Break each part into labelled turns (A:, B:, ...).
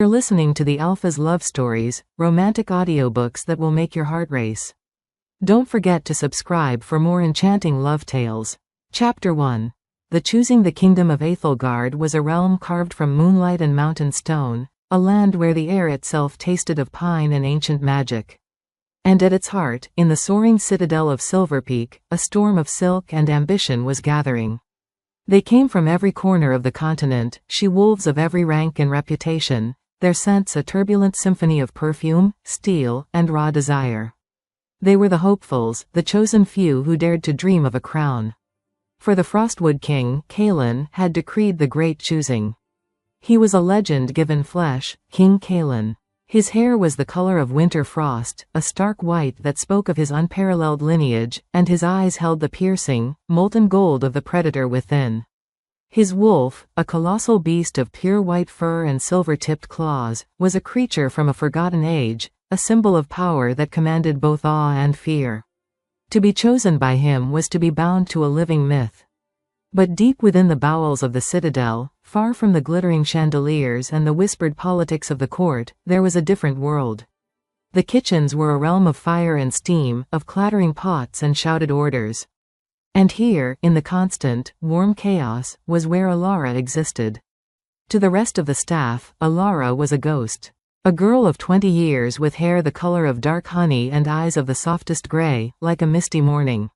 A: You're listening to the Alpha's love stories, romantic audiobooks that will make your heart race. Don't forget to subscribe for more enchanting love tales. Chapter 1. The Choosing the Kingdom of Aethelgard was a realm carved from moonlight and mountain stone, a land where the air itself tasted of pine and ancient magic. And at its heart, in the soaring citadel of Silverpeak, a storm of silk and ambition was gathering. They came from every corner of the continent, she-wolves of every rank and reputation, their scents a turbulent symphony of perfume, steel, and raw desire. They were the hopefuls, the chosen few who dared to dream of a crown. For the Frostwood King, Kaelin, had decreed the great choosing. He was a legend given flesh, King Kaelin. His hair was the color of winter frost, a stark white that spoke of his unparalleled lineage, and his eyes held the piercing, molten gold of the predator within. His wolf, a colossal beast of pure white fur and silver-tipped claws, was a creature from a forgotten age, a symbol of power that commanded both awe and fear. To be chosen by him was to be bound to a living myth. But deep within the bowels of the citadel, far from the glittering chandeliers and the whispered politics of the court, there was a different world. The kitchens were a realm of fire and steam, of clattering pots and shouted orders. And here, in the constant, warm chaos, was where Alara existed. To the rest of the staff, Alara was a ghost. A girl of 20 years with hair the color of dark honey and eyes of the softest gray, like a misty morning.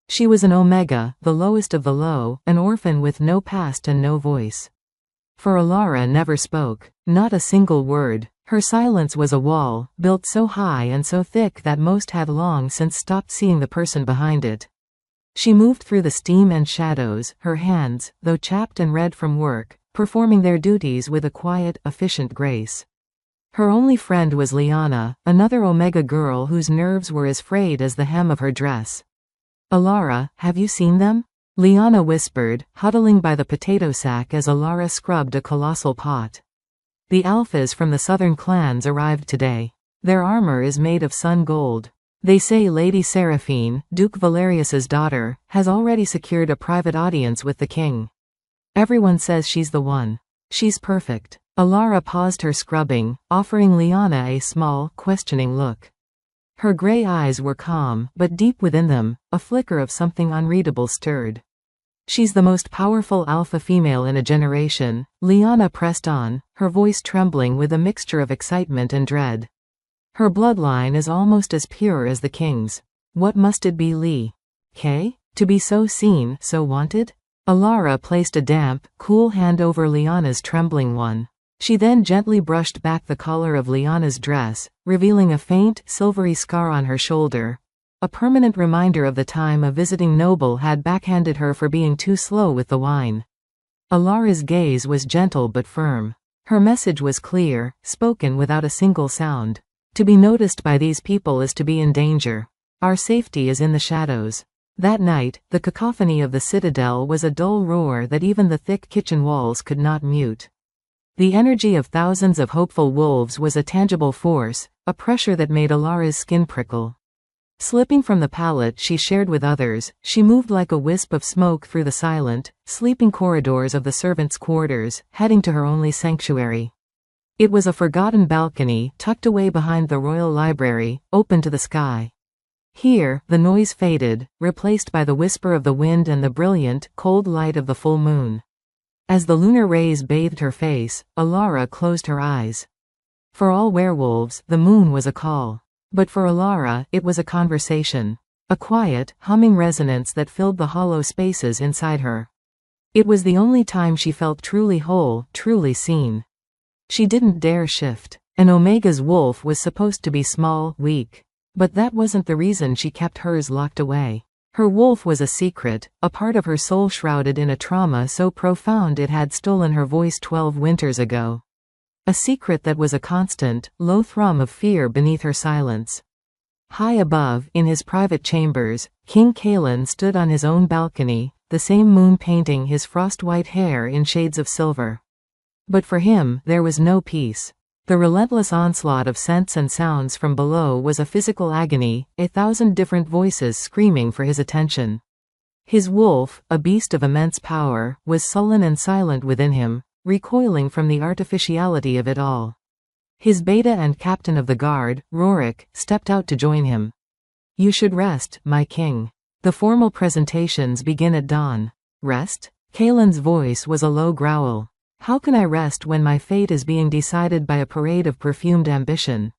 A: She was an Omega, the lowest of the low, an orphan with no past and no voice. For Alara never spoke, not a single word. Her silence was a wall, built so high and so thick that most had long since stopped seeing the person behind it. She moved through the steam and shadows, her hands, though chapped and red from work, performing their duties with a quiet, efficient grace. Her only friend was Lyanna, another Omega girl whose nerves were as frayed as the hem of her dress. "Alara, have you seen them?" Lyanna whispered, huddling by the potato sack as Alara scrubbed a colossal pot. "The Alphas from the southern clans arrived today. Their armor is made of sun gold. They say Lady Seraphine, Duke Valerius's daughter, has already secured a private audience with the king. Everyone says she's the one. She's perfect." Alara paused her scrubbing, offering Lyanna a small, questioning look. Her gray eyes were calm, but deep within them, a flicker of something unreadable stirred. "She's the most powerful alpha female in a generation," Lyanna pressed on, her voice trembling with a mixture of excitement and dread. "Her bloodline is almost as pure as the king's. What must it be, Lee? K? To be so seen, so wanted?" Alara placed a damp, cool hand over Lyanna's trembling one. She then gently brushed back the collar of Lyanna's dress, revealing a faint, silvery scar on her shoulder, a permanent reminder of the time a visiting noble had backhanded her for being too slow with the wine. Alara's gaze was gentle but firm. Her message was clear, spoken without a single sound. "To be noticed by these people is to be in danger. Our safety is in the shadows." That night, the cacophony of the citadel was a dull roar that even the thick kitchen walls could not mute. The energy of thousands of hopeful wolves was a tangible force, a pressure that made Alara's skin prickle. Slipping from the pallet she shared with others, she moved like a wisp of smoke through the silent, sleeping corridors of the servants' quarters, heading to her only sanctuary. It was a forgotten balcony, tucked away behind the royal library, open to the sky. Here, the noise faded, replaced by the whisper of the wind and the brilliant, cold light of the full moon. As the lunar rays bathed her face, Alara closed her eyes. For all werewolves, the moon was a call. But for Alara, it was a conversation. A quiet, humming resonance that filled the hollow spaces inside her. It was the only time she felt truly whole, truly seen. She didn't dare shift. An Omega's wolf was supposed to be small, weak. But that wasn't the reason she kept hers locked away. Her wolf was a secret, a part of her soul shrouded in a trauma so profound it had stolen her voice 12 winters ago. A secret that was a constant, low thrum of fear beneath her silence. High above, in his private chambers, King Kaelin stood on his own balcony, the same moon painting his frost-white hair in shades of silver. But for him, there was no peace. The relentless onslaught of scents and sounds from below was a physical agony, 1,000 different voices screaming for his attention. His wolf, a beast of immense power, was sullen and silent within him, recoiling from the artificiality of it all. His beta and captain of the guard, Rorik, stepped out to join him. "You should rest, my king. The formal presentations begin at dawn." "Rest?" Kaelin's voice was a low growl. "How can I rest when my fate is being decided by a parade of perfumed ambition?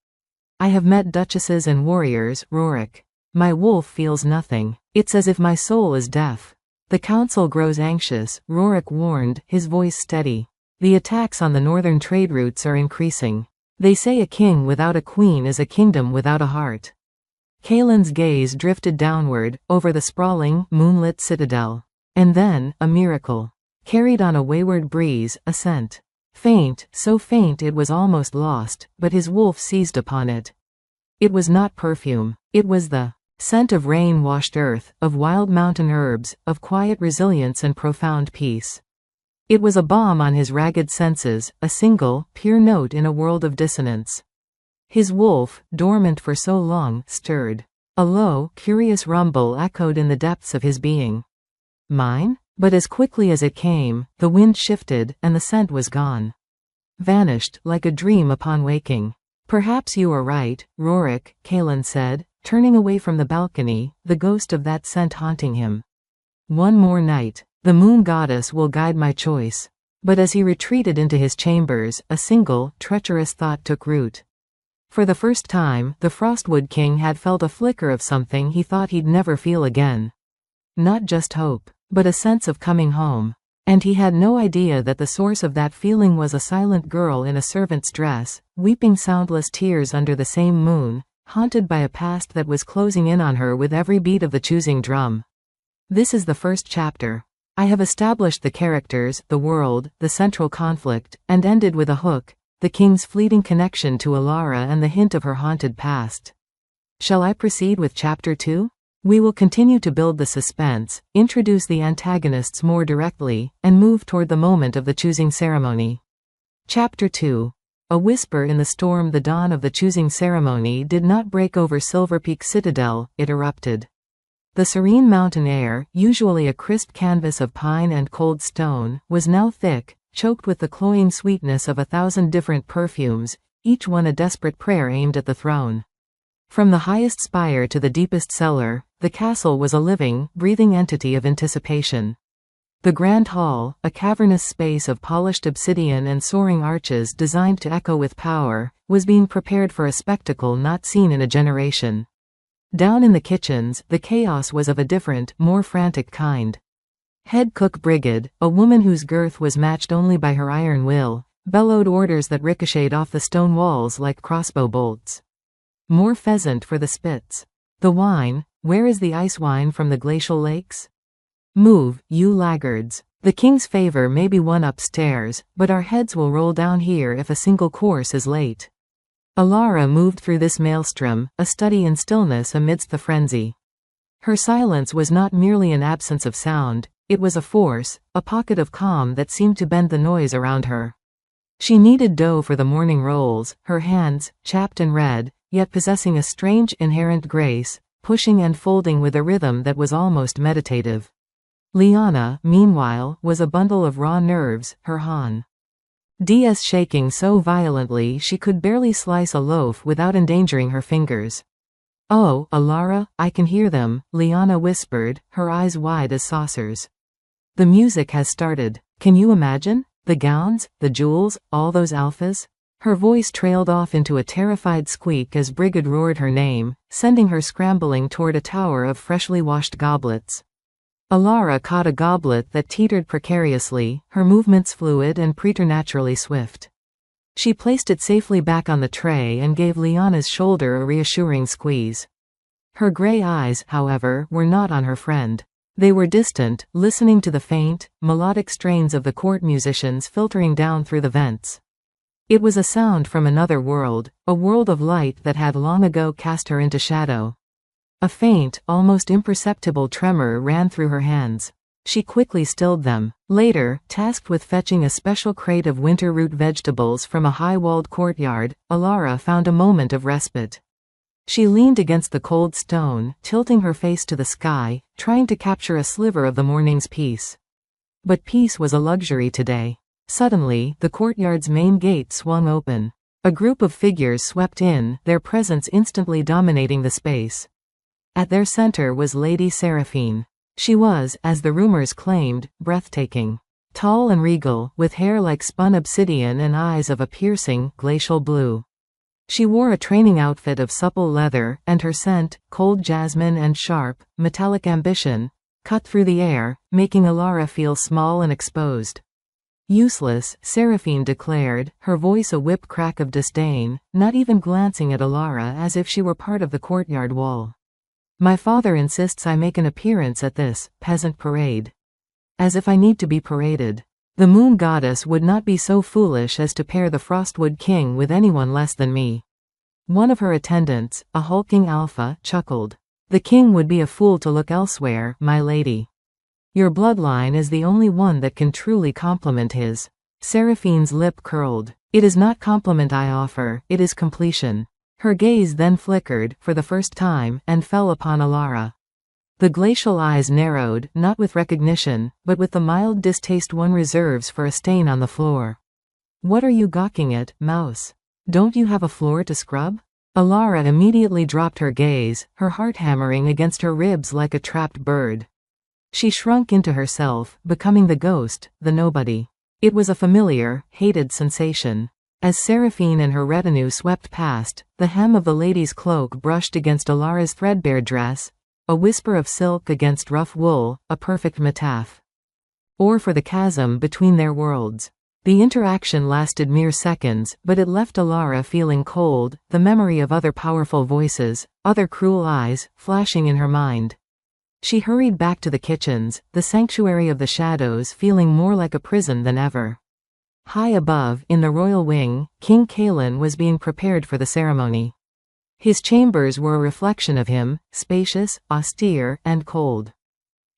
A: I have met duchesses and warriors, Rorik. My wolf feels nothing. It's as if my soul is deaf." "The council grows anxious," Rorik warned, his voice steady. "The attacks on the northern trade routes are increasing. They say a king without a queen is a kingdom without a heart." Kaelin's gaze drifted downward, over the sprawling, moonlit citadel. And then, a miracle. Carried on a wayward breeze, a scent. Faint, so faint it was almost lost, but his wolf seized upon it. It was not perfume. It was the scent of rain-washed earth, of wild mountain herbs, of quiet resilience and profound peace. It was a balm on his ragged senses, a single, pure note in a world of dissonance. His wolf, dormant for so long, stirred. A low, curious rumble echoed in the depths of his being. Mine? But as quickly as it came, the wind shifted, and the scent was gone. Vanished, like a dream upon waking. "Perhaps you are right, Rorik," Kaelin said, turning away from the balcony, the ghost of that scent haunting him. "One more night. The moon goddess will guide my choice." But as he retreated into his chambers, a single, treacherous thought took root. For the first time, the Frostwood King had felt a flicker of something he thought he'd never feel again. Not just hope, but a sense of coming home. And he had no idea that the source of that feeling was a silent girl in a servant's dress, weeping soundless tears under the same moon, haunted by a past that was closing in on her with every beat of the choosing drum. This is the first chapter. I have established the characters, the world, the central conflict, and ended with a hook, the king's fleeting connection to Alara and the hint of her haunted past. Shall I proceed with Chapter 2? We will continue to build the suspense, introduce the antagonists more directly, and move toward the moment of the choosing ceremony. Chapter 2. A whisper in the storm. The dawn of the choosing ceremony did not break over Silverpeak Citadel, it erupted. The serene mountain air, usually a crisp canvas of pine and cold stone, was now thick, choked with the cloying sweetness of 1,000 different perfumes, each one a desperate prayer aimed at the throne. From the highest spire to the deepest cellar, the castle was a living, breathing entity of anticipation. The grand hall, a cavernous space of polished obsidian and soaring arches designed to echo with power, was being prepared for a spectacle not seen in a generation. Down in the kitchens, the chaos was of a different, more frantic kind. Head cook Brigid, a woman whose girth was matched only by her iron will, bellowed orders that ricocheted off the stone walls like crossbow bolts. "More pheasant for the spits. The wine, where is the ice wine from the glacial lakes? Move, you laggards. The king's favor may be won upstairs, but our heads will roll down here if a single course is late." Alara moved through this maelstrom, a study in stillness amidst the frenzy. Her silence was not merely an absence of sound, it was a force, a pocket of calm that seemed to bend the noise around her. She kneaded dough for the morning rolls, her hands, chapped and red, yet possessing a strange, inherent grace, pushing and folding with a rhythm that was almost meditative. Liana, meanwhile, was a bundle of raw nerves, her hands shaking so violently she could barely slice a loaf without endangering her fingers. "Oh, Alara, I can hear them," Liana whispered, her eyes wide as saucers. "The music has started. Can you imagine? The gowns, the jewels, all those alphas?" Her voice trailed off into a terrified squeak as Brigid roared her name, sending her scrambling toward a tower of freshly washed goblets. Alara caught a goblet that teetered precariously, her movements fluid and preternaturally swift. She placed it safely back on the tray and gave Liana's shoulder a reassuring squeeze. Her gray eyes, however, were not on her friend. They were distant, listening to the faint, melodic strains of the court musicians filtering down through the vents. It was a sound from another world, a world of light that had long ago cast her into shadow. A faint, almost imperceptible tremor ran through her hands. She quickly stilled them. Later, tasked with fetching a special crate of winter root vegetables from a high-walled courtyard, Alara found a moment of respite. She leaned against the cold stone, tilting her face to the sky, trying to capture a sliver of the morning's peace. But peace was a luxury today. Suddenly, the courtyard's main gate swung open. A group of figures swept in, their presence instantly dominating the space. At their center was Lady Seraphine. She was, as the rumors claimed, breathtaking. Tall and regal, with hair like spun obsidian and eyes of a piercing, glacial blue. She wore a training outfit of supple leather, and her scent, cold jasmine and sharp, metallic ambition, cut through the air, making Alara feel small and exposed. Useless, Seraphine declared, her voice a whip crack of disdain, not even glancing at Alara as if she were part of the courtyard wall. My father insists I make an appearance at this peasant parade. As if I need to be paraded. The moon goddess would not be so foolish as to pair the Frostwood King with anyone less than me. One of her attendants, a hulking alpha, chuckled. The king would be a fool to look elsewhere, my lady. Your bloodline is the only one that can truly complement his. Seraphine's lip curled. It is not compliment I offer, it is completion. Her gaze then flickered, for the first time, and fell upon Alara. The glacial eyes narrowed, not with recognition, but with the mild distaste one reserves for a stain on the floor. What are you gawking at, mouse? Don't you have a floor to scrub? Alara immediately dropped her gaze, her heart hammering against her ribs like a trapped bird. She shrunk into herself, becoming the ghost, the nobody. It was a familiar, hated sensation. As Seraphine and her retinue swept past, the hem of the lady's cloak brushed against Alara's threadbare dress, a whisper of silk against rough wool, a perfect metaphor. Or for the chasm between their worlds. The interaction lasted mere seconds, but it left Alara feeling cold, the memory of other powerful voices, other cruel eyes, flashing in her mind. She hurried back to the kitchens, the sanctuary of the shadows feeling more like a prison than ever. High above, in the royal wing, King Kaelin was being prepared for the ceremony. His chambers were a reflection of him, spacious, austere, and cold.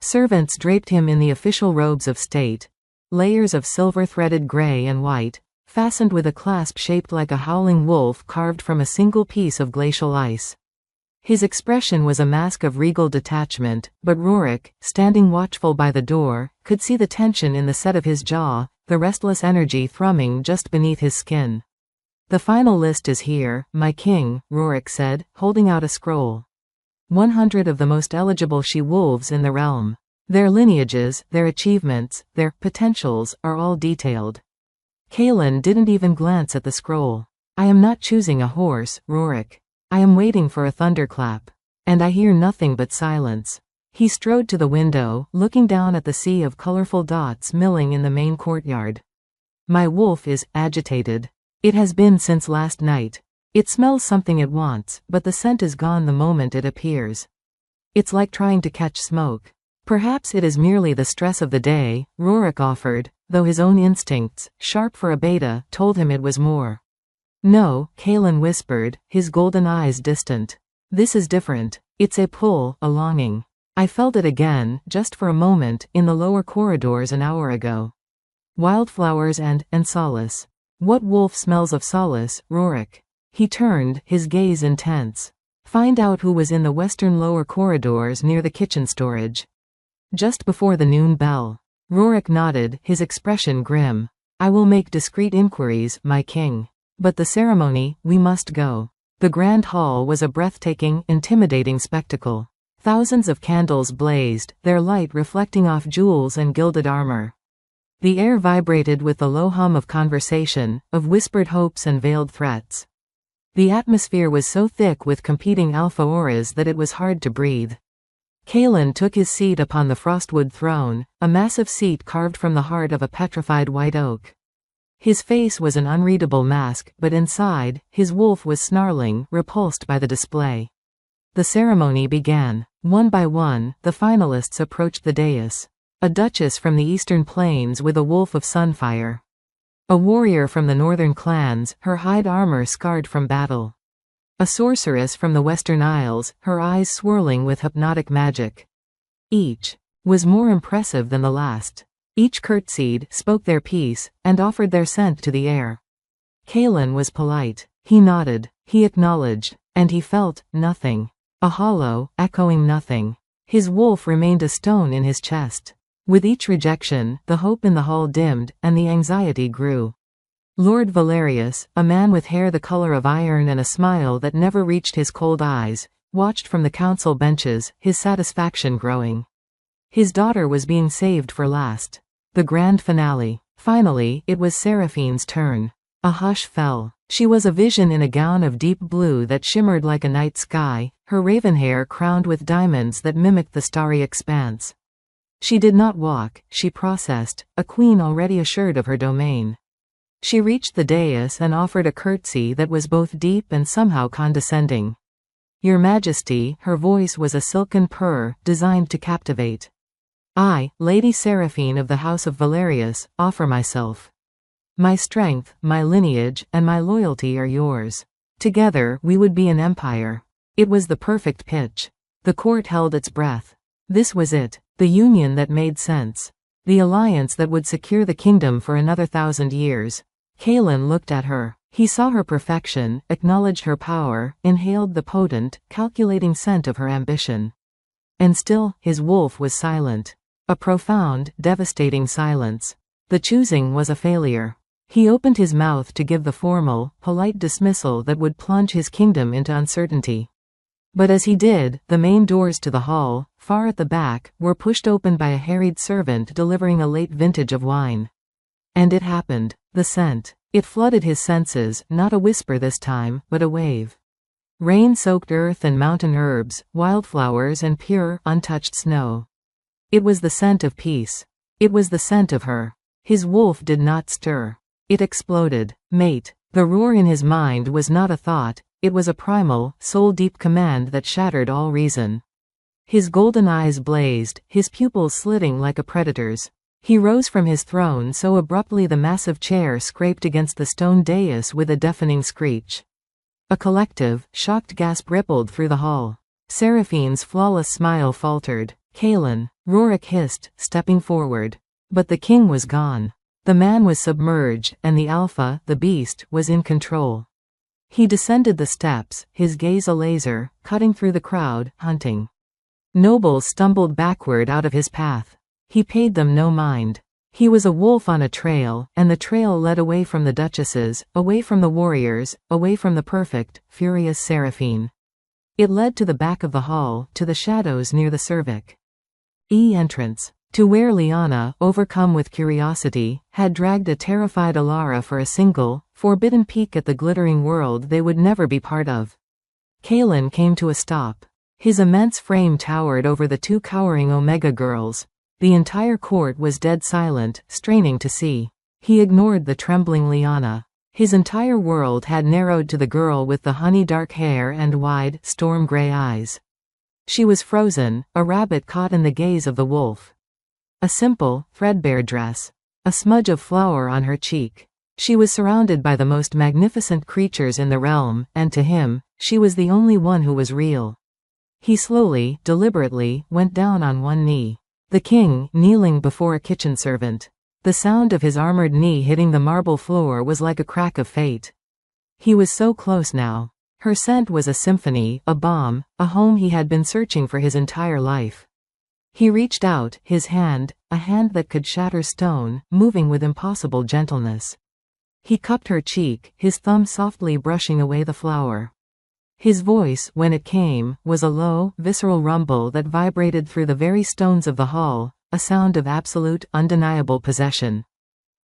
A: Servants draped him in the official robes of state, layers of silver-threaded gray and white, fastened with a clasp shaped like a howling wolf carved from a single piece of glacial ice. His expression was a mask of regal detachment, but Rorik, standing watchful by the door, could see the tension in the set of his jaw, the restless energy thrumming just beneath his skin. The final list is here, my king, Rorik said, holding out a scroll. 100 of the most eligible she-wolves in the realm. Their lineages, their achievements, their potentials, are all detailed. Kaelin didn't even glance at the scroll. I am not choosing a horse, Rorik. I am waiting for a thunderclap. And I hear nothing but silence. He strode to the window, looking down at the sea of colorful dots milling in the main courtyard. My wolf is agitated. It has been since last night. It smells something it wants, but the scent is gone the moment it appears. It's like trying to catch smoke. Perhaps it is merely the stress of the day, Rorik offered, though his own instincts, sharp for a beta, told him it was more. No, Kaelin whispered, his golden eyes distant. This is different. It's a pull, a longing. I felt it again, just for a moment, in the lower corridors an hour ago. Wildflowers and solace. What wolf smells of solace, Rorik? He turned, his gaze intense. Find out who was in the western lower corridors near the kitchen storage. Just before the noon bell. Rorik nodded, his expression grim. I will make discreet inquiries, my king. But the ceremony, we must go. The grand hall was a breathtaking, intimidating spectacle. Thousands of candles blazed, their light reflecting off jewels and gilded armor. The air vibrated with the low hum of conversation, of whispered hopes and veiled threats. The atmosphere was so thick with competing alpha auras that it was hard to breathe. Kaelin took his seat upon the frostwood throne, a massive seat carved from the heart of a petrified white oak. His face was an unreadable mask, but inside, his wolf was snarling, repulsed by the display. The ceremony began. One by one, the finalists approached the dais. A duchess from the eastern plains with a wolf of sunfire. A warrior from the northern clans, her hide armor scarred from battle. A sorceress from the western isles, her eyes swirling with hypnotic magic. Each was more impressive than the last. Each curtsied, spoke their piece, and offered their scent to the air. Kaelin was polite. He nodded, he acknowledged, and he felt nothing. A hollow, echoing nothing. His wolf remained a stone in his chest. With each rejection, the hope in the hall dimmed, and the anxiety grew. Lord Valerius, a man with hair the color of iron and a smile that never reached his cold eyes, watched from the council benches, his satisfaction growing. His daughter was being saved for last. The grand finale. Finally, it was Seraphine's turn. A hush fell. She was a vision in a gown of deep blue that shimmered like a night sky, her raven hair crowned with diamonds that mimicked the starry expanse. She did not walk, she processed, a queen already assured of her domain. She reached the dais and offered a curtsy that was both deep and somehow condescending. Your Majesty, her voice was a silken purr, designed to captivate. I, Lady Seraphine of the House of Valerius, offer myself. My strength, my lineage, and my loyalty are yours. Together, we would be an empire. It was the perfect pitch. The court held its breath. This was it, the union that made sense. The alliance that would secure the kingdom for another 1,000 years. Kaelin looked at her. He saw her perfection, acknowledged her power, inhaled the potent, calculating scent of her ambition. And still, his wolf was silent. A profound, devastating silence. The choosing was a failure. He opened his mouth to give the formal, polite dismissal that would plunge his kingdom into uncertainty. But as he did, the main doors to the hall, far at the back, were pushed open by a harried servant delivering a late vintage of wine. And it happened. The scent. It flooded his senses, not a whisper this time, but a wave. Rain-soaked earth and mountain herbs, wildflowers and pure, untouched snow. It was the scent of peace. It was the scent of her. His wolf did not stir. It exploded. Mate. The roar in his mind was not a thought, it was a primal, soul-deep command that shattered all reason. His golden eyes blazed, his pupils slitting like a predator's. He rose from his throne so abruptly the massive chair scraped against the stone dais with a deafening screech. A collective, shocked gasp rippled through the hall. Seraphine's flawless smile faltered. Kaelin, Rorik hissed, stepping forward. But the king was gone. The man was submerged, and the alpha, the beast, was in control. He descended the steps, his gaze a laser, cutting through the crowd, hunting. Nobles stumbled backward out of his path. He paid them no mind. He was a wolf on a trail, and the trail led away from the duchesses, away from the warriors, away from the perfect, furious Seraphine. It led to the back of the hall, to the shadows near the cervic. Entrance. To where Lyanna, overcome with curiosity, had dragged a terrified Alara for a single, forbidden peek at the glittering world they would never be part of. Kaelin came to a stop. His immense frame towered over the two cowering Omega girls. The entire court was dead silent, straining to see. He ignored the trembling Lyanna. His entire world had narrowed to the girl with the honey-dark hair and wide, storm-gray eyes. She was frozen, a rabbit caught in the gaze of the wolf. A simple, threadbare dress. A smudge of flour on her cheek. She was surrounded by the most magnificent creatures in the realm, and to him, she was the only one who was real. He slowly, deliberately, went down on one knee. The king, kneeling before a kitchen servant. The sound of his armored knee hitting the marble floor was like a crack of fate. He was so close now. Her scent was a symphony, a balm, a home he had been searching for his entire life. He reached out, his hand, a hand that could shatter stone, moving with impossible gentleness. He cupped her cheek, his thumb softly brushing away the flour. His voice, when it came, was a low, visceral rumble that vibrated through the very stones of the hall, a sound of absolute, undeniable possession.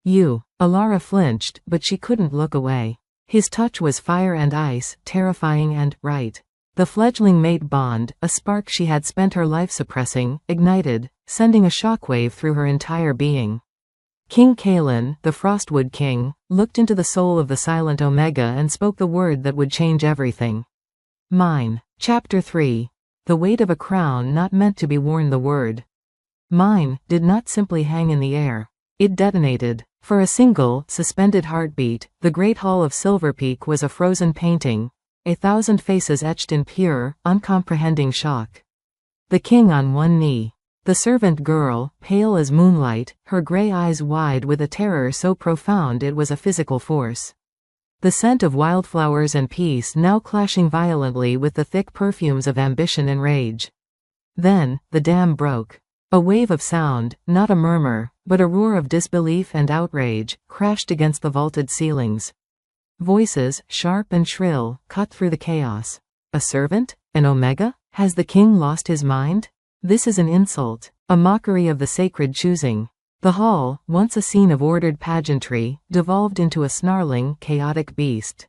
A: You. Alara flinched, but she couldn't look away. His touch was fire and ice, terrifying and right. The fledgling mate bond, a spark she had spent her life suppressing, ignited, sending a shockwave through her entire being. King Kaelin, the Frostwood King, looked into the soul of the silent Omega and spoke the word that would change everything. Mine. Chapter 3. The weight of a crown not meant to be worn. The word mine did not simply hang in the air. It detonated. For a single, suspended heartbeat, the Great Hall of Silverpeak was a frozen painting, 1,000 faces etched in pure, uncomprehending shock. The king on one knee. The servant girl, pale as moonlight, her gray eyes wide with a terror so profound it was a physical force. The scent of wildflowers and peace now clashing violently with the thick perfumes of ambition and rage. Then, the dam broke. A wave of sound, not a murmur, but a roar of disbelief and outrage, crashed against the vaulted ceilings. Voices, sharp and shrill, cut through the chaos. A servant? An Omega? Has the king lost his mind? This is an insult, a mockery of the sacred choosing. The hall, once a scene of ordered pageantry, devolved into a snarling, chaotic beast.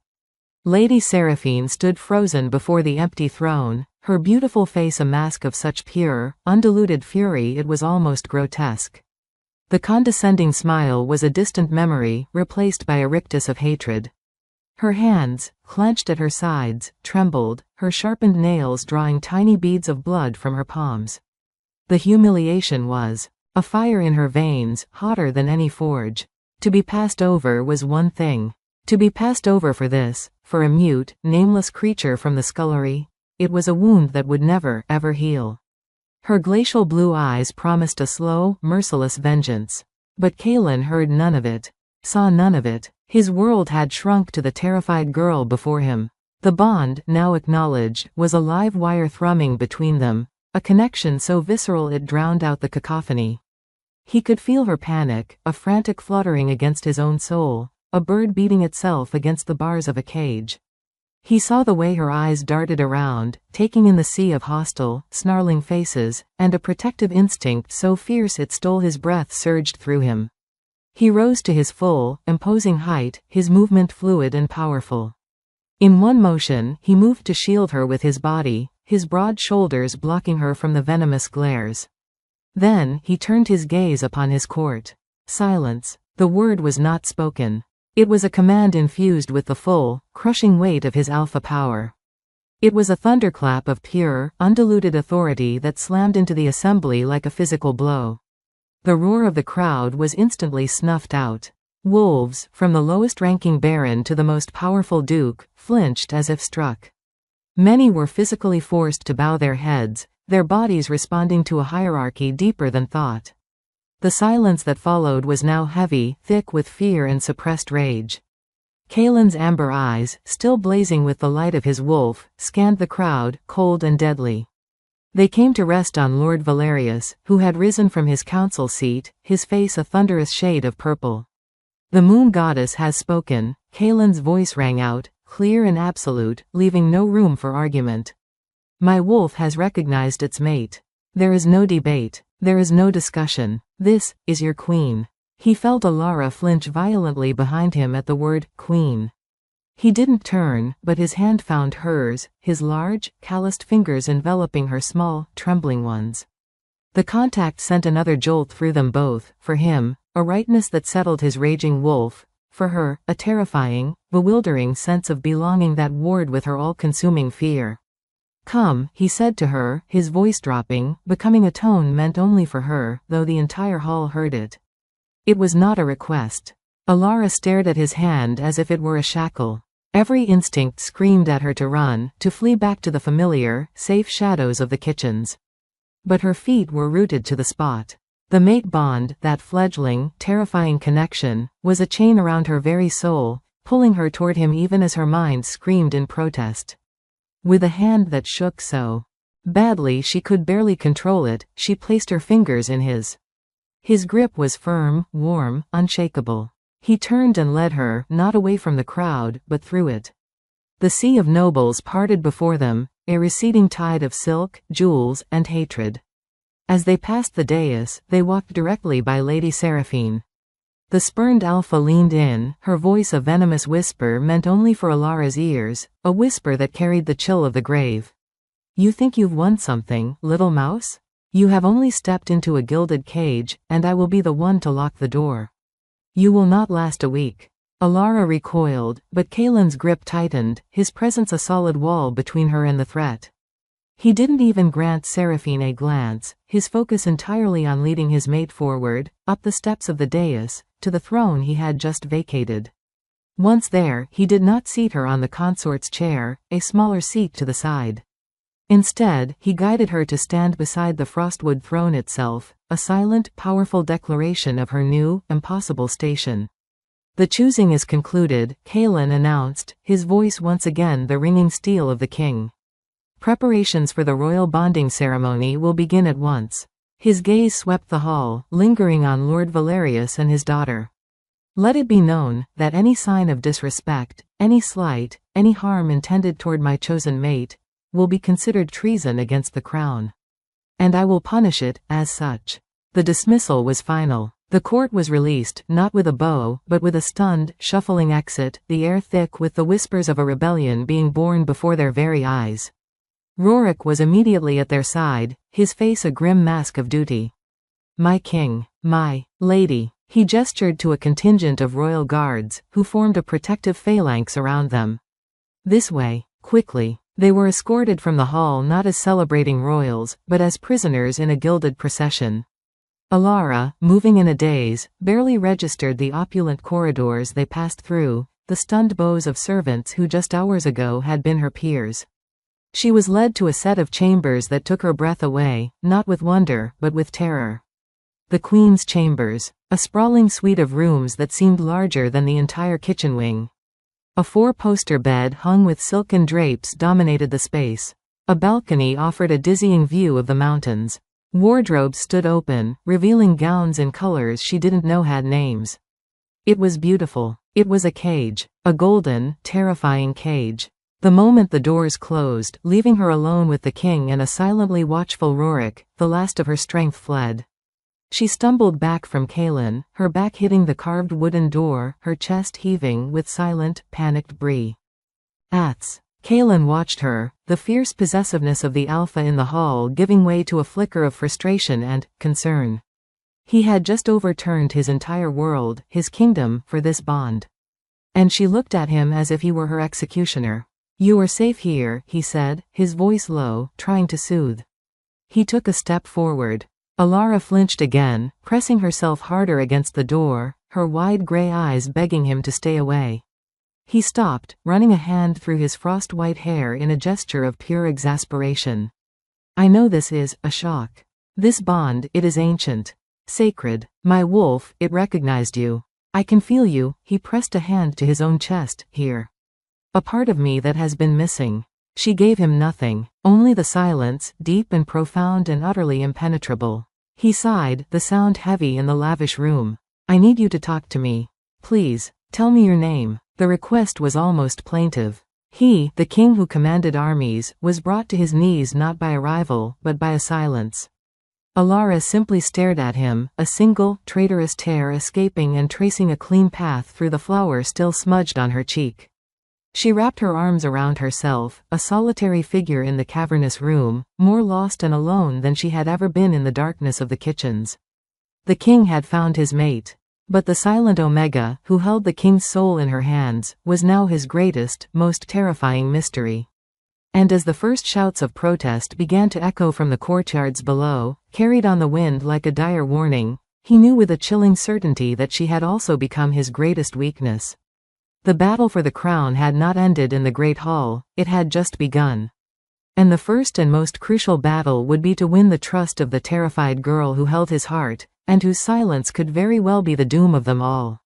A: Lady Seraphine stood frozen before the empty throne, her beautiful face a mask of such pure, undiluted fury it was almost grotesque. The condescending smile was a distant memory, replaced by a rictus of hatred. Her hands, clenched at her sides, trembled, her sharpened nails drawing tiny beads of blood from her palms. The humiliation was a fire in her veins, hotter than any forge. To be passed over was one thing. To be passed over for this, for a mute, nameless creature from the scullery, it was a wound that would never, ever heal. Her glacial blue eyes promised a slow, merciless vengeance. But Kaelin heard none of it, saw none of it. His world had shrunk to the terrified girl before him. The bond, now acknowledged, was a live wire thrumming between them, a connection so visceral it drowned out the cacophony. He could feel her panic, a frantic fluttering against his own soul, a bird beating itself against the bars of a cage. He saw the way her eyes darted around, taking in the sea of hostile, snarling faces, and a protective instinct so fierce it stole his breath surged through him. He rose to his full, imposing height, his movement fluid and powerful. In one motion, he moved to shield her with his body, his broad shoulders blocking her from the venomous glares. Then, he turned his gaze upon his court. Silence. The word was not spoken. It was a command infused with the full, crushing weight of his alpha power. It was a thunderclap of pure, undiluted authority that slammed into the assembly like a physical blow. The roar of the crowd was instantly snuffed out. Wolves, from the lowest-ranking baron to the most powerful duke, flinched as if struck. Many were physically forced to bow their heads, their bodies responding to a hierarchy deeper than thought. The silence that followed was now heavy, thick with fear and suppressed rage. Kaelin's amber eyes, still blazing with the light of his wolf, scanned the crowd, cold and deadly. They came to rest on Lord Valerius, who had risen from his council seat, his face a thunderous shade of purple. The moon goddess has spoken, Kaelin's voice rang out, clear and absolute, leaving no room for argument. My wolf has recognized its mate. There is no debate. There is no discussion. This is your queen. He felt Alara flinch violently behind him at the word, queen. He didn't turn, but his hand found hers, his large, calloused fingers enveloping her small, trembling ones. The contact sent another jolt through them both, for him, a rightness that settled his raging wolf, for her, a terrifying, bewildering sense of belonging that warred with her all-consuming fear. Come, he said to her, his voice dropping, becoming a tone meant only for her, though the entire hall heard it. It was not a request. Alara stared at his hand as if it were a shackle. Every instinct screamed at her to run, to flee back to the familiar, safe shadows of the kitchens. But her feet were rooted to the spot. The mate bond, that fledgling, terrifying connection, was a chain around her very soul, pulling her toward him even as her mind screamed in protest. With a hand that shook so badly she could barely control it, she placed her fingers in his. His grip was firm, warm, unshakable. He turned and led her, not away from the crowd, but through it. The sea of nobles parted before them, a receding tide of silk, jewels, and hatred. As they passed the dais, they walked directly by Lady Seraphine. The spurned Alpha leaned in, her voice a venomous whisper meant only for Alara's ears, a whisper that carried the chill of the grave. You think you've won something, little mouse? You have only stepped into a gilded cage, and I will be the one to lock the door. You will not last a week. Alara recoiled, but Kaelin's grip tightened, his presence a solid wall between her and the threat. He didn't even grant Seraphine a glance, his focus entirely on leading his mate forward, up the steps of the dais, to the throne he had just vacated. Once there, he did not seat her on the consort's chair, a smaller seat to the side. Instead, he guided her to stand beside the frostwood throne itself, a silent, powerful declaration of her new, impossible station. The choosing is concluded, Kaelin announced, his voice once again the ringing steel of the king. Preparations for the royal bonding ceremony will begin at once. His gaze swept the hall, lingering on Lord Valerius and his daughter. "Let it be known, that any sign of disrespect, any slight, any harm intended toward my chosen mate, will be considered treason against the crown. And I will punish it, as such." The dismissal was final. The court was released, not with a bow, but with a stunned, shuffling exit, the air thick with the whispers of a rebellion being born before their very eyes. Rorik was immediately at their side, his face a grim mask of duty. "My king, my lady." He gestured to a contingent of royal guards, who formed a protective phalanx around them. "This way, quickly." They were escorted from the hall not as celebrating royals, but as prisoners in a gilded procession. Alara, moving in a daze, barely registered the opulent corridors they passed through, the stunned bows of servants who just hours ago had been her peers. She was led to a set of chambers that took her breath away, not with wonder, but with terror. The Queen's chambers, a sprawling suite of rooms that seemed larger than the entire kitchen wing. A four-poster bed hung with silken drapes dominated the space. A balcony offered a dizzying view of the mountains. Wardrobes stood open, revealing gowns in colors she didn't know had names. It was beautiful. It was a cage. A golden, terrifying cage. The moment the doors closed, leaving her alone with the king and a silently watchful Rorik, the last of her strength fled. She stumbled back from Kaelin, her back hitting the carved wooden door, her chest heaving with silent, panicked brie. "Ats." Kaelin watched her, the fierce possessiveness of the alpha in the hall giving way to a flicker of frustration and concern. He had just overturned his entire world, his kingdom, for this bond. And she looked at him as if he were her executioner. "You are safe here," he said, his voice low, trying to soothe. He took a step forward. Alara flinched again, pressing herself harder against the door, her wide gray eyes begging him to stay away. He stopped, running a hand through his frost-white hair in a gesture of pure exasperation. "I know this is a shock. This bond, it is ancient. Sacred. My wolf, it recognized you. I can feel you." He pressed a hand to his own chest, "Here. A part of me that has been missing." She gave him nothing, only the silence, deep and profound and utterly impenetrable. He sighed, the sound heavy in the lavish room. "I need you to talk to me. Please, tell me your name." The request was almost plaintive. He, the king who commanded armies, was brought to his knees not by a rival, but by a silence. Alara simply stared at him, a single, traitorous tear escaping and tracing a clean path through the flower still smudged on her cheek. She wrapped her arms around herself, a solitary figure in the cavernous room, more lost and alone than she had ever been in the darkness of the kitchens. The king had found his mate. But the silent Omega, who held the king's soul in her hands, was now his greatest, most terrifying mystery. And as the first shouts of protest began to echo from the courtyards below, carried on the wind like a dire warning, he knew with a chilling certainty that she had also become his greatest weakness. The battle for the crown had not ended in the Great Hall, it had just begun. And the first and most crucial battle would be to win the trust of the terrified girl who held his heart, and whose silence could very well be the doom of them all.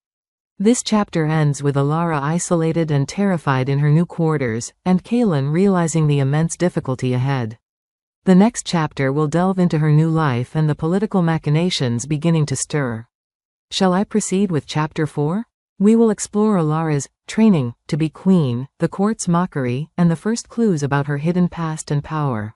A: This chapter ends with Alara isolated and terrified in her new quarters, and Kaelin realizing the immense difficulty ahead. The next chapter will delve into her new life and the political machinations beginning to stir. Shall I proceed with Chapter 4? We will explore Alara's training to be queen, the court's mockery, and the first clues about her hidden past and power.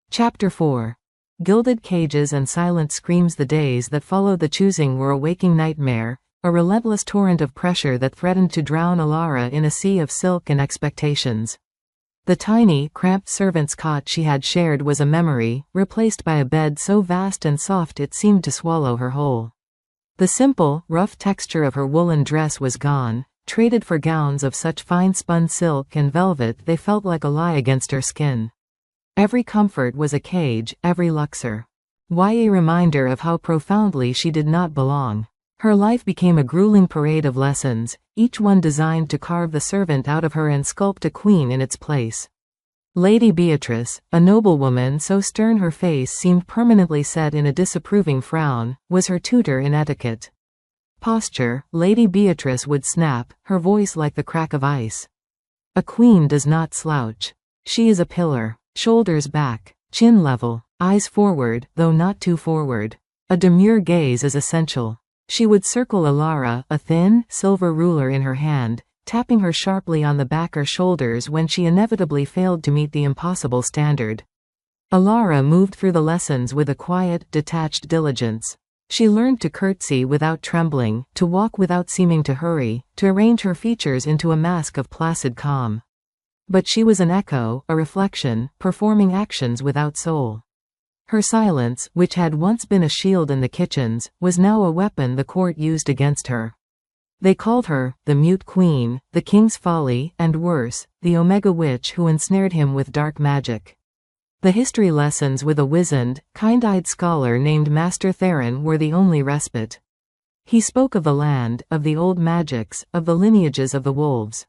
A: Chapter 4. Gilded cages and silent screams. The days that followed the choosing were a waking nightmare, a relentless torrent of pressure that threatened to drown Alara in a sea of silk and expectations. The tiny, cramped servant's cot she had shared was a memory, replaced by a bed so vast and soft it seemed to swallow her whole. The simple, rough texture of her woolen dress was gone, traded for gowns of such fine-spun silk and velvet they felt like a lie against her skin. Every comfort was a cage, every luxury a reminder of how profoundly she did not belong. Her life became a grueling parade of lessons, each one designed to carve the servant out of her and sculpt a queen in its place. Lady Beatrice, a noblewoman so stern her face seemed permanently set in a disapproving frown, was her tutor in etiquette. Posture, Lady Beatrice would snap, her voice like the crack of ice. A queen does not slouch. She is a pillar. Shoulders back, chin level, eyes forward, though not too forward. A demure gaze is essential. She would circle Alara, a thin, silver ruler in her hand, tapping her sharply on the back or shoulders when she inevitably failed to meet the impossible standard. Alara moved through the lessons with a quiet, detached diligence. She learned to curtsy without trembling, to walk without seeming to hurry, to arrange her features into a mask of placid calm. But she was an echo, a reflection, performing actions without soul. Her silence, which had once been a shield in the kitchens, was now a weapon the court used against her. They called her, the Mute Queen, the King's Folly, and worse, the Omega Witch who ensnared him with dark magic. The history lessons with a wizened, kind-eyed scholar named Master Theron were the only respite. He spoke of the land, of the old magics, of the lineages of the wolves.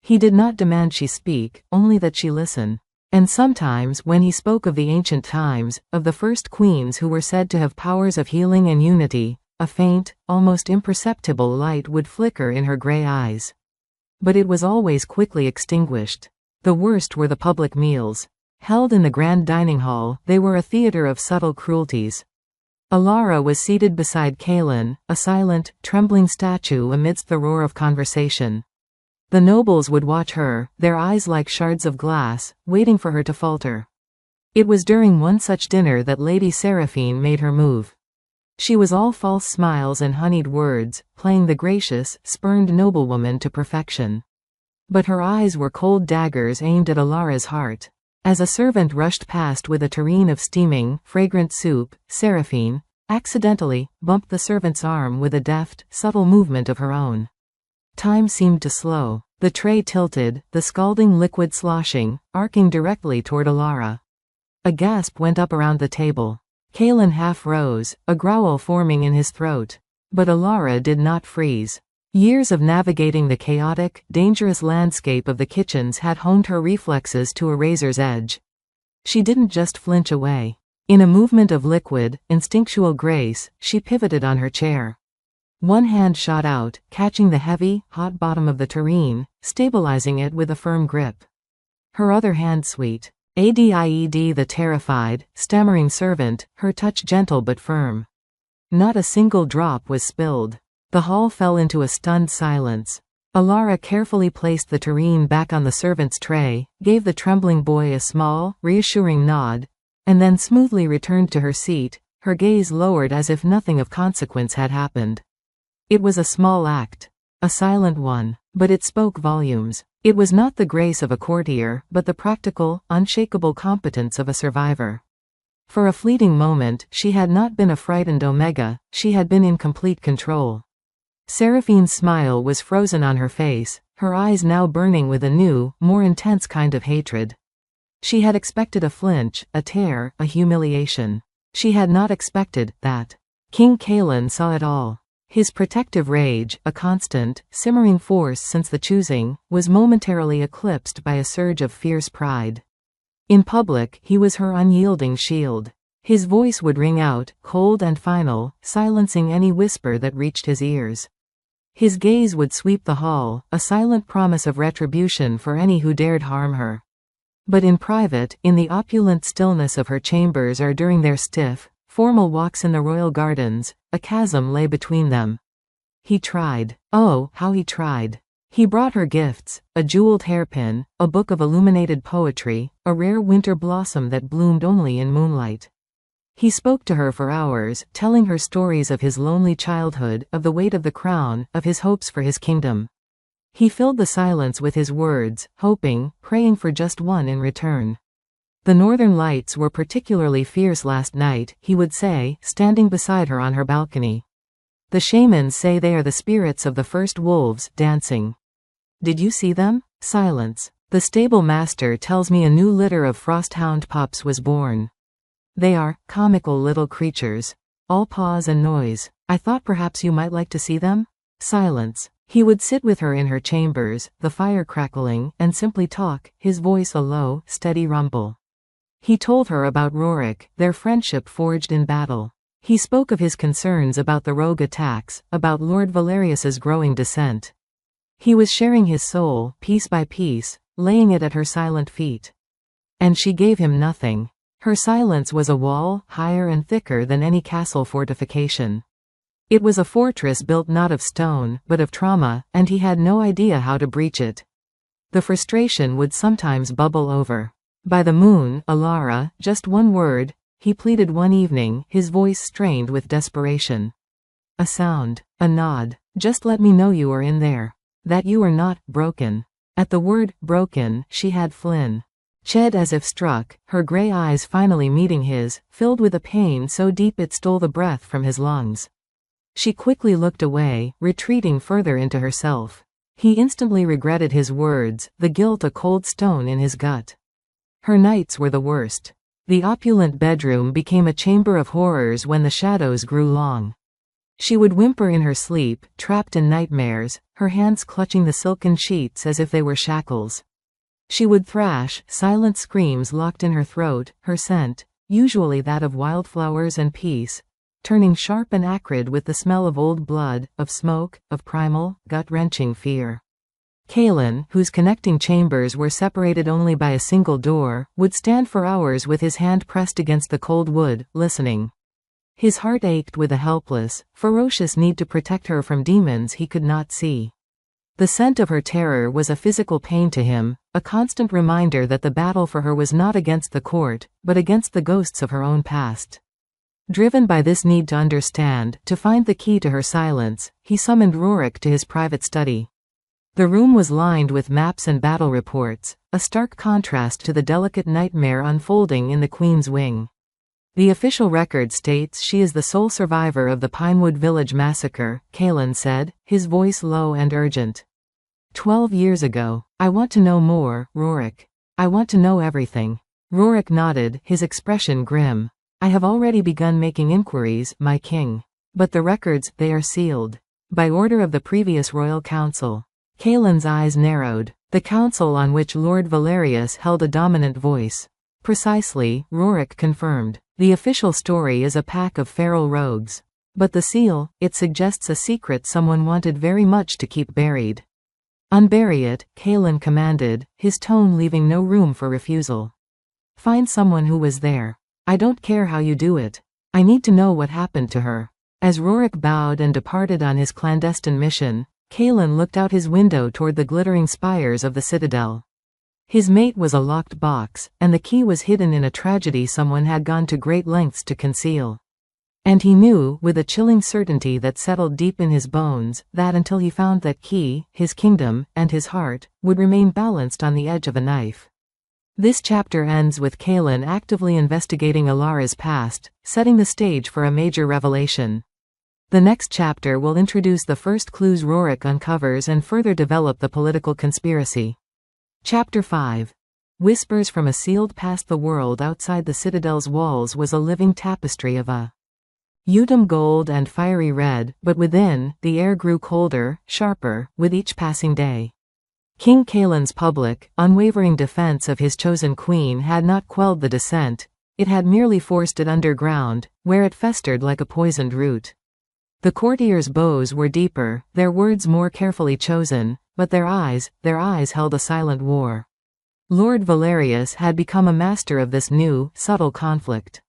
A: He did not demand she speak, only that she listen. And sometimes, when he spoke of the ancient times, of the first queens who were said to have powers of healing and unity, a faint, almost imperceptible light would flicker in her gray eyes. But it was always quickly extinguished. The worst were the public meals. Held in the grand dining hall, they were a theater of subtle cruelties. Alara was seated beside Kaelin, a silent, trembling statue amidst the roar of conversation. The nobles would watch her, their eyes like shards of glass, waiting for her to falter. It was during one such dinner that Lady Seraphine made her move. She was all false smiles and honeyed words, playing the gracious, spurned noblewoman to perfection. But her eyes were cold daggers aimed at Alara's heart. As a servant rushed past with a tureen of steaming, fragrant soup, Seraphine, accidentally, bumped the servant's arm with a deft, subtle movement of her own. Time seemed to slow. The tray tilted, the scalding liquid sloshing, arcing directly toward Alara. A gasp went up around the table. Kaelin half rose, a growl forming in his throat. But Alara did not freeze. Years of navigating the chaotic, dangerous landscape of the kitchens had honed her reflexes to a razor's edge. She didn't just flinch away. In a movement of liquid, instinctual grace, she pivoted on her chair. One hand shot out, catching the heavy, hot bottom of the tureen, stabilizing it with a firm grip. Her other hand sweet. Adied the terrified, stammering servant, her touch gentle but firm. Not a single drop was spilled. The hall fell into a stunned silence. Alara carefully placed the tureen back on the servant's tray, gave the trembling boy a small, reassuring nod, and then smoothly returned to her seat, her gaze lowered as if nothing of consequence had happened. It was a small act. A silent one. But it spoke volumes. It was not the grace of a courtier, but the practical, unshakable competence of a survivor. For a fleeting moment, she had not been a frightened Omega, she had been in complete control. Seraphine's smile was frozen on her face, her eyes now burning with a new, more intense kind of hatred. She had expected a flinch, a tear, a humiliation. She had not expected that. King Kaelin saw it all. His protective rage, a constant, simmering force since the choosing, was momentarily eclipsed by a surge of fierce pride. In public, he was her unyielding shield. His voice would ring out, cold and final, silencing any whisper that reached his ears. His gaze would sweep the hall, a silent promise of retribution for any who dared harm her. But in private, in the opulent stillness of her chambers or during their stiff, formal walks in the royal gardens, a chasm lay between them. He tried. Oh, how he tried. He brought her gifts, a jeweled hairpin, a book of illuminated poetry, a rare winter blossom that bloomed only in moonlight. He spoke to her for hours, telling her stories of his lonely childhood, of the weight of the crown, of his hopes for his kingdom. He filled the silence with his words, hoping, praying for just one in return. The northern lights were particularly fierce last night, he would say, standing beside her on her balcony. The shamans say they are the spirits of the first wolves, dancing. Did you see them? Silence. The stable master tells me a new litter of frosthound pups was born. They are comical little creatures. All paws and noise. I thought perhaps you might like to see them? Silence. He would sit with her in her chambers, the fire crackling, and simply talk, his voice a low, steady rumble. He told her about Rorik, their friendship forged in battle. He spoke of his concerns about the rogue attacks, about Lord Valerius's growing dissent. He was sharing his soul, piece by piece, laying it at her silent feet. And she gave him nothing. Her silence was a wall, higher and thicker than any castle fortification. It was a fortress built not of stone, but of trauma, and he had no idea how to breach it. The frustration would sometimes bubble over. "By the moon, Alara, just one word," he pleaded one evening, his voice strained with desperation. "A sound. A nod. Just let me know you are in there. That you are not broken." At the word broken, she had Flynn. Ched as if struck, her gray eyes finally meeting his, filled with a pain so deep it stole the breath from his lungs. She quickly looked away, retreating further into herself. He instantly regretted his words, the guilt a cold stone in his gut. Her nights were the worst. The opulent bedroom became a chamber of horrors when the shadows grew long. She would whimper in her sleep, trapped in nightmares, her hands clutching the silken sheets as if they were shackles. She would thrash, silent screams locked in her throat, her scent, usually that of wildflowers and peace, turning sharp and acrid with the smell of old blood, of smoke, of primal, gut-wrenching fear. Kalen, whose connecting chambers were separated only by a single door, would stand for hours with his hand pressed against the cold wood, listening. His heart ached with a helpless, ferocious need to protect her from demons he could not see. The scent of her terror was a physical pain to him, a constant reminder that the battle for her was not against the court, but against the ghosts of her own past. Driven by this need to understand, to find the key to her silence, he summoned Rorik to his private study. The room was lined with maps and battle reports, a stark contrast to the delicate nightmare unfolding in the Queen's wing. "The official record states she is the sole survivor of the Pinewood Village massacre," Kalen said, his voice low and urgent. 12 years ago. "I want to know more, Rorik. I want to know everything." Rorik nodded, his expression grim. "I have already begun making inquiries, my king. But the records, they are sealed. By order of the previous royal council." Kalen's eyes narrowed. The council on which Lord Valerius held a dominant voice. "Precisely," Rorik confirmed. "The official story is a pack of feral rogues. But the seal, it suggests a secret someone wanted very much to keep buried." "Unbury it," Kalen commanded, his tone leaving no room for refusal. "Find someone who was there. I don't care how you do it. I need to know what happened to her." As Rorik bowed and departed on his clandestine mission, Kalen looked out his window toward the glittering spires of the citadel. His mate was a locked box, and the key was hidden in a tragedy someone had gone to great lengths to conceal. And he knew, with a chilling certainty that settled deep in his bones, that until he found that key, his kingdom, and his heart, would remain balanced on the edge of a knife. This chapter ends with Kalen actively investigating Alara's past, setting the stage for a major revelation. The next chapter will introduce the first clues Rorik uncovers and further develop the political conspiracy. Chapter 5. Whispers from a sealed past. The world outside the citadel's walls was a living tapestry of a Udum gold and fiery red, but within, the air grew colder, sharper, with each passing day. King Kalen's public, unwavering defense of his chosen queen had not quelled the descent, it had merely forced it underground, where it festered like a poisoned root. The courtiers' bows were deeper, their words more carefully chosen, but their eyes held a silent war. Lord Valerius had become a master of this new, subtle conflict.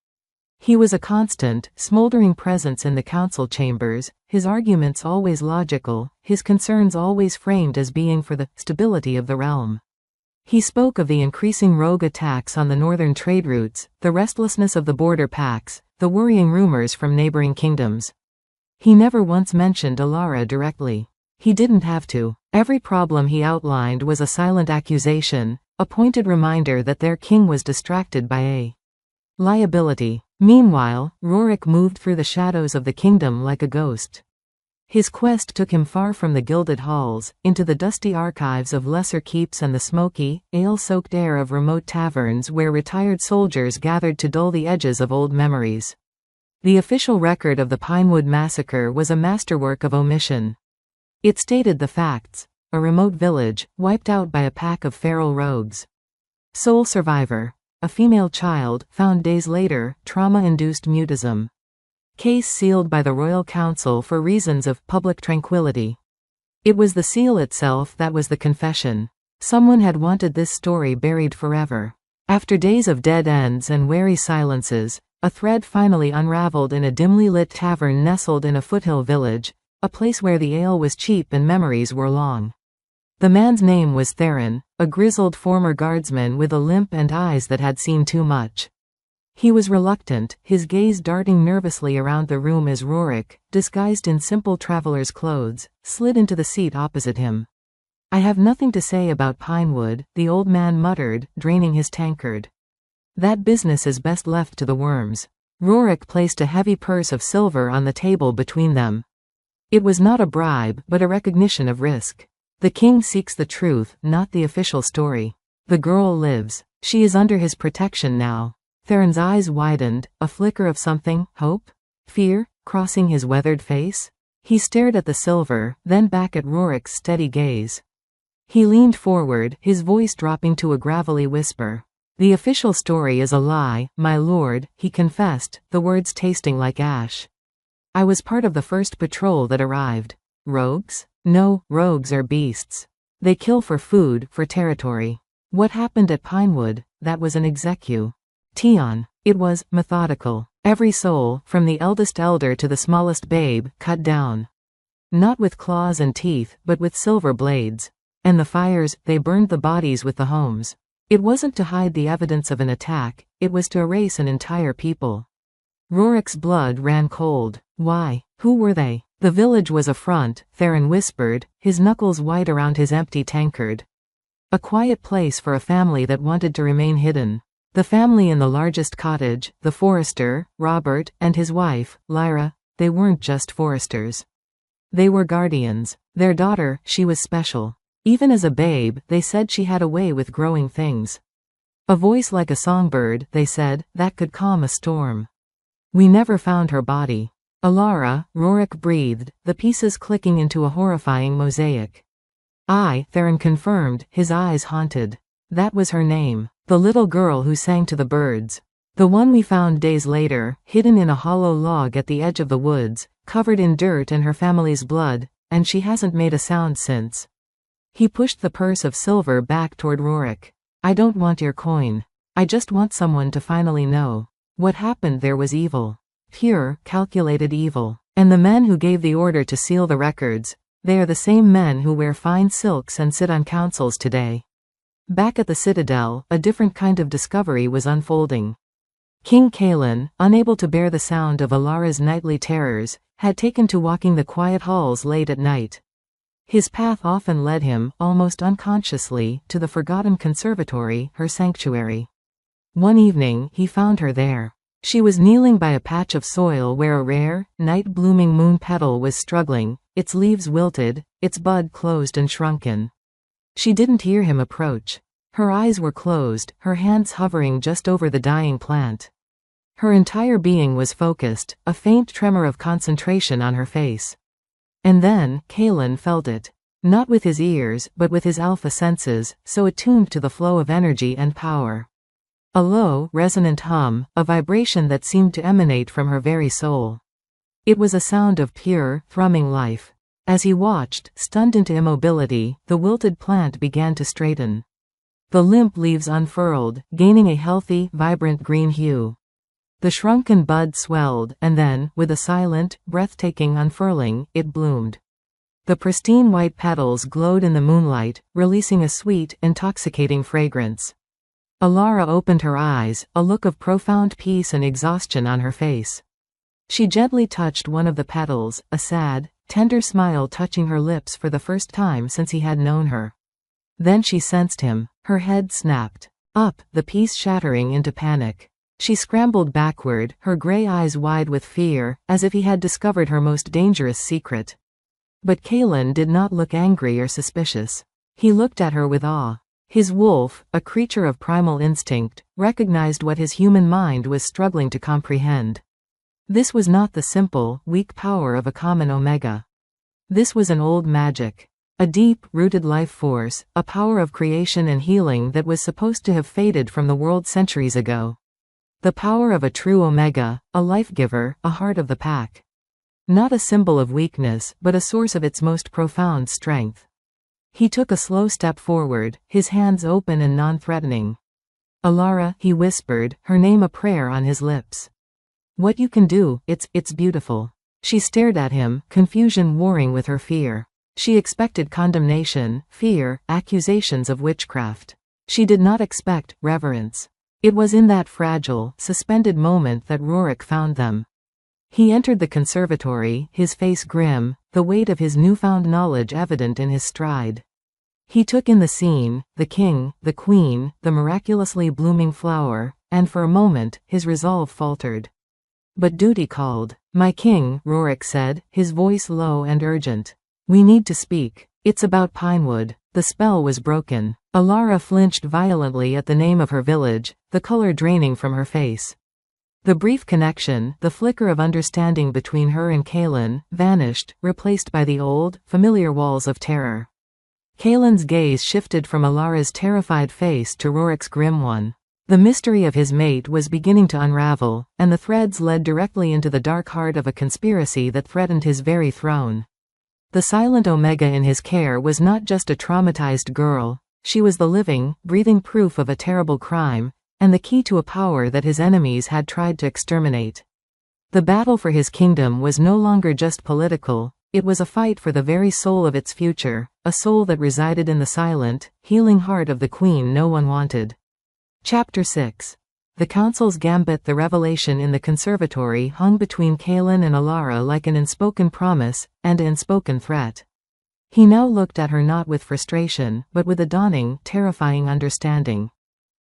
A: He was a constant, smoldering presence in the council chambers, his arguments always logical, his concerns always framed as being for the stability of the realm. He spoke of the increasing rogue attacks on the northern trade routes, the restlessness of the border pacts, the worrying rumors from neighboring kingdoms. He never once mentioned Alara directly. He didn't have to. Every problem he outlined was a silent accusation, a pointed reminder that their king was distracted by a liability. Meanwhile, Rorik moved through the shadows of the kingdom like a ghost. His quest took him far from the gilded halls, into the dusty archives of lesser keeps and the smoky, ale-soaked air of remote taverns where retired soldiers gathered to dull the edges of old memories. The official record of the Pinewood massacre was a masterwork of omission. It stated the facts: a remote village, wiped out by a pack of feral rogues. Sole survivor: a female child, found days later, trauma-induced mutism. Case sealed by the Royal Council for reasons of public tranquility. It was the seal itself that was the confession. Someone had wanted this story buried forever. After days of dead ends and wary silences, a thread finally unraveled in a dimly lit tavern nestled in a foothill village, a place where the ale was cheap and memories were long. The man's name was Theron, a grizzled former guardsman with a limp and eyes that had seen too much. He was reluctant, his gaze darting nervously around the room as Rorik, disguised in simple traveler's clothes, slid into the seat opposite him. "I have nothing to say about Pinewood," the old man muttered, draining his tankard. "That business is best left to the worms." Rorik placed a heavy purse of silver on the table between them. It was not a bribe, but a recognition of risk. The king seeks the truth, not the official story. The girl lives. She is under his protection now. Theron's eyes widened, a flicker of something, hope? Fear, crossing his weathered face? He stared at the silver, then back at Rorik's steady gaze. He leaned forward, his voice dropping to a gravelly whisper. "The official story is a lie, my lord," he confessed, the words tasting like ash. "I was part of the first patrol that arrived." "Rogues?" "No, rogues are beasts. They kill for food, for territory. What happened at Pinewood, that was an execu. Tion. It was methodical. Every soul, from the eldest elder to the smallest babe, cut down. Not with claws and teeth, but with silver blades. And the fires, they burned the bodies with the homes. It wasn't to hide the evidence of an attack, it was to erase an entire people." Rorik's blood ran cold. Why? Who were they? "The village was a front," Theron whispered, his knuckles white around his empty tankard. "A quiet place for a family that wanted to remain hidden. The family in the largest cottage, the forester, Robert, and his wife, Lyra, they weren't just foresters. They were guardians. Their daughter, she was special. Even as a babe, they said she had a way with growing things. A voice like a songbird, they said, that could calm a storm. We never found her body." "Alara," Rorik breathed, the pieces clicking into a horrifying mosaic. "Aye," Theron confirmed, his eyes haunted. "That was her name. The little girl who sang to the birds. The one we found days later, hidden in a hollow log at the edge of the woods, covered in dirt and her family's blood, and she hasn't made a sound since." He pushed the purse of silver back toward Rorik. "I don't want your coin. I just want someone to finally know. What happened there was evil. Pure, calculated evil. And the men who gave the order to seal the records, they are the same men who wear fine silks and sit on councils today." Back at the Citadel, a different kind of discovery was unfolding. King Kaelin, unable to bear the sound of Alara's nightly terrors, had taken to walking the quiet halls late at night. His path often led him, almost unconsciously, to the forgotten conservatory, her sanctuary. One evening, he found her there. She was kneeling by a patch of soil where a rare, night-blooming moon petal was struggling, its leaves wilted, its bud closed and shrunken. She didn't hear him approach. Her eyes were closed, her hands hovering just over the dying plant. Her entire being was focused, a faint tremor of concentration on her face. And then, Kaelin felt it. Not with his ears, but with his alpha senses, so attuned to the flow of energy and power. A low, resonant hum, a vibration that seemed to emanate from her very soul. It was a sound of pure, thrumming life. As he watched, stunned into immobility, the wilted plant began to straighten. The limp leaves unfurled, gaining a healthy, vibrant green hue. The shrunken bud swelled, and then, with a silent, breathtaking unfurling, it bloomed. The pristine white petals glowed in the moonlight, releasing a sweet, intoxicating fragrance. Alara opened her eyes, a look of profound peace and exhaustion on her face. She gently touched one of the petals, a sad, tender smile touching her lips for the first time since he had known her. Then she sensed him. Her head snapped. Up, the piece shattering into panic. She scrambled backward, her gray eyes wide with fear, as if he had discovered her most dangerous secret. But Kaelin did not look angry or suspicious. He looked at her with awe. His wolf, a creature of primal instinct, recognized what his human mind was struggling to comprehend. This was not the simple, weak power of a common omega. This was an old magic. A deep-rooted life force, a power of creation and healing that was supposed to have faded from the world centuries ago. The power of a true omega, a life-giver, a heart of the pack. Not a symbol of weakness, but a source of its most profound strength. He took a slow step forward, his hands open and non-threatening. Alara, he whispered, her name a prayer on his lips. What you can do, it's beautiful. She stared at him, confusion warring with her fear. She expected condemnation, fear, accusations of witchcraft. She did not expect reverence. It was in that fragile, suspended moment that Rorik found them. He entered the conservatory, his face grim, the weight of his newfound knowledge evident in his stride. He took in the scene, the king, the queen, the miraculously blooming flower, and for a moment, his resolve faltered. But duty called. My king, Rorik said, his voice low and urgent. We need to speak. It's about Pinewood. The spell was broken. Alara flinched violently at the name of her village, the color draining from her face. The brief connection, the flicker of understanding between her and Kaelin, vanished, replaced by the old, familiar walls of terror. Kaelin's gaze shifted from Alara's terrified face to Rorik's grim one. The mystery of his mate was beginning to unravel, and the threads led directly into the dark heart of a conspiracy that threatened his very throne. The silent Omega in his care was not just a traumatized girl, she was the living, breathing proof of a terrible crime, and the key to a power that his enemies had tried to exterminate. The battle for his kingdom was no longer just political, it was a fight for the very soul of its future, a soul that resided in the silent, healing heart of the queen no one wanted. Chapter 6. The Council's Gambit. The revelation in the conservatory hung between Kaelin and Alara like an unspoken promise, and an unspoken threat. He now looked at her not with frustration, but with a dawning, terrifying understanding.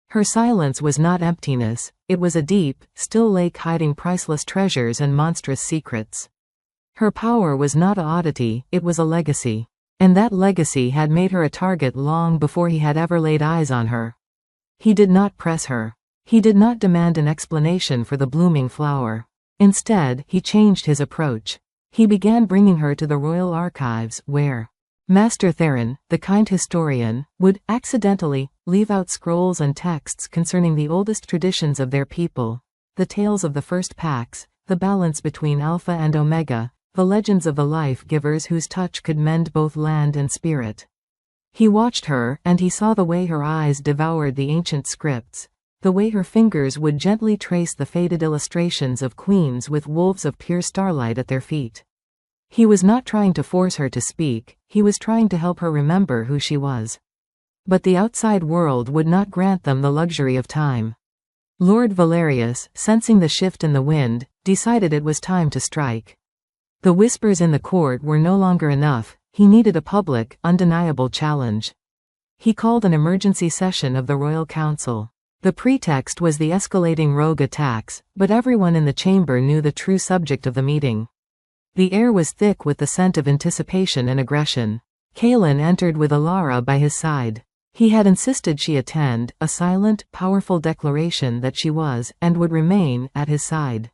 A: Her silence was not emptiness, it was a deep, still lake hiding priceless treasures and monstrous secrets. Her power was not an oddity, it was a legacy. And that legacy had made her a target long before he had ever laid eyes on her. He did not press her. He did not demand an explanation for the blooming flower. Instead, he changed his approach. He began bringing her to the royal archives, where Master Theron, the kind historian, would, accidentally, leave out scrolls and texts concerning the oldest traditions of their people, the tales of the first packs, the balance between Alpha and Omega, the legends of the life-givers whose touch could mend both land and spirit. He watched her, and he saw the way her eyes devoured the ancient scripts, the way her fingers would gently trace the faded illustrations of queens with wolves of pure starlight at their feet. He was not trying to force her to speak, he was trying to help her remember who she was. But the outside world would not grant them the luxury of time. Lord Valerius, sensing the shift in the wind, decided it was time to strike. The whispers in the court were no longer enough, he needed a public, undeniable challenge. He called an emergency session of the Royal Council. The pretext was the escalating rogue attacks, but everyone in the chamber knew the true subject of the meeting. The air was thick with the scent of anticipation and aggression. Kaelin entered with Alara by his side. He had insisted she attend, a silent, powerful declaration that she was, and would remain, at his side.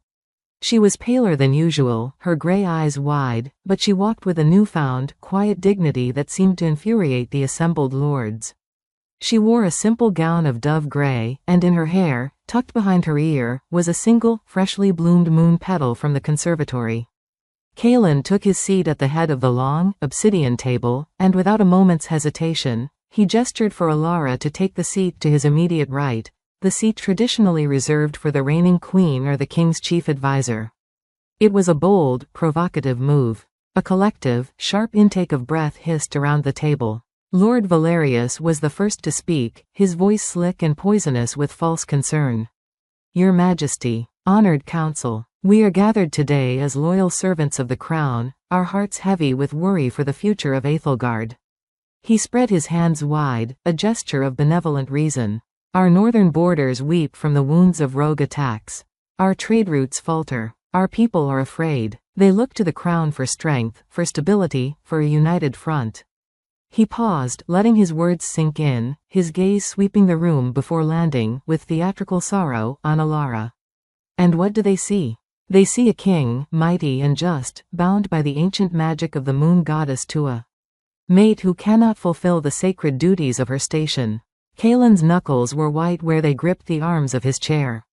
A: She was paler than usual, her grey eyes wide, but she walked with a newfound, quiet dignity that seemed to infuriate the assembled lords. She wore a simple gown of dove grey, and in her hair, tucked behind her ear, was a single, freshly bloomed moon petal from the conservatory. Kaelin took his seat at the head of the long, obsidian table, and without a moment's hesitation, he gestured for Alara to take the seat to his immediate right, the seat traditionally reserved for the reigning queen or the king's chief advisor. It was a bold, provocative move. A collective, sharp intake of breath hissed around the table. Lord Valerius was the first to speak, his voice slick and poisonous with false concern. Your Majesty, honored council, we are gathered today as loyal servants of the crown, our hearts heavy with worry for the future of Aethelgard. He spread his hands wide, a gesture of benevolent reason. Our northern borders weep from the wounds of rogue attacks. Our trade routes falter. Our people are afraid. They look to the crown for strength, for stability, for a united front. He paused, letting his words sink in, his gaze sweeping the room before landing, with theatrical sorrow, on Alara. And what do they see? They see a king, mighty and just, bound by the ancient magic of the moon goddess to a mate who cannot fulfill the sacred duties of her station. Kaelin's knuckles were white where they gripped the arms of his chair.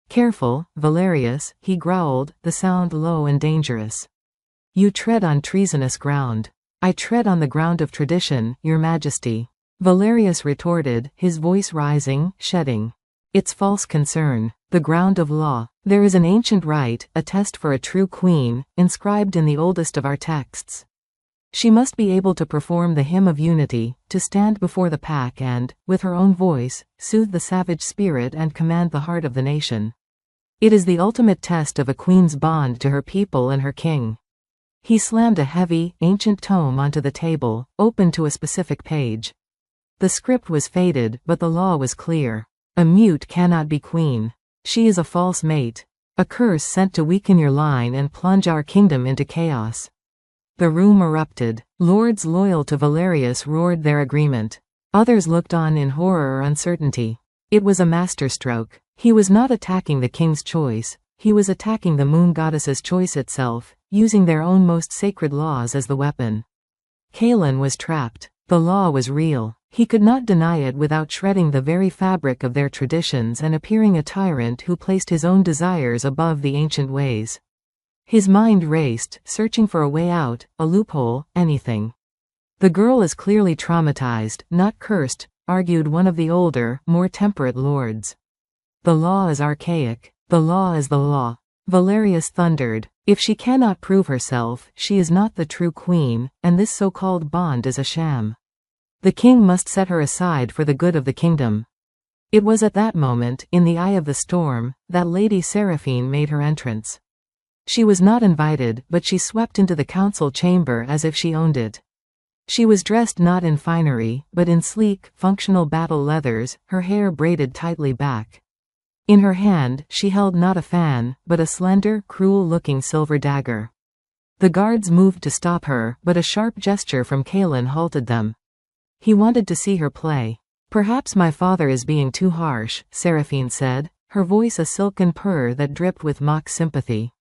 A: Careful, Valerius, he growled, the sound low and dangerous. You tread on treasonous ground. I tread on the ground of tradition, Your Majesty. Valerius retorted, his voice rising, shedding It's false concern, the ground of law. There is an ancient right, a test for a true queen, inscribed in the oldest of our texts. She must be able to perform the hymn of unity, to stand before the pack and, with her own voice, soothe the savage spirit and command the heart of the nation. It is the ultimate test of a queen's bond to her people and her king. He slammed a heavy, ancient tome onto the table, open to a specific page. The script was faded, but the law was clear. A mute cannot be queen. She is a false mate. A curse sent to weaken your line and plunge our kingdom into chaos. The room erupted. Lords loyal to Valerius roared their agreement. Others looked on in horror or uncertainty. It was a masterstroke. He was not attacking the king's choice. He was attacking the moon goddess's choice itself, using their own most sacred laws as the weapon. Kaelin was trapped. The law was real. He could not deny it without shredding the very fabric of their traditions and appearing a tyrant who placed his own desires above the ancient ways. His mind raced, searching for a way out, a loophole, anything. The girl is clearly traumatized, not cursed, argued one of the older, more temperate lords. The law is archaic. The law is the law. Valerius thundered. If she cannot prove herself, she is not the true queen, and this so-called bond is a sham. The king must set her aside for the good of the kingdom. It was at that moment, in the eye of the storm, that Lady Seraphine made her entrance. She was not invited, but she swept into the council chamber as if she owned it. She was dressed not in finery, but in sleek, functional battle leathers, her hair braided tightly back. In her hand, she held not a fan, but a slender, cruel-looking silver dagger. The guards moved to stop her, but a sharp gesture from Kaelin halted them. He wanted to see her play. Perhaps my father is being too harsh, Seraphine said, her voice a silken purr that dripped with mock sympathy.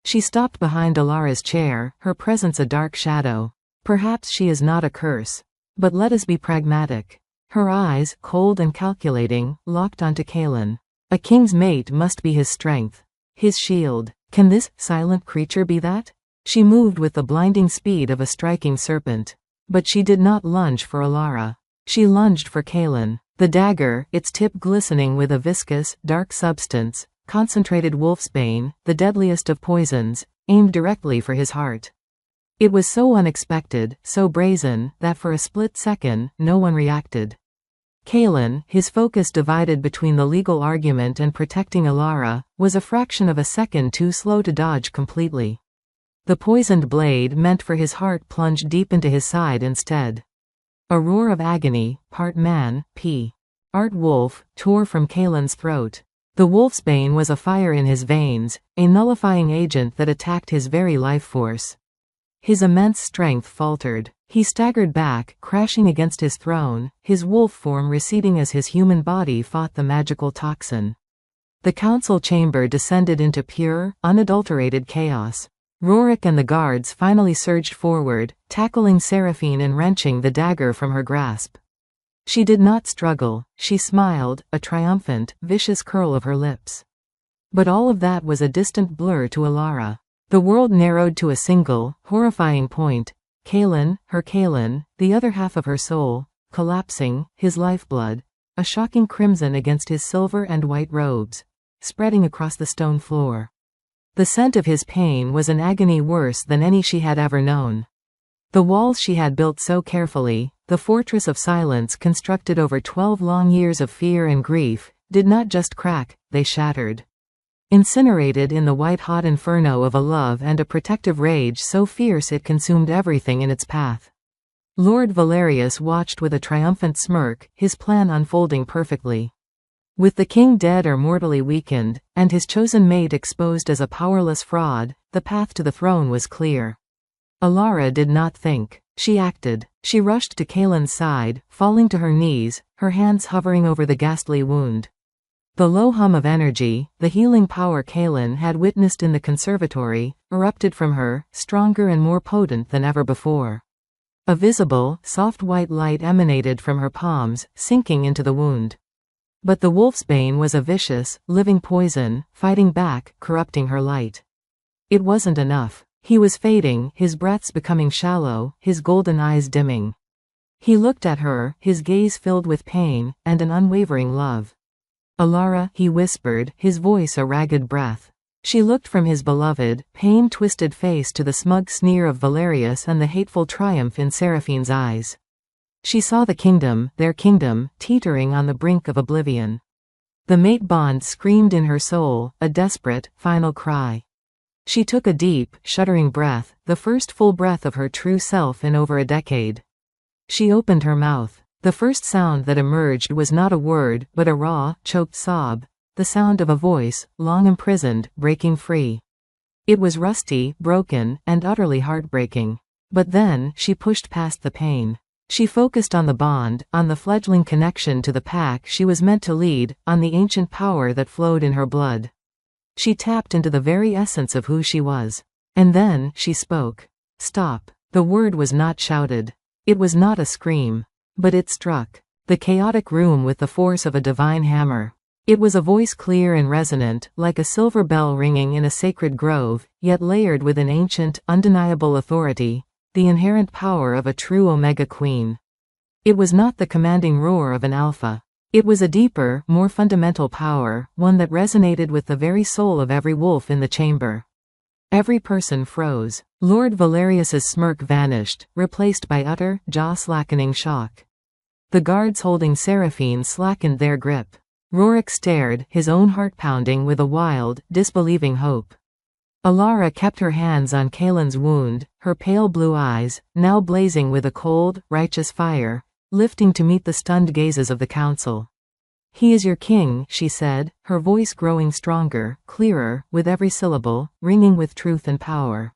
A: She stopped behind Alara's chair, her presence a dark shadow. Perhaps she is not a curse. But let us be pragmatic. Her eyes, cold and calculating, locked onto Kaelin. A king's mate must be his strength. His shield. Can this silent creature be that? She moved with the blinding speed of a striking serpent. But she did not lunge for Alara. She lunged for Kaelin. The dagger, its tip glistening with a viscous, dark substance, concentrated wolfsbane, the deadliest of poisons, aimed directly for his heart. It was so unexpected, so brazen, that for a split second, no one reacted. Kaelin, his focus divided between the legal argument and protecting Alara, was a fraction of a second too slow to dodge completely. The poisoned blade meant for his heart plunged deep into his side instead. A roar of agony, part man, part wolf, tore from Kaelin's throat. The wolfsbane was a fire in his veins, a nullifying agent that attacked his very life force. His immense strength faltered. He staggered back, crashing against his throne, his wolf form receding as his human body fought the magical toxin. The council chamber descended into pure, unadulterated chaos. Rorik and the guards finally surged forward, tackling Seraphine and wrenching the dagger from her grasp. She did not struggle, she smiled, a triumphant, vicious curl of her lips. But all of that was a distant blur to Alara. The world narrowed to a single, horrifying point. Kaelin, her Kaelin, the other half of her soul, collapsing, his lifeblood, a shocking crimson against his silver and white robes, spreading across the stone floor. The scent of his pain was an agony worse than any she had ever known. The walls she had built so carefully, the fortress of silence constructed over 12 long years of fear and grief, did not just crack, they shattered. Incinerated in the white-hot inferno of a love and a protective rage so fierce it consumed everything in its path. Lord Valerius watched with a triumphant smirk, his plan unfolding perfectly. With the king dead or mortally weakened, and his chosen mate exposed as a powerless fraud, the path to the throne was clear. Alara did not think. She acted. She rushed to Kaelin's side, falling to her knees, her hands hovering over the ghastly wound. The low hum of energy, the healing power Kaelin had witnessed in the conservatory, erupted from her, stronger and more potent than ever before. A visible, soft white light emanated from her palms, sinking into the wound. But the wolfsbane was a vicious, living poison, fighting back, corrupting her light. It wasn't enough. He was fading, his breaths becoming shallow, his golden eyes dimming. He looked at her, his gaze filled with pain, and an unwavering love. Alara, he whispered, his voice a ragged breath. She looked from his beloved, pain-twisted face to the smug sneer of Valerius and the hateful triumph in Seraphine's eyes. She saw the kingdom, their kingdom, teetering on the brink of oblivion. The mate bond screamed in her soul, a desperate, final cry. She took a deep, shuddering breath, the first full breath of her true self in over a decade. She opened her mouth. The first sound that emerged was not a word, but a raw, choked sob. The sound of a voice, long imprisoned, breaking free. It was rusty, broken, and utterly heartbreaking. But then, she pushed past the pain. She focused on the bond, on the fledgling connection to the pack she was meant to lead, on the ancient power that flowed in her blood. She tapped into the very essence of who she was. And then, she spoke. Stop. The word was not shouted. It was not a scream. But it struck the chaotic room with the force of a divine hammer. It was a voice clear and resonant, like a silver bell ringing in a sacred grove, yet layered with an ancient, undeniable authority, the inherent power of a true Omega Queen. It was not the commanding roar of an alpha. It was a deeper, more fundamental power, one that resonated with the very soul of every wolf in the chamber. Every person froze. Lord Valerius's smirk vanished, replaced by utter, jaw-slackening shock. The guards holding Seraphine slackened their grip. Rorik stared, his own heart pounding with a wild, disbelieving hope. Alara kept her hands on Kaelin's wound, her pale blue eyes, now blazing with a cold, righteous fire, lifting to meet the stunned gazes of the council. He is your king, she said, her voice growing stronger, clearer, with every syllable, ringing with truth and power.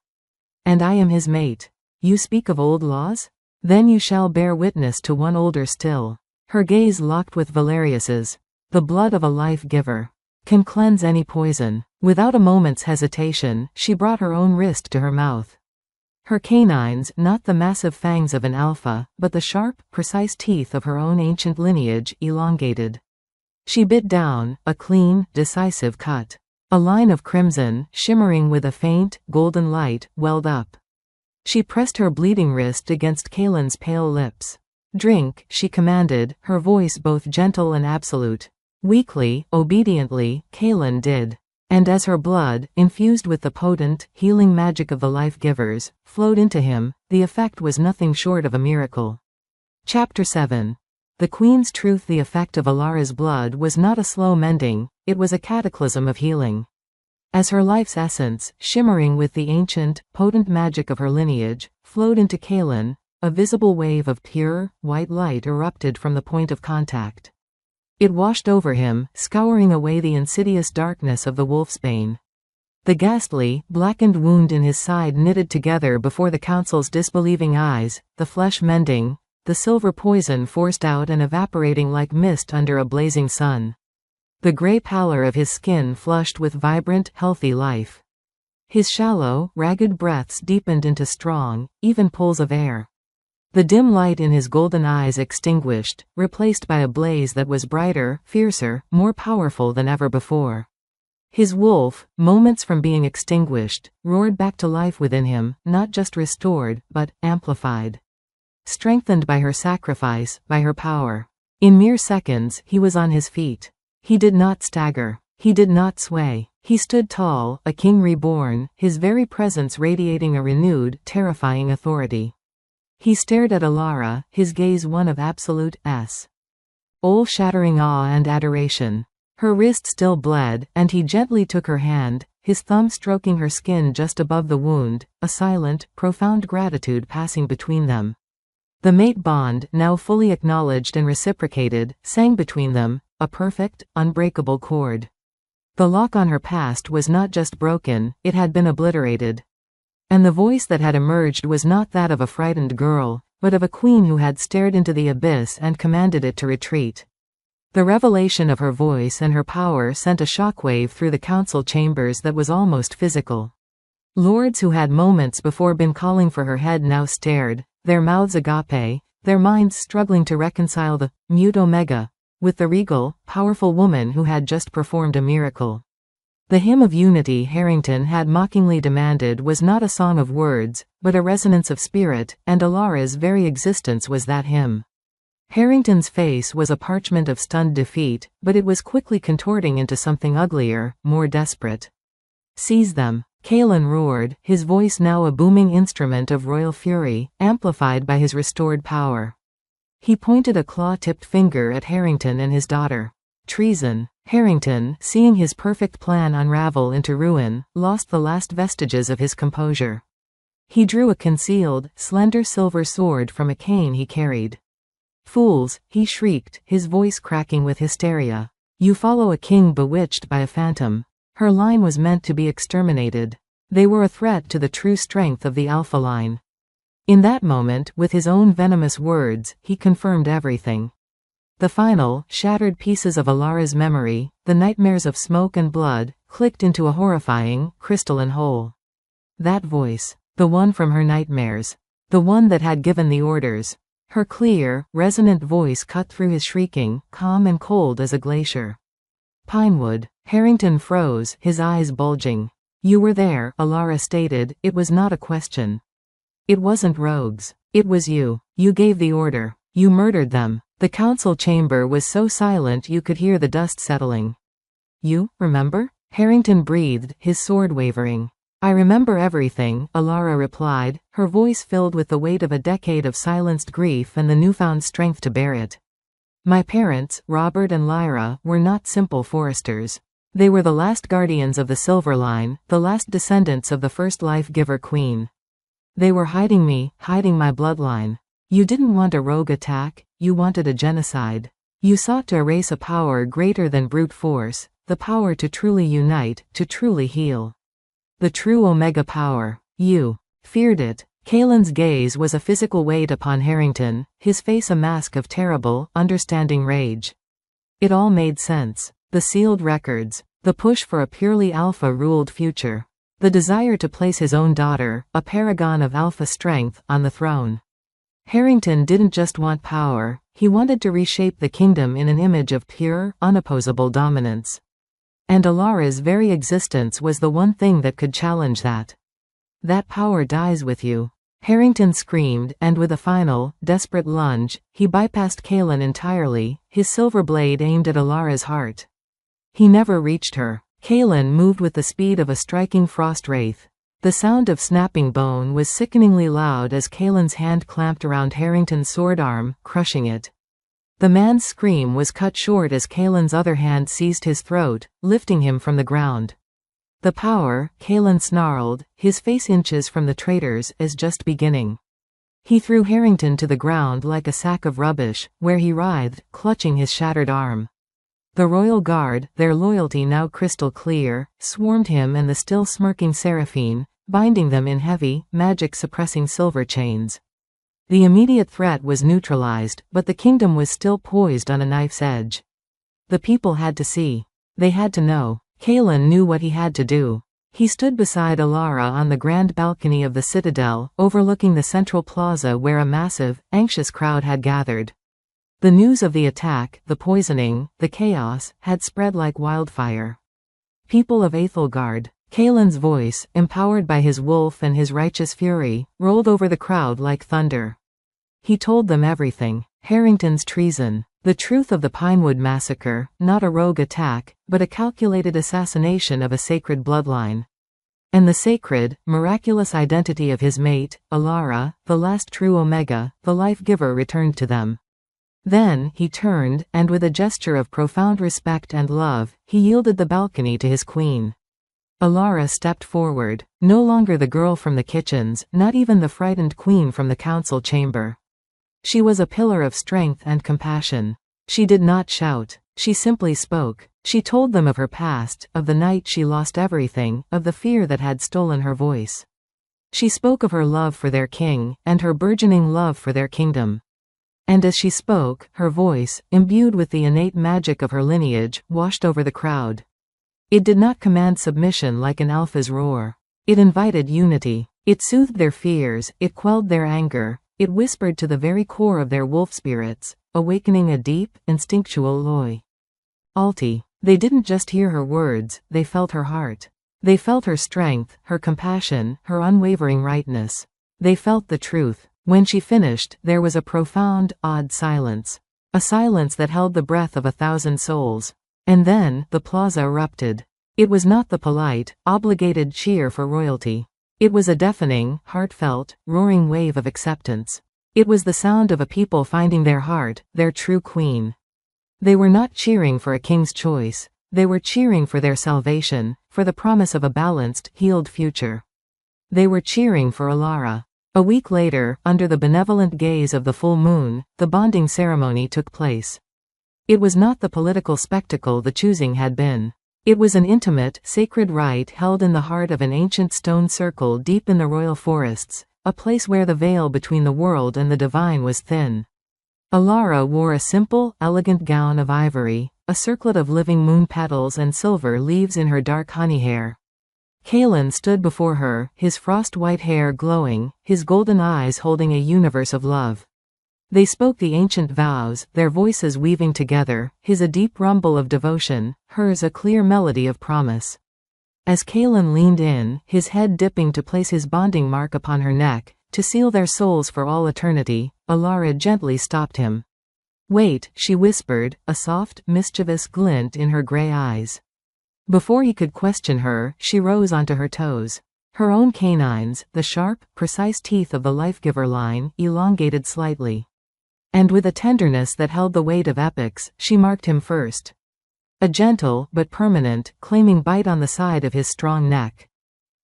A: And I am his mate. You speak of old laws? Then you shall bear witness to one older still. Her gaze locked with Valerius's. The blood of a life-giver can cleanse any poison. Without a moment's hesitation, she brought her own wrist to her mouth. Her canines, not the massive fangs of an alpha, but the sharp, precise teeth of her own ancient lineage, elongated. She bit down, a clean, decisive cut. A line of crimson, shimmering with a faint, golden light, welled up. She pressed her bleeding wrist against Kaelin's pale lips. Drink, she commanded, her voice both gentle and absolute. Weakly, obediently, Kaelin did. And as her blood, infused with the potent, healing magic of the life-givers, flowed into him, the effect was nothing short of a miracle. Chapter 7. The Queen's truth. The effect of Alara's blood was not a slow mending, it was a cataclysm of healing. As her life's essence, shimmering with the ancient, potent magic of her lineage, flowed into Kaelin, a visible wave of pure, white light erupted from the point of contact. It washed over him, scouring away the insidious darkness of the wolfsbane. The ghastly, blackened wound in his side knitted together before the council's disbelieving eyes, the flesh mending, the silver poison forced out and evaporating like mist under a blazing sun. The gray pallor of his skin flushed with vibrant, healthy life. His shallow, ragged breaths deepened into strong, even pulls of air. The dim light in his golden eyes extinguished, replaced by a blaze that was brighter, fiercer, more powerful than ever before. His wolf, moments from being extinguished, roared back to life within him, not just restored, but amplified. Strengthened by her sacrifice, by her power. In mere seconds, he was on his feet. He did not stagger. He did not sway. He stood tall, a king reborn, his very presence radiating a renewed, terrifying authority. He stared at Alara, his gaze one of absolute, soul-shattering awe and adoration. Her wrist still bled, and he gently took her hand, his thumb stroking her skin just above the wound, a silent, profound gratitude passing between them. The mate bond, now fully acknowledged and reciprocated, sang between them, a perfect, unbreakable chord. The lock on her past was not just broken, it had been obliterated. And the voice that had emerged was not that of a frightened girl, but of a queen who had stared into the abyss and commanded it to retreat. The revelation of her voice and her power sent a shockwave through the council chambers that was almost physical. Lords who had moments before been calling for her head now stared, their mouths agape, their minds struggling to reconcile the mute Omega with the regal, powerful woman who had just performed a miracle. The hymn of unity Harrington had mockingly demanded was not a song of words, but a resonance of spirit, and Alara's very existence was that hymn. Harrington's face was a parchment of stunned defeat, but it was quickly contorting into something uglier, more desperate. "Seize them!" Kaelan roared, his voice now a booming instrument of royal fury, amplified by his restored power. He pointed a claw-tipped finger at Harrington and his daughter. Treason. Harrington, seeing his perfect plan unravel into ruin, lost the last vestiges of his composure. He drew a concealed, slender silver sword from a cane he carried. "Fools," he shrieked, his voice cracking with hysteria. "You follow a king bewitched by a phantom." Her line was meant to be exterminated. They were a threat to the true strength of the Alpha line. In that moment, with his own venomous words, he confirmed everything. The final, shattered pieces of Alara's memory, the nightmares of smoke and blood, clicked into a horrifying, crystalline whole. That voice. The one from her nightmares. The one that had given the orders. Her clear, resonant voice cut through his shrieking, calm and cold as a glacier. "Pinewood." Harrington froze, his eyes bulging. "You were there," Alara stated, "it was not a question. It wasn't rogues. It was you. You gave the order. You murdered them." The council chamber was so silent you could hear the dust settling. "You, remember?" Harrington breathed, his sword wavering. "I remember everything," Alara replied, her voice filled with the weight of a decade of silenced grief and the newfound strength to bear it. "My parents, Robert and Lyra, were not simple foresters. They were the last guardians of the Silver Line, the last descendants of the first life-giver queen. They were hiding me, hiding my bloodline. You didn't want a rogue attack, you wanted a genocide. You sought to erase a power greater than brute force, the power to truly unite, to truly heal. The true Omega power. You feared it." Kaelan's gaze was a physical weight upon Harrington, his face a mask of terrible, understanding rage. It all made sense. The sealed records. The push for a purely Alpha-ruled future. The desire to place his own daughter, a paragon of Alpha strength, on the throne. Harrington didn't just want power, he wanted to reshape the kingdom in an image of pure, unopposable dominance. And Alara's very existence was the one thing that could challenge that. "That power dies with you." Harrington screamed, and with a final, desperate lunge, he bypassed Kaelan entirely, his silver blade aimed at Alara's heart. He never reached her. Kaelan moved with the speed of a striking frost wraith. The sound of snapping bone was sickeningly loud as Kaelan's hand clamped around Harrington's sword arm, crushing it. The man's scream was cut short as Kaelan's other hand seized his throat, lifting him from the ground. "The power," Kaelan snarled, his face inches from the traitors, "is just beginning." He threw Harrington to the ground like a sack of rubbish, where he writhed, clutching his shattered arm. The Royal Guard, their loyalty now crystal clear, swarmed him and the still smirking Seraphine, binding them in heavy, magic-suppressing silver chains. The immediate threat was neutralized, but the kingdom was still poised on a knife's edge. The people had to see. They had to know. Kaelan knew what he had to do. He stood beside Alara on the grand balcony of the citadel, overlooking the central plaza where a massive, anxious crowd had gathered. The news of the attack, the poisoning, the chaos, had spread like wildfire. "People of Aethelgard." Kaelan's voice, empowered by his wolf and his righteous fury, rolled over the crowd like thunder. He told them everything. Harrington's treason. The truth of the Pinewood massacre, not a rogue attack, but a calculated assassination of a sacred bloodline. And the sacred, miraculous identity of his mate, Alara, the last true Omega, the life-giver returned to them. Then, he turned, and with a gesture of profound respect and love, he yielded the balcony to his queen. Alara stepped forward, no longer the girl from the kitchens, not even the frightened queen from the council chamber. She was a pillar of strength and compassion. She did not shout. She simply spoke. She told them of her past, of the night she lost everything, of the fear that had stolen her voice. She spoke of her love for their king, and her burgeoning love for their kingdom. And as she spoke, her voice, imbued with the innate magic of her lineage, washed over the crowd. It did not command submission like an alpha's roar. It invited unity. It soothed their fears, it quelled their anger, it whispered to the very core of their wolf spirits, awakening a deep, instinctual loyalty. They didn't just hear her words, they felt her heart. They felt her strength, her compassion, her unwavering rightness. They felt the truth. When she finished, there was a profound, odd silence. A silence that held the breath of 1,000 souls. And then, the plaza erupted. It was not the polite, obligated cheer for royalty. It was a deafening, heartfelt, roaring wave of acceptance. It was the sound of a people finding their heart, their true queen. They were not cheering for a king's choice. They were cheering for their salvation, for the promise of a balanced, healed future. They were cheering for Alara. A week later, under the benevolent gaze of the full moon, the bonding ceremony took place. It was not the political spectacle the choosing had been. It was an intimate, sacred rite held in the heart of an ancient stone circle deep in the royal forests, a place where the veil between the world and the divine was thin. Alara wore a simple, elegant gown of ivory, a circlet of living moon petals and silver leaves in her dark honey hair. Kaelin stood before her, his frost-white hair glowing, his golden eyes holding a universe of love. They spoke the ancient vows, their voices weaving together, his a deep rumble of devotion, hers a clear melody of promise. As Kaelin leaned in, his head dipping to place his bonding mark upon her neck, to seal their souls for all eternity, Alara gently stopped him. "Wait," she whispered, a soft, mischievous glint in her gray eyes. Before he could question her, she rose onto her toes. Her own canines, the sharp, precise teeth of the life-giver line, elongated slightly. And with a tenderness that held the weight of epics, she marked him first. A gentle, but permanent, claiming bite on the side of his strong neck.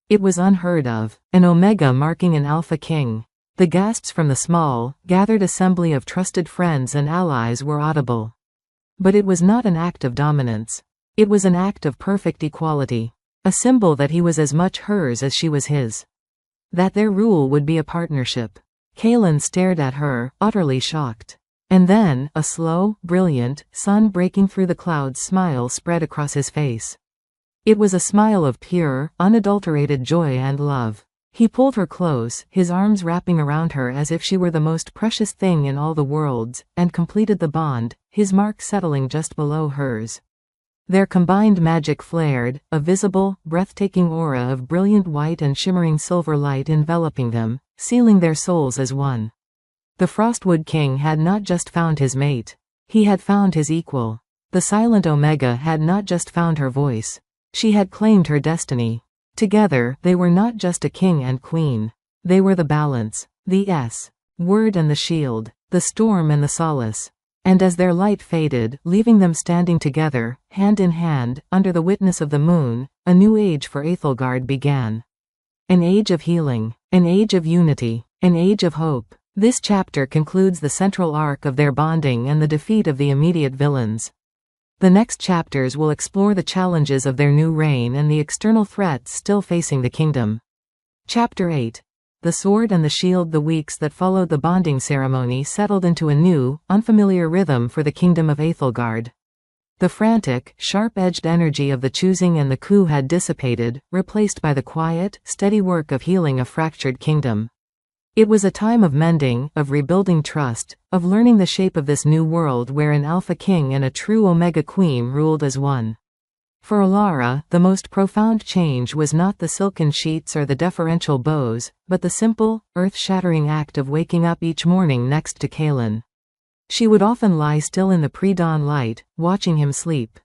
A: It was unheard of, an omega marking an alpha king. The gasps from the small, gathered assembly of trusted friends and allies were audible. But it was not an act of dominance. It was an act of perfect equality. A symbol that he was as much hers as she was his. That their rule would be a partnership. Kaelin stared at her, utterly shocked. And then, a slow, brilliant, sun-breaking through the clouds smile spread across his face. It was a smile of pure, unadulterated joy and love. He pulled her close, his arms wrapping around her as if she were the most precious thing in all the worlds, and completed the bond, his mark settling just below hers. Their combined magic flared, a visible, breathtaking aura of brilliant white and shimmering silver light enveloping them, sealing their souls as one. The Frostwood King had not just found his mate. He had found his equal. The silent Omega had not just found her voice. She had claimed her destiny. Together, they were not just a king and queen. They were the balance, the word and the shield, the storm and the solace. And as their light faded, leaving them standing together, hand in hand, under the witness of the moon, a new age for Aethelgard began. An age of healing, an age of unity, an age of hope. This chapter concludes the central arc of their bonding and the defeat of the immediate villains. The next chapters will explore the challenges of their new reign and the external threats still facing the kingdom. Chapter 8. The sword and the shield. The weeks that followed the bonding ceremony settled into a new, unfamiliar rhythm for the kingdom of Aethelgard. The frantic, sharp-edged energy of the choosing and the coup had dissipated, replaced by the quiet, steady work of healing a fractured kingdom. It was a time of mending, of rebuilding trust, of learning the shape of this new world where an alpha king and a true omega queen ruled as one. For Alara, the most profound change was not the silken sheets or the deferential bows, but the simple, earth-shattering act of waking up each morning next to Kaelin. She would often lie still in the pre-dawn light, watching him sleep.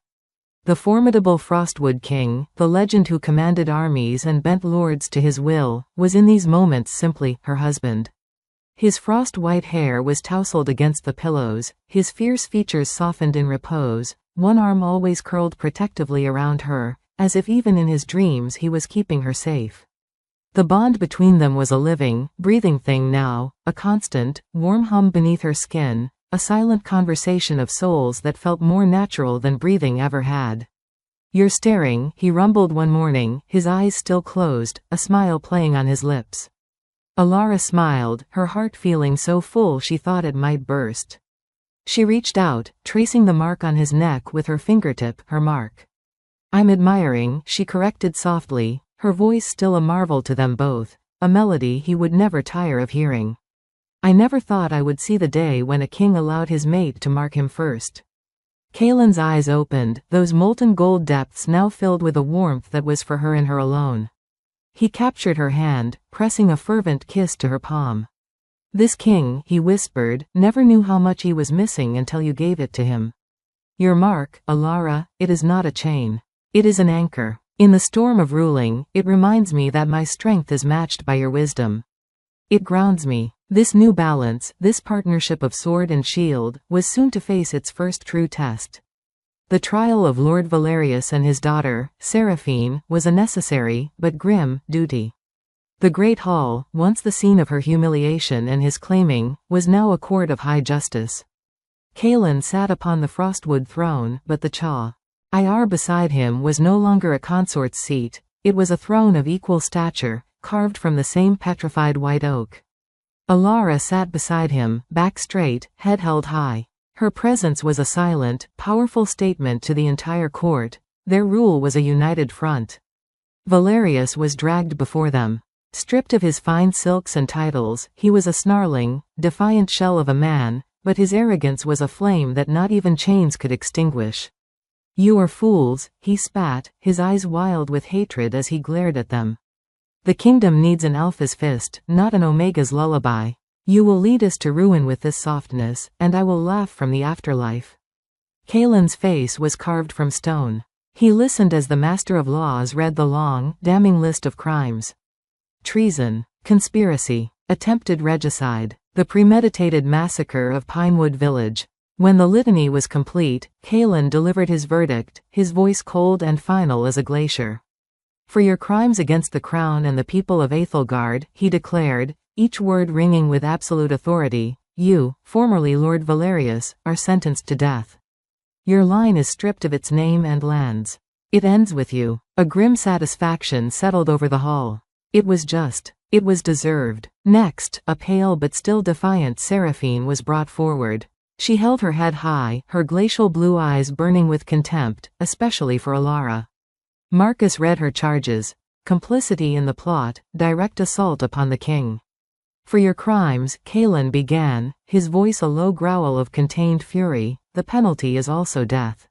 A: The formidable Frostwood King, the legend who commanded armies and bent lords to his will, was in these moments simply her husband. His frost-white hair was tousled against the pillows, his fierce features softened in repose, one arm always curled protectively around her, as if even in his dreams he was keeping her safe. The bond between them was a living, breathing thing now, a constant, warm hum beneath her skin, a silent conversation of souls that felt more natural than breathing ever had. "You're staring," he rumbled one morning, his eyes still closed, a smile playing on his lips. Alara smiled, her heart feeling so full she thought it might burst. She reached out, tracing the mark on his neck with her fingertip, her mark. "I'm admiring," she corrected softly, her voice still a marvel to them both, a melody he would never tire of hearing. "I never thought I would see the day when a king allowed his mate to mark him first." Kaelin's eyes opened, those molten gold depths now filled with a warmth that was for her and her alone. He captured her hand, pressing a fervent kiss to her palm. This king, he whispered, never knew how much he was missing until you gave it to him. Your mark, Alara, it is not a chain. It is an anchor. In the storm of ruling, it reminds me that my strength is matched by your wisdom. It grounds me. This new balance, this partnership of sword and shield, was soon to face its first true test. The trial of Lord Valerius and his daughter, Seraphine, was a necessary, but grim, duty. The great hall, once the scene of her humiliation and his claiming, was now a court of high justice. Kaelin sat upon the frostwood throne, but the chair beside him was no longer a consort's seat, it was a throne of equal stature, carved from the same petrified white oak. Alara sat beside him, back straight, head held high. Her presence was a silent, powerful statement to the entire court. Their rule was a united front. Valerius was dragged before them. Stripped of his fine silks and titles, he was a snarling, defiant shell of a man, but his arrogance was a flame that not even chains could extinguish. You are fools, he spat, his eyes wild with hatred as he glared at them. The kingdom needs an alpha's fist, not an omega's lullaby. You will lead us to ruin with this softness, and I will laugh from the afterlife. Kaelin's face was carved from stone. He listened as the master of laws read the long, damning list of crimes. Treason, conspiracy, attempted regicide, the premeditated massacre of Pinewood Village. When the litany was complete, Kaelin delivered his verdict, his voice cold and final as a glacier. For your crimes against the crown and the people of Aethelgard, he declared, each word ringing with absolute authority, you, formerly Lord Valerius, are sentenced to death. Your line is stripped of its name and lands. It ends with you. A grim satisfaction settled over the hall. It was just. It was deserved. Next, a pale but still defiant Seraphine was brought forward. She held her head high, her glacial blue eyes burning with contempt, especially for Alara. Marcus read her charges. Complicity in the plot, direct assault upon the king. For your crimes, Kaelin began, his voice a low growl of contained fury, the penalty is also death.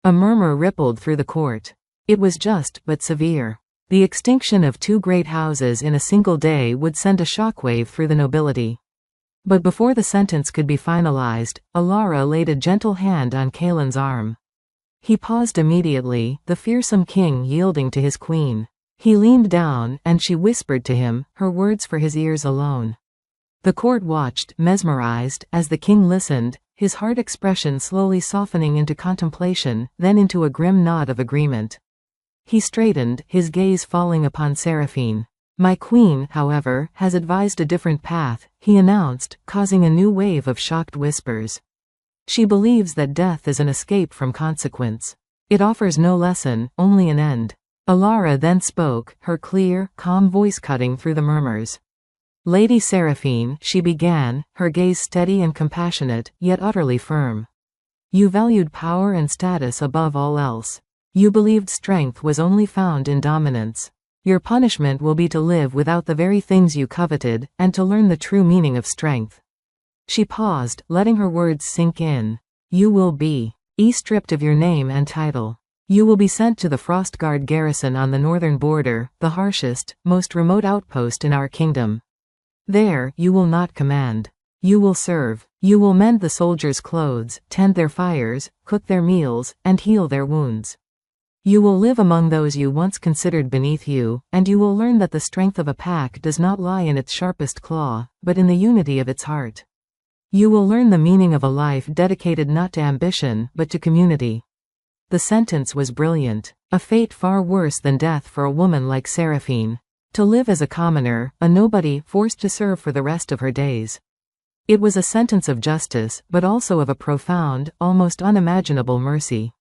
A: A murmur rippled through the court. It was just, but severe. The extinction of two great houses in a single day would send a shockwave through the nobility. But before the sentence could be finalized, Alara laid a gentle hand on Kaelin's arm. He paused immediately, the fearsome king yielding to his queen. He leaned down, and she whispered to him, her words for his ears alone. The court watched, mesmerized, as the king listened, his hard expression slowly softening into contemplation, then into a grim nod of agreement. He straightened, his gaze falling upon Seraphine. My queen, however, has advised a different path, he announced, causing a new wave of shocked whispers. She believes that death is an escape from consequence. It offers no lesson, only an end. Alara then spoke, her clear, calm voice cutting through the murmurs. Lady Seraphine, she began, her gaze steady and compassionate, yet utterly firm. You valued power and status above all else. You believed strength was only found in dominance. Your punishment will be to live without the very things you coveted, and to learn the true meaning of strength. She paused, letting her words sink in. You will be stripped of your name and title. You will be sent to the Frostguard garrison on the northern border, the harshest, most remote outpost in our kingdom. There, you will not command. You will serve. You will mend the soldiers' clothes, tend their fires, cook their meals, and heal their wounds. You will live among those you once considered beneath you, and you will learn that the strength of a pack does not lie in its sharpest claw, but in the unity of its heart. You will learn the meaning of a life dedicated not to ambition, but to community. The sentence was brilliant, a fate far worse than death for a woman like Seraphine. To live as a commoner, a nobody, forced to serve for the rest of her days. It was a sentence of justice, but also of a profound, almost unimaginable mercy.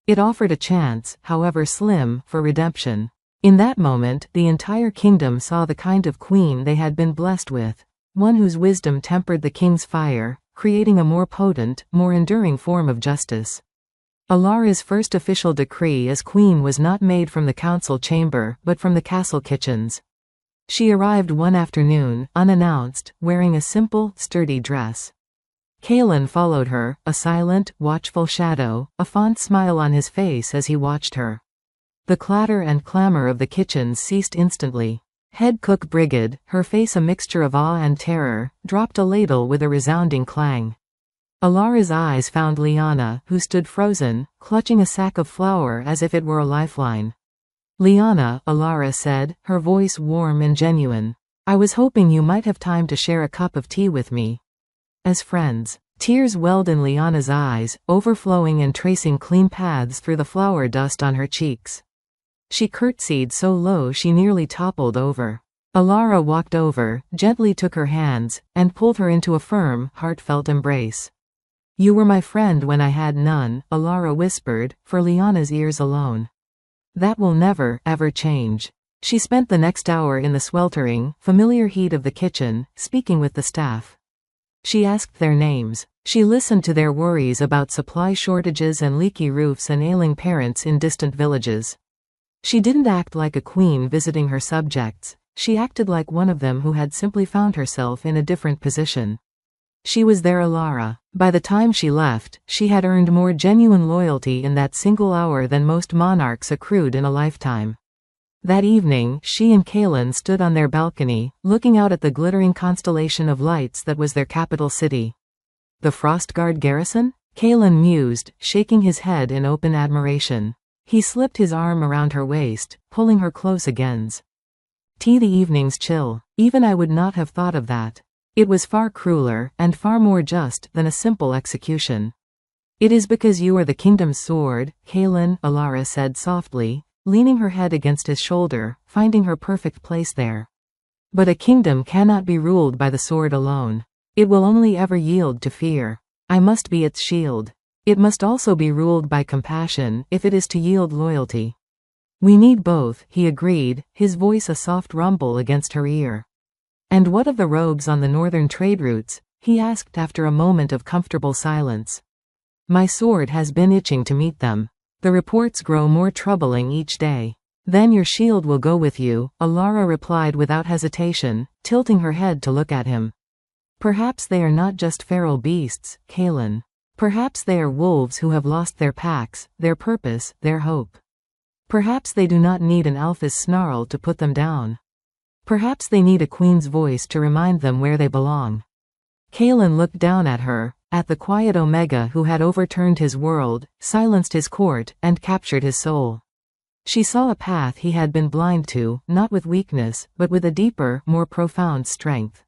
A: It offered a chance, however slim, for redemption. In that moment, the entire kingdom saw the kind of queen they had been blessed with, one whose wisdom tempered the king's fire, creating a more potent, more enduring form of justice. Alara's first official decree as queen was not made from the council chamber, but from the castle kitchens. She arrived one afternoon, unannounced, wearing a simple, sturdy dress. Kaelin followed her, a silent, watchful shadow, a fond smile on his face as he watched her. The clatter and clamor of the kitchens ceased instantly. Head cook Brigid, her face a mixture of awe and terror, dropped a ladle with a resounding clang. Alara's eyes found Liana, who stood frozen, clutching a sack of flour as if it were a lifeline. "Liana," Alara said, her voice warm and genuine. "I was hoping you might have time to share a cup of tea with me. As friends." Tears welled in Liana's eyes, overflowing and tracing clean paths through the flour dust on her cheeks. She curtsied so low she nearly toppled over. Alara walked over, gently took her hands, and pulled her into a firm, heartfelt embrace. "You were my friend when I had none," Alara whispered, for Liana's ears alone. "That will never, ever change." She spent the next hour in the sweltering, familiar heat of the kitchen, speaking with the staff. She asked their names. She listened to their worries about supply shortages and leaky roofs and ailing parents in distant villages. She didn't act like a queen visiting her subjects. She acted like one of them who had simply found herself in a different position. She was their Alara. By the time she left, she had earned more genuine loyalty in that single hour than most monarchs accrued in a lifetime. That evening, she and Kaelin stood on their balcony, looking out at the glittering constellation of lights that was their capital city. "The Frostguard garrison?" Kaelin mused, shaking his head in open admiration. He slipped his arm around her waist, pulling her close against. "The evening's chill. Even I would not have thought of that. It was far crueler, and far more just, than a simple execution." "It is because you are the kingdom's sword," Kaelin, Alara said softly, leaning her head against his shoulder, finding her perfect place there. "But a kingdom cannot be ruled by the sword alone. It will only ever yield to fear. I must be its shield. It must also be ruled by compassion, if it is to yield loyalty." "We need both," he agreed, his voice a soft rumble against her ear. "And what of the rogues on the northern trade routes?" he asked after a moment of comfortable silence. "My sword has been itching to meet them. The reports grow more troubling each day." "Then your shield will go with you," Alara replied without hesitation, tilting her head to look at him. "Perhaps they are not just feral beasts, Kaelin. Perhaps they are wolves who have lost their packs, their purpose, their hope. Perhaps they do not need an alpha's snarl to put them down. Perhaps they need a queen's voice to remind them where they belong." Kaelin looked down at her, at the quiet Omega who had overturned his world, silenced his court, and captured his soul. She saw a path he had been blind to, not with weakness, but with a deeper, more profound strength.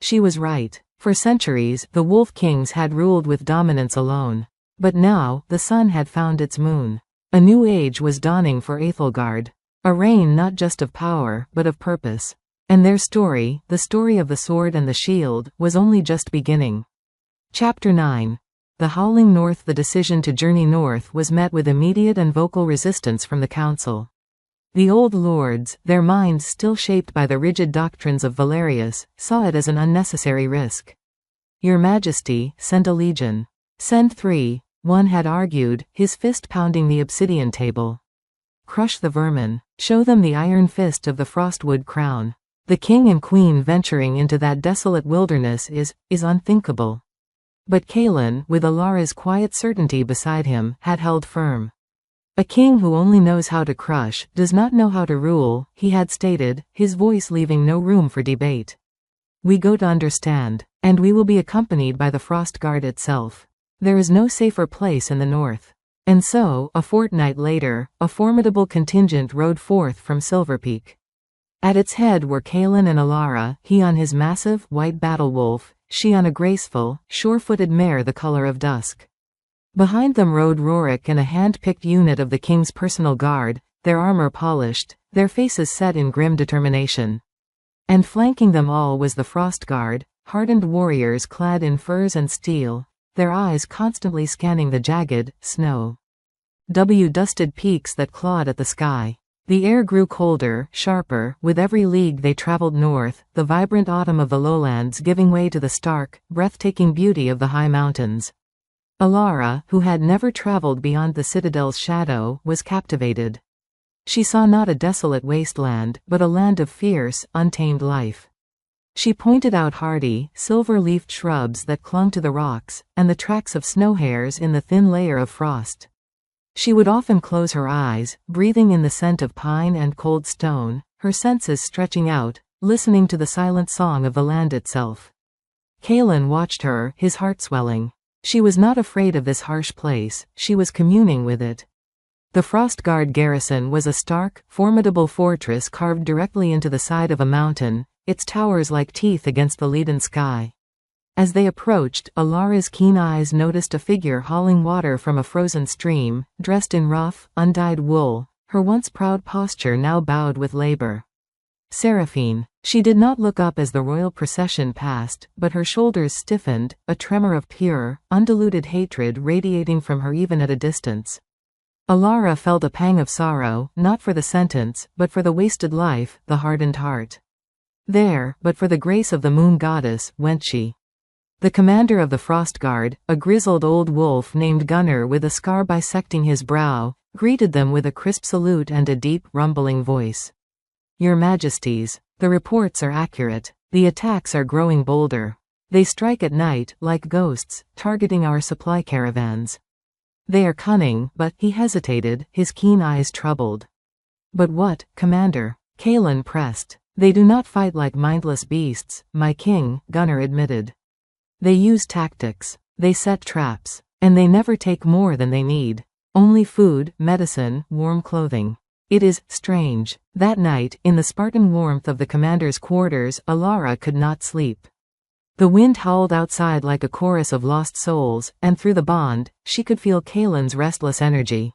A: She was right. For centuries, the Wolf Kings had ruled with dominance alone. But now, the sun had found its moon. A new age was dawning for Aethelgard. A reign not just of power, but of purpose. And their story, the story of the sword and the shield, was only just beginning. Chapter 9. The Howling North. The decision to journey north was met with immediate and vocal resistance from the council. The old lords, their minds still shaped by the rigid doctrines of Valerius, saw it as an unnecessary risk. "Your Majesty, send a legion." "Send 3, one had argued, his fist pounding the obsidian table. "Crush the vermin. Show them the iron fist of the frostwood crown. The king and queen venturing into that desolate wilderness is unthinkable." But Kaelin, with Alara's quiet certainty beside him, had held firm. "A king who only knows how to crush, does not know how to rule," he had stated, his voice leaving no room for debate. "We go to understand. And we will be accompanied by the Frostguard itself. There is no safer place in the north." And so, a fortnight later, a formidable contingent rode forth from Silverpeak. At its head were Kaelin and Alara, he on his massive, white battle-wolf, she on a graceful, sure-footed mare the color of dusk. Behind them rode Rorik and a hand-picked unit of the king's personal guard, their armor polished, their faces set in grim determination. And flanking them all was the Frostguard, hardened warriors clad in furs and steel, their eyes constantly scanning the jagged, snow-dusted peaks that clawed at the sky. The air grew colder, sharper, with every league they traveled north, the vibrant autumn of the lowlands giving way to the stark, breathtaking beauty of the high mountains. Alara, who had never traveled beyond the citadel's shadow, was captivated. She saw not a desolate wasteland, but a land of fierce, untamed life. She pointed out hardy, silver-leafed shrubs that clung to the rocks, and the tracks of snow hares in the thin layer of frost. She would often close her eyes, breathing in the scent of pine and cold stone, her senses stretching out, listening to the silent song of the land itself. Kaelin watched her, his heart swelling. She was not afraid of this harsh place, she was communing with it. The Frostguard garrison was a stark, formidable fortress carved directly into the side of a mountain, its towers like teeth against the leaden sky. As they approached, Alara's keen eyes noticed a figure hauling water from a frozen stream, dressed in rough, undyed wool, her once proud posture now bowed with labor. Seraphine. She did not look up as the royal procession passed, but her shoulders stiffened, a tremor of pure, undiluted hatred radiating from her even at a distance. Alara felt a pang of sorrow, not for the sentence, but for the wasted life, the hardened heart. There, but for the grace of the moon goddess, went she. The commander of the Frostguard, a grizzled old wolf named Gunnar with a scar bisecting his brow, greeted them with a crisp salute and a deep, rumbling voice. Your Majesties, the reports are accurate. The attacks are growing bolder. They strike at night, like ghosts, targeting our supply caravans. They are cunning, but he hesitated, his keen eyes troubled. But what, Commander? Kaelin pressed. They do not fight like mindless beasts, my king, Gunnar admitted. They use tactics. They set traps. And they never take more than they need. Only food, medicine, warm clothing. It is strange. That night, in the Spartan warmth of the commander's quarters, Alara could not sleep. The wind howled outside like a chorus of lost souls, and through the bond, she could feel Kaelin's restless energy.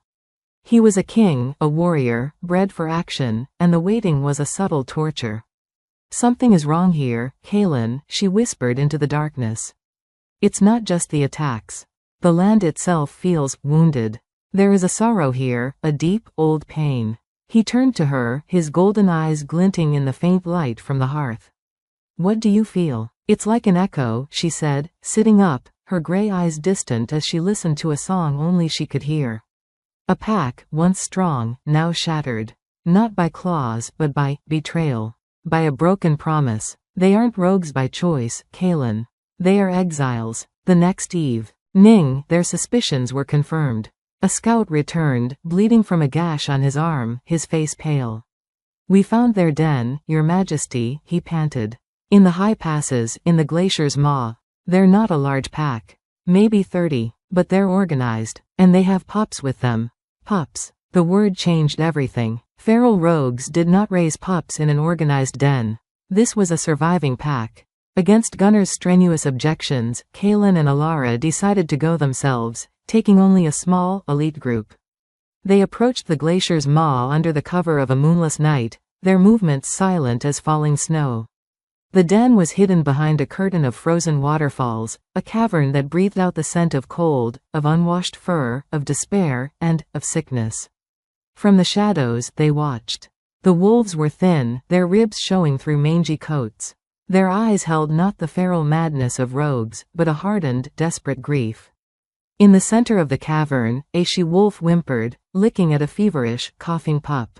A: He was a king, a warrior, bred for action, and the waiting was a subtle torture. Something is wrong here, Kaelin, she whispered into the darkness. It's not just the attacks. The land itself feels wounded. There is a sorrow here, a deep, old pain. He turned to her, his golden eyes glinting in the faint light from the hearth. What do you feel? It's like an echo, she said, sitting up, her gray eyes distant as she listened to a song only she could hear. A pack, once strong, now shattered. Not by claws, but by betrayal. By a broken promise. They aren't rogues by choice, Kaelin. They are exiles. The next eve. Ning, their suspicions were confirmed. A scout returned, bleeding from a gash on his arm, his face pale. We found their den, Your Majesty, he panted. In the high passes, in the glacier's maw. They're not a large pack. Maybe 30, but they're organized. And they have pups with them. Pups. The word changed everything. Feral rogues did not raise pups in an organized den. This was a surviving pack. Against Gunnar's strenuous objections, Kaelin and Alara decided to go themselves, taking only a small, elite group. They approached the glacier's maw under the cover of a moonless night, their movements silent as falling snow. The den was hidden behind a curtain of frozen waterfalls, a cavern that breathed out the scent of cold, of unwashed fur, of despair, and of sickness. From the shadows, they watched. The wolves were thin, their ribs showing through mangy coats. Their eyes held not the feral madness of rogues, but a hardened, desperate grief. In the center of the cavern, a she-wolf whimpered, licking at a feverish, coughing pup.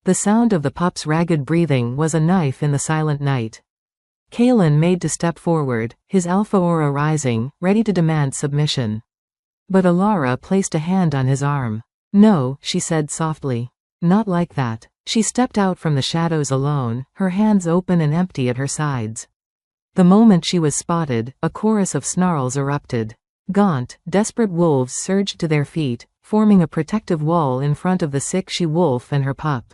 A: The sound of the pup's ragged breathing was a knife in the silent night. Kaelin made to step forward, his alpha aura rising, ready to demand submission. But Alara placed a hand on his arm. No, she said softly. Not like that. She stepped out from the shadows alone, her hands open and empty at her sides. The moment she was spotted, a chorus of snarls erupted. Gaunt, desperate wolves surged to their feet, forming a protective wall in front of the sick she-wolf and her pup.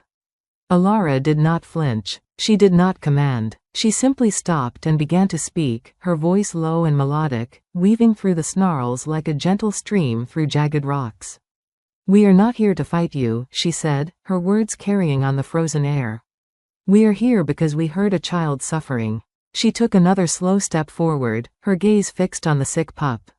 A: Alara did not flinch. She did not command. She simply stopped and began to speak, her voice low and melodic, weaving through the snarls like a gentle stream through jagged rocks. We are not here to fight you, she said, her words carrying on the frozen air. We are here because we heard a child suffering. She took another slow step forward, her gaze fixed on the sick pup.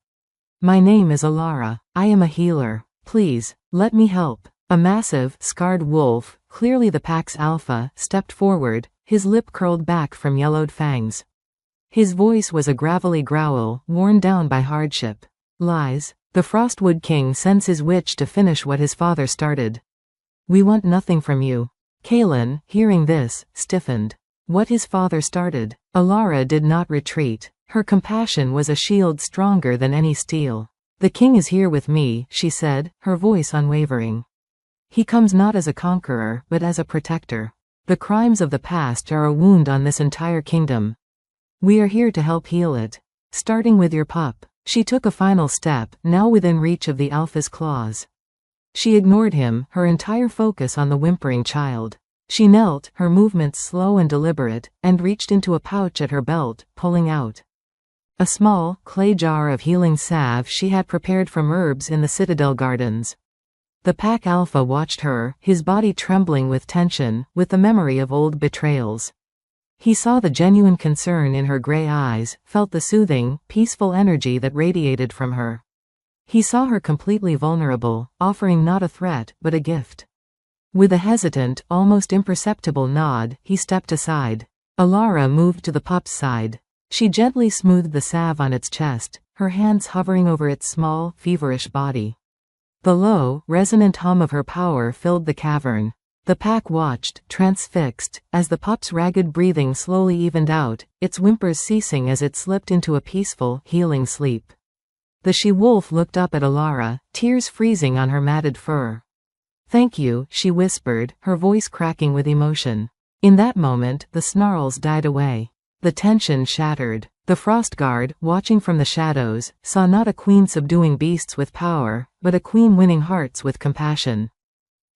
A: My name is Alara. I am a healer. Please, let me help. A massive, scarred wolf, clearly the pack's alpha, stepped forward, his lip curled back from yellowed fangs. His voice was a gravelly growl, worn down by hardship. Lies. The Frostwood King sends his witch to finish what his father started. We want nothing from you. Kaelin, hearing this, stiffened. What his father started. Alara did not retreat. Her compassion was a shield stronger than any steel. The king is here with me, she said, her voice unwavering. He comes not as a conqueror, but as a protector. The crimes of the past are a wound on this entire kingdom. We are here to help heal it. Starting with your pup. She took a final step, now within reach of the alpha's claws. She ignored him, her entire focus on the whimpering child. She knelt, her movements slow and deliberate, and reached into a pouch at her belt, pulling out a small, clay jar of healing salve she had prepared from herbs in the Citadel Gardens. The pack alpha watched her, his body trembling with tension, with the memory of old betrayals. He saw the genuine concern in her gray eyes, felt the soothing, peaceful energy that radiated from her. He saw her completely vulnerable, offering not a threat, but a gift. With a hesitant, almost imperceptible nod, he stepped aside. Alara moved to the pup's side. She gently smoothed the salve on its chest, her hands hovering over its small, feverish body. The low, resonant hum of her power filled the cavern. The pack watched, transfixed, as the pup's ragged breathing slowly evened out, its whimpers ceasing as it slipped into a peaceful, healing sleep. The she-wolf looked up at Alara, tears freezing on her matted fur. "Thank you," she whispered, her voice cracking with emotion. In that moment, the snarls died away. The tension shattered. The frost guard, watching from the shadows, saw not a queen subduing beasts with power, but a queen winning hearts with compassion.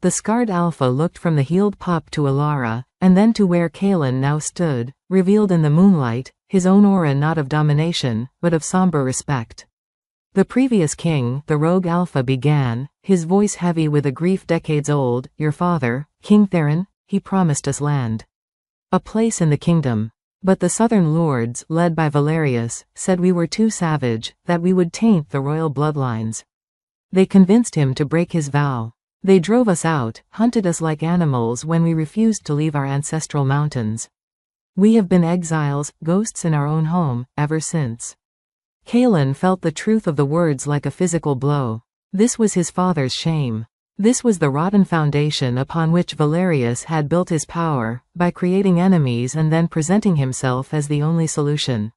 A: The scarred alpha looked from the healed pup to Alara, and then to where Kalen now stood, revealed in the moonlight, his own aura not of domination, but of somber respect. The previous king, the rogue alpha, began, his voice heavy with a grief decades old. "Your father, King Theron, he promised us land. A place in the kingdom. But the southern lords, led by Valerius, said we were too savage, that we would taint the royal bloodlines. They convinced him to break his vow. They drove us out, hunted us like animals when we refused to leave our ancestral mountains. We have been exiles, ghosts in our own home, ever since." Kalen felt the truth of the words like a physical blow. This was his father's shame. This was the rotten foundation upon which Valerius had built his power, by creating enemies and then presenting himself as the only solution.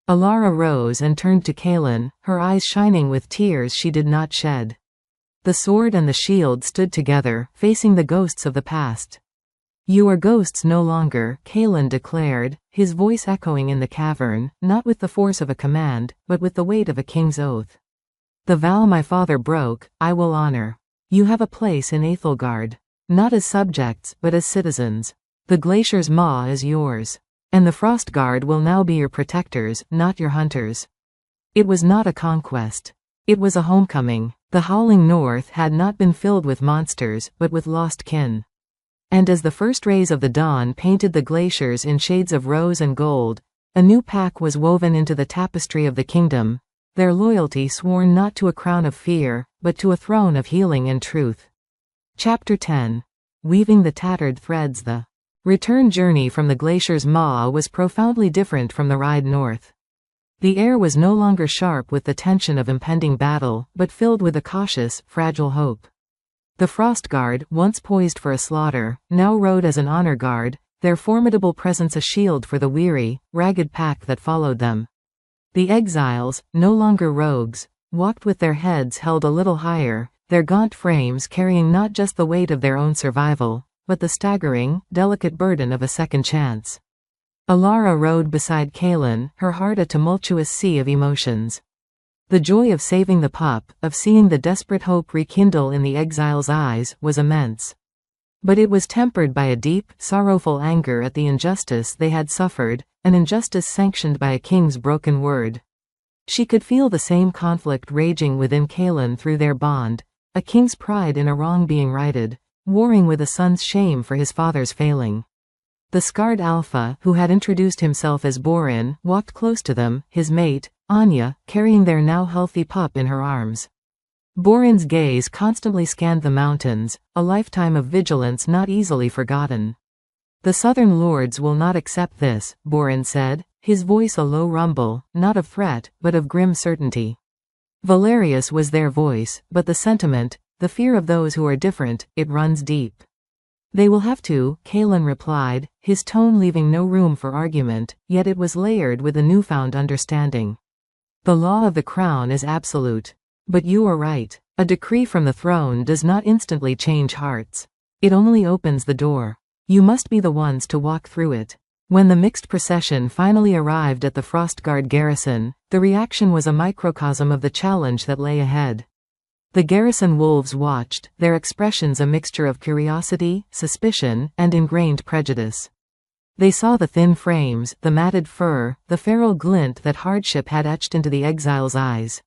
A: Alara rose and turned to Kalen, her eyes shining with tears she did not shed. The sword and the shield stood together, facing the ghosts of the past. "You are ghosts no longer," Kalen declared, his voice echoing in the cavern, not with the force of a command, but with the weight of a king's oath. "The vow my father broke, I will honor. You have a place in Aethelgard. Not as subjects, but as citizens. The Glacier's maw is yours. And the Frostguard will now be your protectors, not your hunters." It was not a conquest. It was a homecoming. The howling north had not been filled with monsters, but with lost kin. And as the first rays of the dawn painted the glaciers in shades of rose and gold, a new pack was woven into the tapestry of the kingdom, their loyalty sworn not to a crown of fear, but to a throne of healing and truth. Chapter 10. Weaving the tattered threads. The return journey from the glacier's maw was profoundly different from the ride north. The air was no longer sharp with the tension of impending battle, but filled with a cautious, fragile hope. The Frostguard, once poised for a slaughter, now rode as an honor guard, their formidable presence a shield for the weary, ragged pack that followed them. The exiles, no longer rogues, walked with their heads held a little higher, their gaunt frames carrying not just the weight of their own survival, but the staggering, delicate burden of a second chance. Alara rode beside Kalen, her heart a tumultuous sea of emotions. The joy of saving the pup, of seeing the desperate hope rekindle in the exile's eyes, was immense. But it was tempered by a deep, sorrowful anger at the injustice they had suffered, an injustice sanctioned by a king's broken word. She could feel the same conflict raging within Kalen through their bond, a king's pride in a wrong being righted, warring with a son's shame for his father's failing. The scarred alpha, who had introduced himself as Borin, walked close to them, his mate, Anya, carrying their now healthy pup in her arms. Borin's gaze constantly scanned the mountains, a lifetime of vigilance not easily forgotten. "The southern lords will not accept this," Borin said, his voice a low rumble, not of threat, but of grim certainty. Valerius was their voice, but the sentiment, the fear of those who are different, it runs deep. "They will have to," Kalen replied, his tone leaving no room for argument, yet it was layered with a newfound understanding. "The law of the crown is absolute. But you are right. A decree from the throne does not instantly change hearts. It only opens the door. You must be the ones to walk through it. When the mixed procession finally arrived at the Frostguard garrison, the reaction was a microcosm of the challenge that lay ahead. The garrison wolves watched, their expressions a mixture of curiosity, suspicion, and ingrained prejudice. They saw the thin frames, the matted fur, the feral glint that hardship had etched into the exiles' eyes.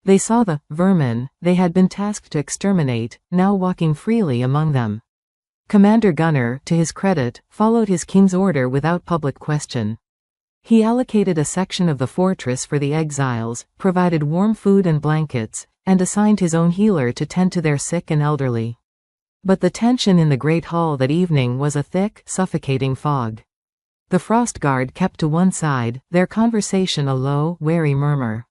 A: They saw the vermin they had been tasked to exterminate, now walking freely among them. Commander Gunner, to his credit, followed his king's order without public question. He allocated a section of the fortress for the exiles, provided warm food and blankets, and assigned his own healer to tend to their sick and elderly. But the tension in the Great Hall that evening was a thick, suffocating fog. The Frostguard kept to one side, their conversation a low, wary murmur.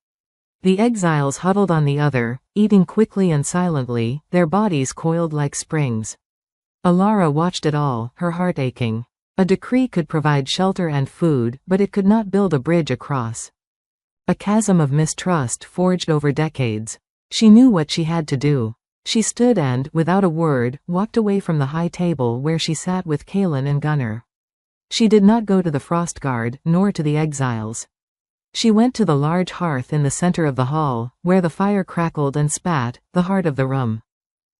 A: The exiles huddled on the other, eating quickly and silently, their bodies coiled like springs. Alara watched it all, her heart aching. A decree could provide shelter and food, but it could not build a bridge across. A chasm of mistrust forged over decades. She knew what she had to do. She stood and, without a word, walked away from the high table where she sat with Kaelin and Gunner. She did not go to the Frostguard, nor to the exiles. She went to the large hearth in the center of the hall, where the fire crackled and spat, the heart of the room.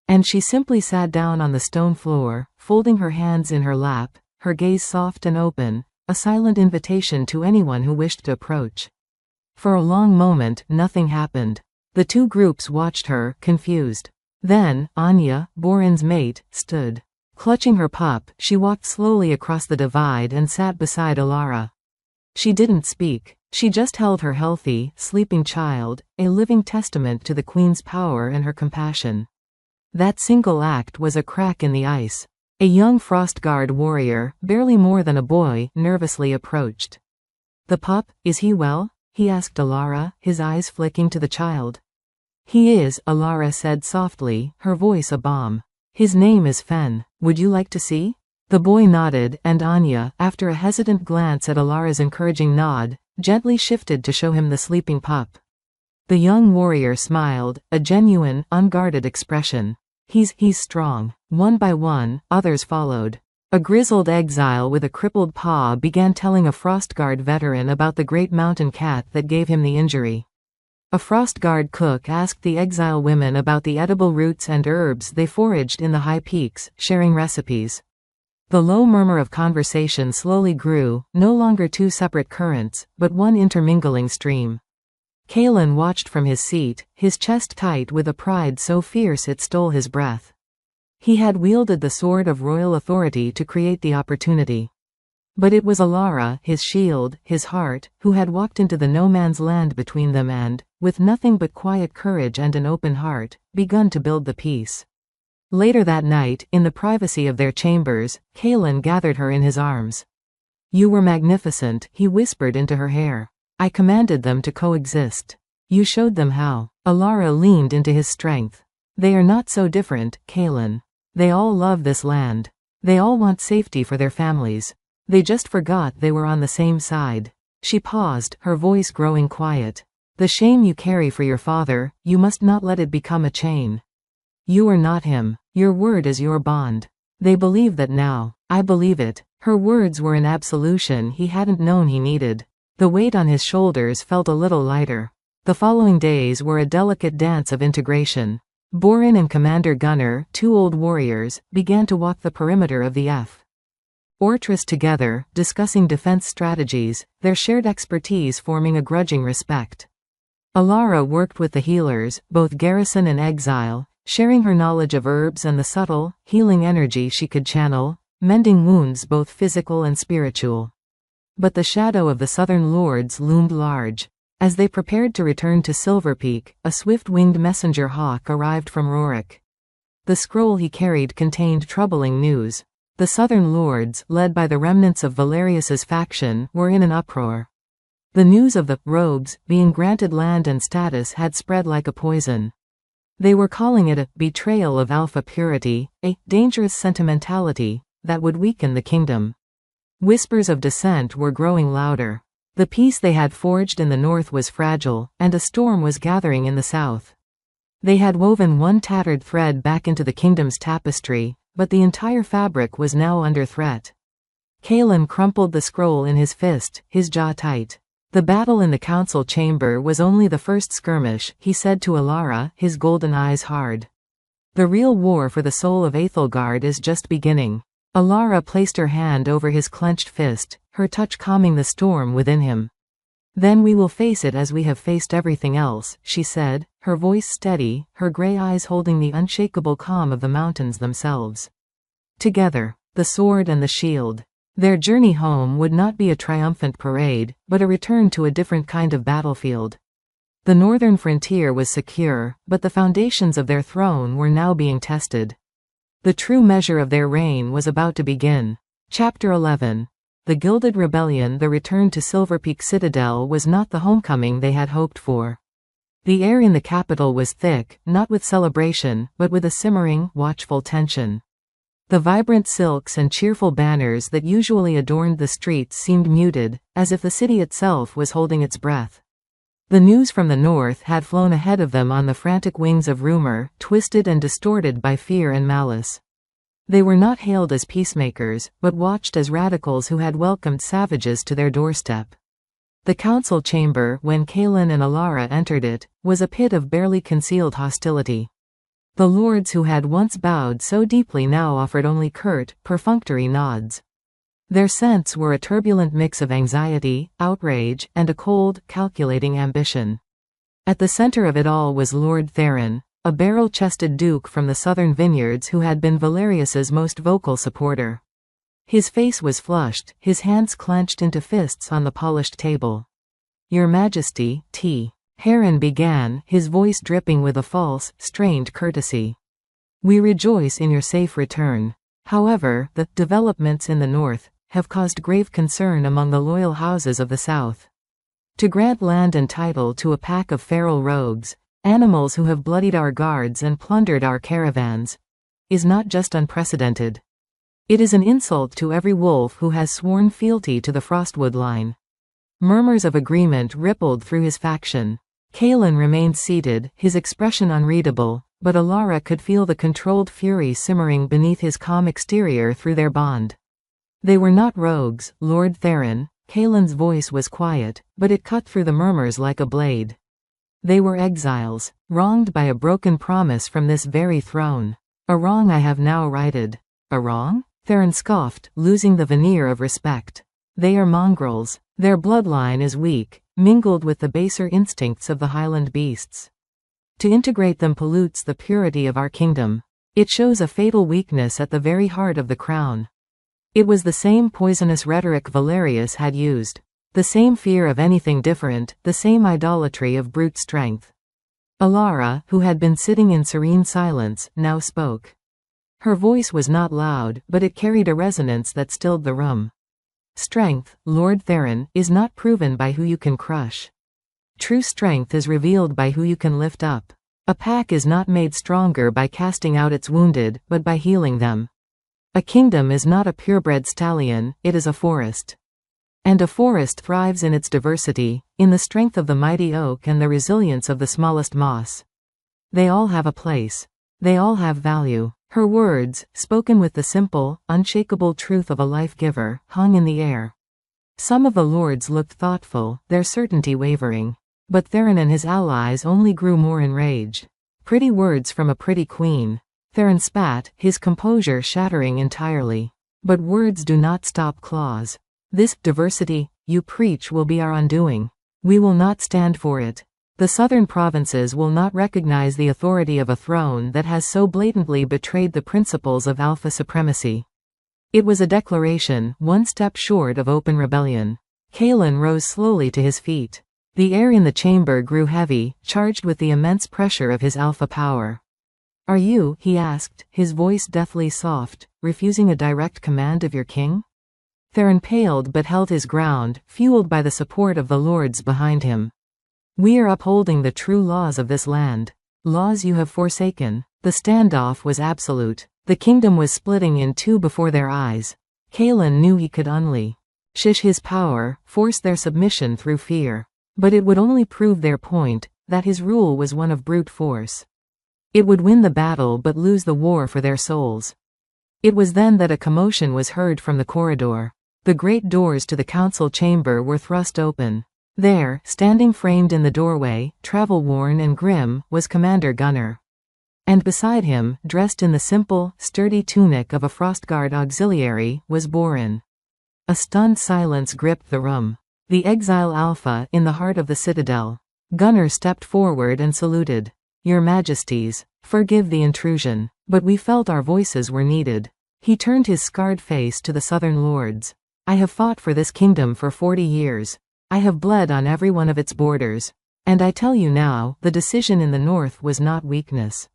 A: And she simply sat down on the stone floor, folding her hands in her lap, her gaze soft and open, a silent invitation to anyone who wished to approach. For a long moment, nothing happened. The two groups watched her, confused. Then, Anya, Borin's mate, stood. Clutching her pup, she walked slowly across the divide and sat beside Alara. She didn't speak. She just held her healthy, sleeping child, a living testament to the Queen's power and her compassion. That single act was a crack in the ice. A young Frostguard warrior, barely more than a boy, nervously approached. "The pup, is he well?" he asked Alara, his eyes flicking to the child. "He is," Alara said softly, her voice a balm. "His name is Fen. Would you like to see?" The boy nodded, and Anya, after a hesitant glance at Alara's encouraging nod, gently shifted to show him the sleeping pup. The young warrior smiled, a genuine, unguarded expression. He's strong." One by one, others followed. A grizzled exile with a crippled paw began telling a Frostguard veteran about the great mountain cat that gave him the injury. A Frostguard cook asked the exile women about the edible roots and herbs they foraged in the high peaks, sharing recipes. The low murmur of conversation slowly grew, no longer two separate currents, but one intermingling stream. Kaelin watched from his seat, his chest tight with a pride so fierce it stole his breath. He had wielded the sword of royal authority to create the opportunity. But it was Alara, his shield, his heart, who had walked into the no-man's land between them and, with nothing but quiet courage and an open heart, begun to build the peace. Later that night, in the privacy of their chambers, Kaelin gathered her in his arms. "You were magnificent," he whispered into her hair. "I commanded them to coexist. You showed them how." Alara leaned into his strength. "They are not so different, Kaelin. They all love this land. They all want safety for their families. They just forgot they were on the same side." She paused, her voice growing quiet. "The shame you carry for your father, you must not let it become a chain. You are not him. Your word is your bond. They believe that now. I believe it." Her words were an absolution he hadn't known he needed. The weight on his shoulders felt a little lighter. The following days were a delicate dance of integration. Borin and Commander Gunner, two old warriors, began to walk the perimeter of the fortress together, discussing defense strategies, their shared expertise forming a grudging respect. Alara worked with the healers, both garrison and exile, sharing her knowledge of herbs and the subtle, healing energy she could channel, mending wounds both physical and spiritual. But the shadow of the southern lords loomed large. As they prepared to return to Silver Peak, a swift-winged messenger hawk arrived from Rorik. The scroll he carried contained troubling news. The southern lords, led by the remnants of Valerius's faction, were in an uproar. The news of the rogues being granted land and status had spread like a poison. They were calling it a betrayal of alpha purity, a dangerous sentimentality that would weaken the kingdom. Whispers of dissent were growing louder. The peace they had forged in the north was fragile, and a storm was gathering in the south. They had woven one tattered thread back into the kingdom's tapestry, but the entire fabric was now under threat. Kaelin crumpled the scroll in his fist, his jaw tight. The battle in the council chamber was only the first skirmish, he said to Alara, his golden eyes hard. The real war for the soul of Aethelgard is just beginning. Alara placed her hand over his clenched fist, her touch calming the storm within him. Then we will face it as we have faced everything else, she said, her voice steady, her gray eyes holding the unshakable calm of the mountains themselves. Together, the sword and the shield. Their journey home would not be a triumphant parade, but a return to a different kind of battlefield. The northern frontier was secure, but the foundations of their throne were now being tested. The true measure of their reign was about to begin. Chapter 11. The Gilded Rebellion. The return to Silverpeak Citadel was not the homecoming they had hoped for. The air in the capital was thick, not with celebration, but with a simmering, watchful tension. The vibrant silks and cheerful banners that usually adorned the streets seemed muted, as if the city itself was holding its breath. The news from the north had flown ahead of them on the frantic wings of rumor, twisted and distorted by fear and malice. They were not hailed as peacemakers, but watched as radicals who had welcomed savages to their doorstep. The council chamber, when Kaelin and Alara entered it, was a pit of barely concealed hostility. The lords who had once bowed so deeply now offered only curt, perfunctory nods. Their scents were a turbulent mix of anxiety, outrage, and a cold, calculating ambition. At the center of it all was Lord Theron, a barrel-chested duke from the southern vineyards who had been Valerius's most vocal supporter. His face was flushed, his hands clenched into fists on the polished table. "Your Majesty, T. Heron began, his voice dripping with a false, strained courtesy. "We rejoice in your safe return. However, the developments in the north have caused grave concern among the loyal houses of the south. To grant land and title to a pack of feral rogues, animals who have bloodied our guards and plundered our caravans, is not just unprecedented. It is an insult to every wolf who has sworn fealty to the Frostwood line." Murmurs of agreement rippled through his faction. Kaelin remained seated, his expression unreadable, but Alara could feel the controlled fury simmering beneath his calm exterior through their bond. "They were not rogues, Lord Theron." Kaelin's voice was quiet, but it cut through the murmurs like a blade. "They were exiles, wronged by a broken promise from this very throne. A wrong I have now righted." "A wrong?" Theron scoffed, losing the veneer of respect. "They are mongrels. Their bloodline is weak, mingled with the baser instincts of the highland beasts. To integrate them pollutes the purity of our kingdom. It shows a fatal weakness at the very heart of the crown." It was the same poisonous rhetoric Valerius had used. The same fear of anything different, the same idolatry of brute strength. Alara, who had been sitting in serene silence, now spoke. Her voice was not loud, but it carried a resonance that stilled the room. "Strength, Lord Theron, is not proven by who you can crush. True strength is revealed by who you can lift up. A pack is not made stronger by casting out its wounded, but by healing them. A kingdom is not a purebred stallion, it is a forest. And a forest thrives in its diversity, in the strength of the mighty oak and the resilience of the smallest moss. They all have a place. They all have value." Her words, spoken with the simple, unshakable truth of a life-giver, hung in the air. Some of the lords looked thoughtful, their certainty wavering. But Theron and his allies only grew more enraged. Pretty words from a pretty queen. Theron spat, his composure shattering entirely. "But words do not stop claws. This diversity you preach will be our undoing. We will not stand for it. The southern provinces will not recognize the authority of a throne that has so blatantly betrayed the principles of alpha supremacy." It was a declaration, one step short of open rebellion. Kaelin rose slowly to his feet. The air in the chamber grew heavy, charged with the immense pressure of his alpha power. "Are you," he asked, his voice deathly soft, "refusing a direct command of your king?" Theron paled but held his ground, fueled by the support of the lords behind him. "We are upholding the true laws of this land. Laws you have forsaken." The standoff was absolute. The kingdom was splitting in two before their eyes. Kaelin knew he could unleash his power, force their submission through fear. But it would only prove their point, that his rule was one of brute force. It would win the battle but lose the war for their souls. It was then that a commotion was heard from the corridor. The great doors to the council chamber were thrust open. There, standing framed in the doorway, travel-worn and grim, was Commander Gunnar. And beside him, dressed in the simple, sturdy tunic of a Frostguard auxiliary, was Borin. A stunned silence gripped the room. The exile Alpha, in the heart of the citadel. Gunnar stepped forward and saluted. "Your Majesties, forgive the intrusion, but we felt our voices were needed." He turned his scarred face to the southern lords. "I have fought for this kingdom for 40 years. I have bled on every one of its borders. And I tell you now, the decision in the north was not weakness.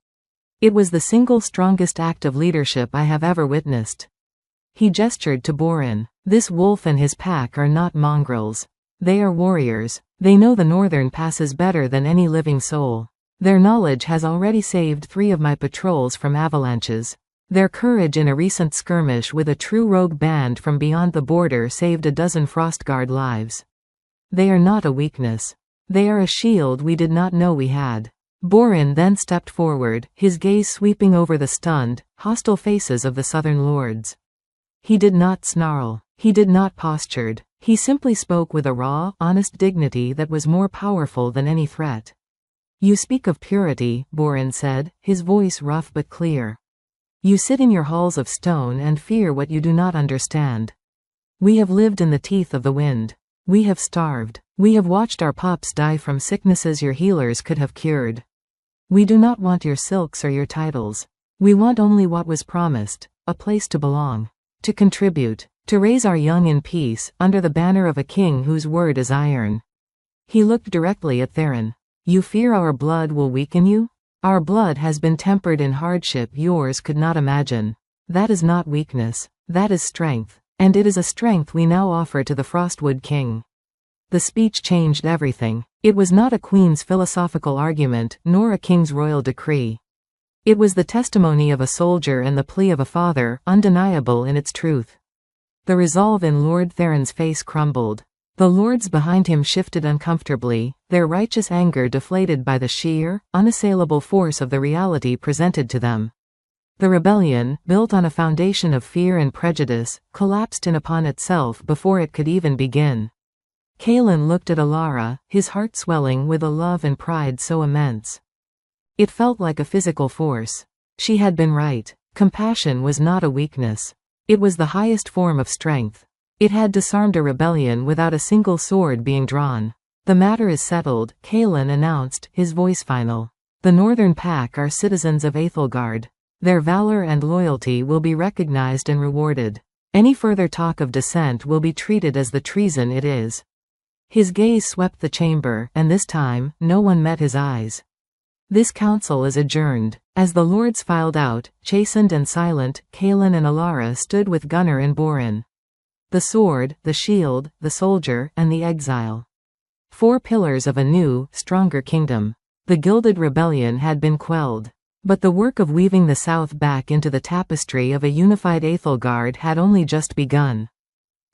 A: It was the single strongest act of leadership I have ever witnessed." He gestured to Borin. "This wolf and his pack are not mongrels. They are warriors. They know the northern passes better than any living soul. Their knowledge has already saved 3 of my patrols from avalanches. Their courage in a recent skirmish with a true rogue band from beyond the border saved a dozen Frostguard lives. They are not a weakness. They are a shield we did not know we had." Borin then stepped forward, his gaze sweeping over the stunned, hostile faces of the southern lords. He did not snarl. He did not postured. He simply spoke with a raw, honest dignity that was more powerful than any threat. "You speak of purity," Borin said, his voice rough but clear. "You sit in your halls of stone and fear what you do not understand. We have lived in the teeth of the wind. We have starved. We have watched our pups die from sicknesses your healers could have cured. We do not want your silks or your titles. We want only what was promised, a place to belong, to contribute, to raise our young in peace, under the banner of a king whose word is iron." He looked directly at Theron. "You fear our blood will weaken you? Our blood has been tempered in hardship yours could not imagine. That is not weakness. That is strength. And it is a strength we now offer to the Frostwood King." The speech changed everything. It was not a queen's philosophical argument, nor a king's royal decree. It was the testimony of a soldier and the plea of a father, undeniable in its truth. The resolve in Lord Theron's face crumbled. The lords behind him shifted uncomfortably, their righteous anger deflated by the sheer, unassailable force of the reality presented to them. The rebellion, built on a foundation of fear and prejudice, collapsed in upon itself before it could even begin. Kaelin looked at Alara, his heart swelling with a love and pride so immense. It felt like a physical force. She had been right. Compassion was not a weakness. It was the highest form of strength. It had disarmed a rebellion without a single sword being drawn. "The matter is settled," Kaelin announced, his voice final. "The Northern Pack are citizens of Aethelgard. Their valor and loyalty will be recognized and rewarded. Any further talk of dissent will be treated as the treason it is." His gaze swept the chamber, and this time, no one met his eyes. "This council is adjourned." As the lords filed out, chastened and silent, Kaelin and Alara stood with Gunnar and Borin. The sword, the shield, the soldier, and the exile. 4 pillars of a new, stronger kingdom. The Gilded Rebellion had been quelled. But the work of weaving the South back into the tapestry of a unified Aethelgard had only just begun.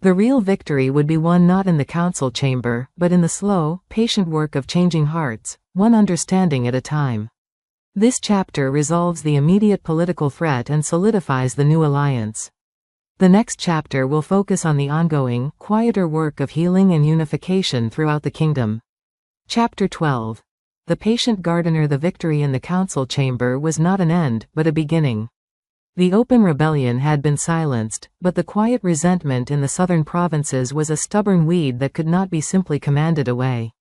A: The real victory would be won not in the council chamber, but in the slow, patient work of changing hearts, one understanding at a time. This chapter resolves the immediate political threat and solidifies the new alliance. The next chapter will focus on the ongoing, quieter work of healing and unification throughout the kingdom. Chapter 12. The Patient Gardener. The victory in the council chamber was not an end, but a beginning. The open rebellion had been silenced, but the quiet resentment in the southern provinces was a stubborn weed that could not be simply commanded away.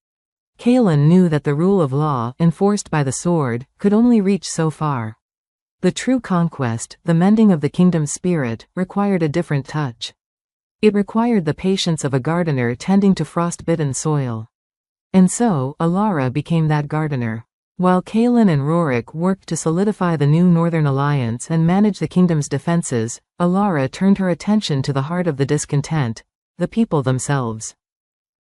A: Kaelin knew that the rule of law, enforced by the sword, could only reach so far. The true conquest, the mending of the kingdom's spirit, required a different touch. It required the patience of a gardener tending to frost-bitten soil. And so, Alara became that gardener. While Kaelin and Rorik worked to solidify the new Northern Alliance and manage the kingdom's defenses, Alara turned her attention to the heart of the discontent, the people themselves.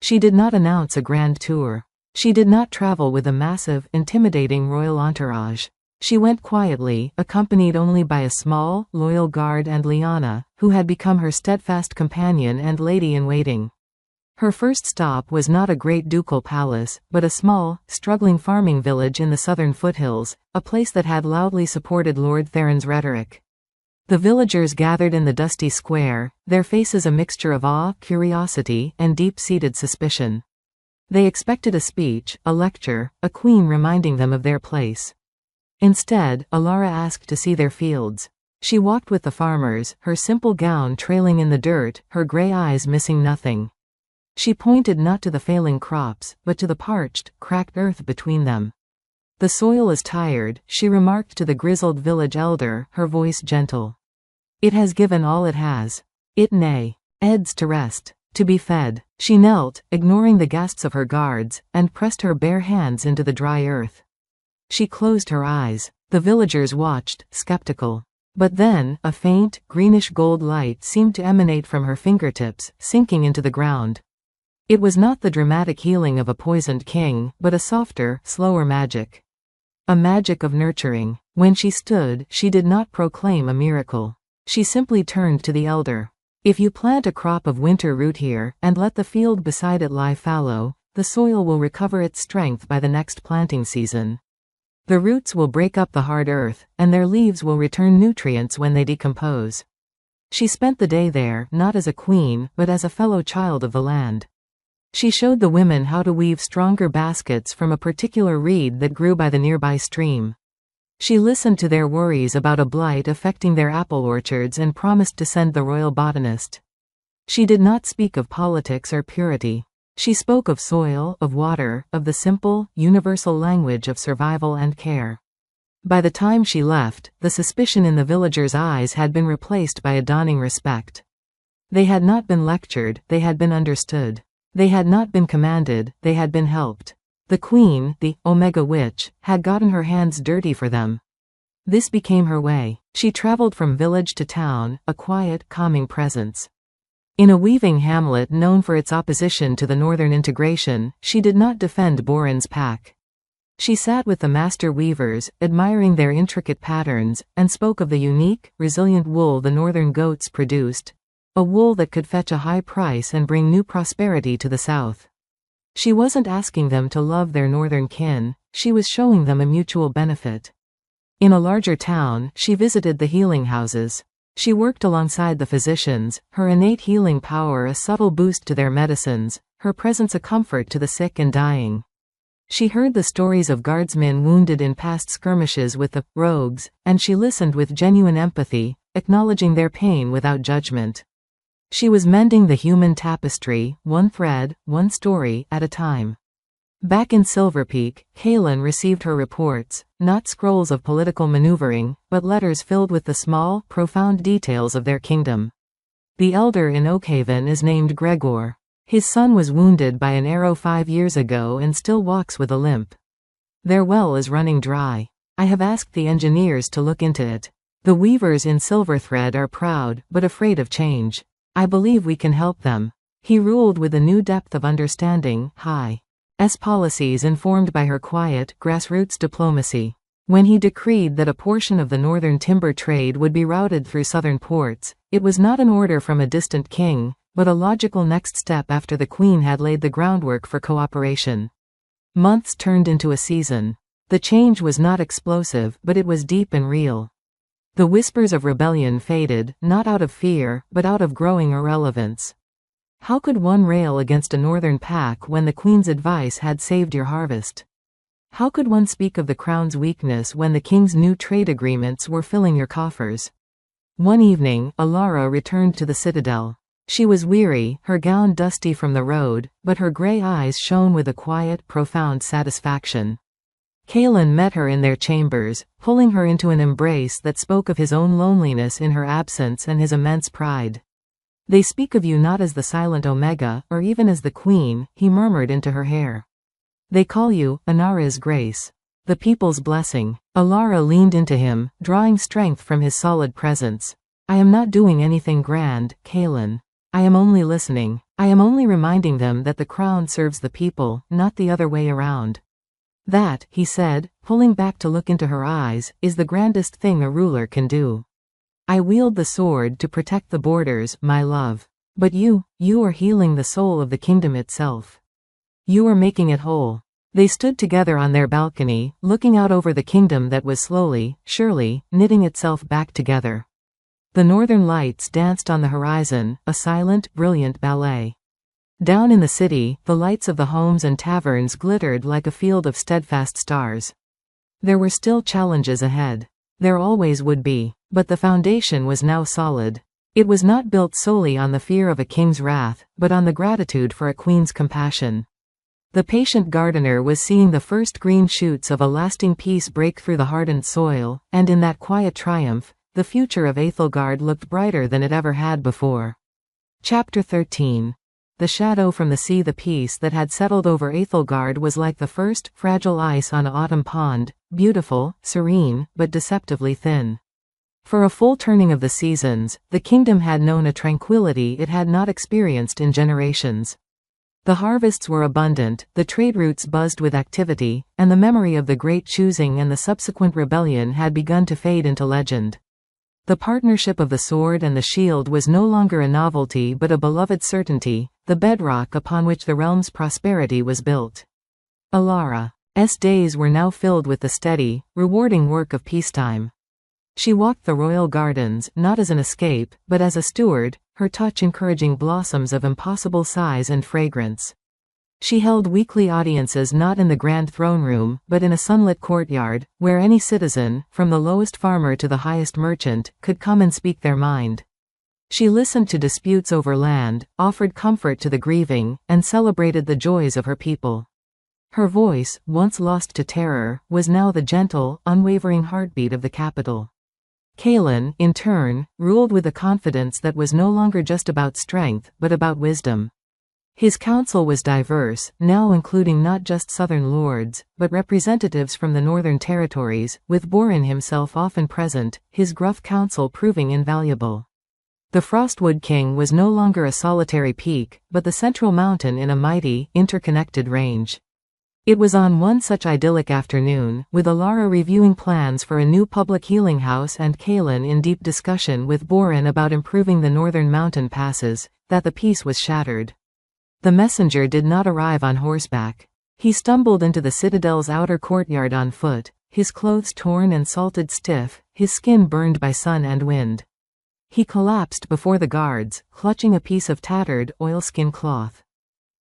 A: She did not announce a grand tour. She did not travel with a massive, intimidating royal entourage. She went quietly, accompanied only by a small, loyal guard and Lyanna, who had become her steadfast companion and lady-in-waiting. Her first stop was not a great ducal palace, but a small, struggling farming village in the southern foothills, a place that had loudly supported Lord Theron's rhetoric. The villagers gathered in the dusty square, their faces a mixture of awe, curiosity, and deep-seated suspicion. They expected a speech, a lecture, a queen reminding them of their place. Instead, Alara asked to see their fields. She walked with the farmers, her simple gown trailing in the dirt, her gray eyes missing nothing. She pointed not to the failing crops, but to the parched, cracked earth between them. "The soil is tired," she remarked to the grizzled village elder, her voice gentle. "It has given all it has. It needs to rest, to be fed." She knelt, ignoring the gasps of her guards, and pressed her bare hands into the dry earth. She closed her eyes. The villagers watched, skeptical. But then, a faint, greenish-gold light seemed to emanate from her fingertips, sinking into the ground. It was not the dramatic healing of a poisoned king, but a softer, slower magic. A magic of nurturing. When she stood, she did not proclaim a miracle. She simply turned to the elder. "If you plant a crop of winter root here, and let the field beside it lie fallow, the soil will recover its strength by the next planting season. The roots will break up the hard earth, and their leaves will return nutrients when they decompose." She spent the day there, not as a queen, but as a fellow child of the land. She showed the women how to weave stronger baskets from a particular reed that grew by the nearby stream. She listened to their worries about a blight affecting their apple orchards and promised to send the royal botanist. She did not speak of politics or purity. She spoke of soil, of water, of the simple, universal language of survival and care. By the time she left, the suspicion in the villagers' eyes had been replaced by a dawning respect. They had not been lectured, they had been understood. They had not been commanded, they had been helped. The queen, the Omega Witch, had gotten her hands dirty for them. This became her way. She traveled from village to town, a quiet, calming presence. In a weaving hamlet known for its opposition to the northern integration, she did not defend Boren's pack. She sat with the master weavers, admiring their intricate patterns, and spoke of the unique, resilient wool the northern goats produced, a wool that could fetch a high price and bring new prosperity to the south. She wasn't asking them to love their northern kin, she was showing them a mutual benefit. In a larger town, she visited the healing houses. She worked alongside the physicians, her innate healing power a subtle boost to their medicines, her presence a comfort to the sick and dying. She heard the stories of guardsmen wounded in past skirmishes with the rogues, and she listened with genuine empathy, acknowledging their pain without judgment. She was mending the human tapestry, one thread, one story, at a time. Back in Silver Peak, Kaylin received her reports, not scrolls of political maneuvering, but letters filled with the small, profound details of their kingdom. The elder in Oakhaven is named Gregor. His son was wounded by an arrow 5 years ago and still walks with a limp. Their well is running dry. I have asked the engineers to look into it. The weavers in Silverthread are proud, but afraid of change. I believe we can help them. He ruled with a new depth of understanding, high-S policies informed by her quiet, grassroots diplomacy. When he decreed that a portion of the northern timber trade would be routed through southern ports, it was not an order from a distant king, but a logical next step after the queen had laid the groundwork for cooperation. Months turned into a season. The change was not explosive, but it was deep and real. The whispers of rebellion faded, not out of fear, but out of growing irrelevance. How could one rail against a northern pack when the queen's advice had saved your harvest? How could one speak of the crown's weakness when the king's new trade agreements were filling your coffers? One evening, Alara returned to the citadel. She was weary, her gown dusty from the road, but her gray eyes shone with a quiet, profound satisfaction. Kaylin met her in their chambers, pulling her into an embrace that spoke of his own loneliness in her absence and his immense pride. "They speak of you not as the silent Omega, or even as the queen," he murmured into her hair. "They call you, Anara's grace. The people's blessing." Alara leaned into him, drawing strength from his solid presence. "I am not doing anything grand, Kaylin. I am only listening. I am only reminding them that the crown serves the people, not the other way around." "That," he said, pulling back to look into her eyes, "is the grandest thing a ruler can do. I wield the sword to protect the borders, my love. But you are healing the soul of the kingdom itself. You are making it whole." They stood together on their balcony, looking out over the kingdom that was slowly, surely, knitting itself back together. The northern lights danced on the horizon, a silent, brilliant ballet. Down in the city, the lights of the homes and taverns glittered like a field of steadfast stars. There were still challenges ahead. There always would be. But the foundation was now solid. It was not built solely on the fear of a king's wrath, but on the gratitude for a queen's compassion. The patient gardener was seeing the first green shoots of a lasting peace break through the hardened soil, and in that quiet triumph, the future of Æthelgard looked brighter than it ever had before. Chapter 13. The shadow from the sea. The peace that had settled over Æthelgard was like the first, fragile ice on an autumn pond, beautiful, serene, but deceptively thin. For a full turning of the seasons, the kingdom had known a tranquility it had not experienced in generations. The harvests were abundant, the trade routes buzzed with activity, and the memory of the great choosing and the subsequent rebellion had begun to fade into legend. The partnership of the sword and the shield was no longer a novelty but a beloved certainty, the bedrock upon which the realm's prosperity was built. Alara's days were now filled with the steady, rewarding work of peacetime. She walked the royal gardens, not as an escape, but as a steward, her touch encouraging blossoms of impossible size and fragrance. She held weekly audiences not in the grand throne room, but in a sunlit courtyard, where any citizen, from the lowest farmer to the highest merchant, could come and speak their mind. She listened to disputes over land, offered comfort to the grieving, and celebrated the joys of her people. Her voice, once lost to terror, was now the gentle, unwavering heartbeat of the capital. Kaelin, in turn, ruled with a confidence that was no longer just about strength, but about wisdom. His council was diverse, now including not just southern lords, but representatives from the northern territories, with Borin himself often present, his gruff counsel proving invaluable. The Frostwood King was no longer a solitary peak, but the central mountain in a mighty, interconnected range. It was on one such idyllic afternoon, with Alara reviewing plans for a new public healing house and Kaelin in deep discussion with Borin about improving the northern mountain passes, that the peace was shattered. The messenger did not arrive on horseback. He stumbled into the citadel's outer courtyard on foot, his clothes torn and salted stiff, his skin burned by sun and wind. He collapsed before the guards, clutching a piece of tattered, oilskin cloth.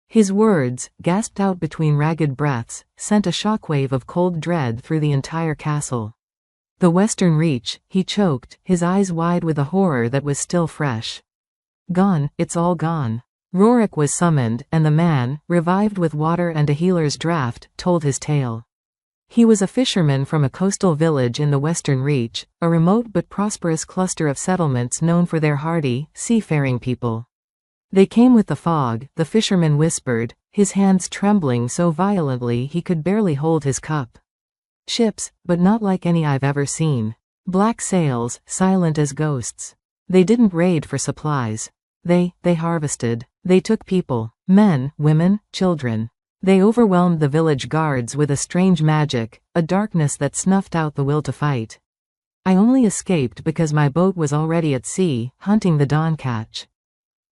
A: His words, gasped out between ragged breaths, sent a shockwave of cold dread through the entire castle. The Western Reach, he choked, his eyes wide with a horror that was still fresh. Gone, it's all gone. Rorik was summoned, and the man, revived with water and a healer's draught, told his tale. He was a fisherman from a coastal village in the Western Reach, a remote but prosperous cluster of settlements known for their hardy, seafaring people. They came with the fog, the fisherman whispered, his hands trembling so violently he could barely hold his cup. Ships, but not like any I've ever seen. Black sails, silent as ghosts. They didn't raid for supplies. They harvested. They took people. Men, women, children. They overwhelmed the village guards with a strange magic, a darkness that snuffed out the will to fight. I only escaped because my boat was already at sea, hunting the dawn catch.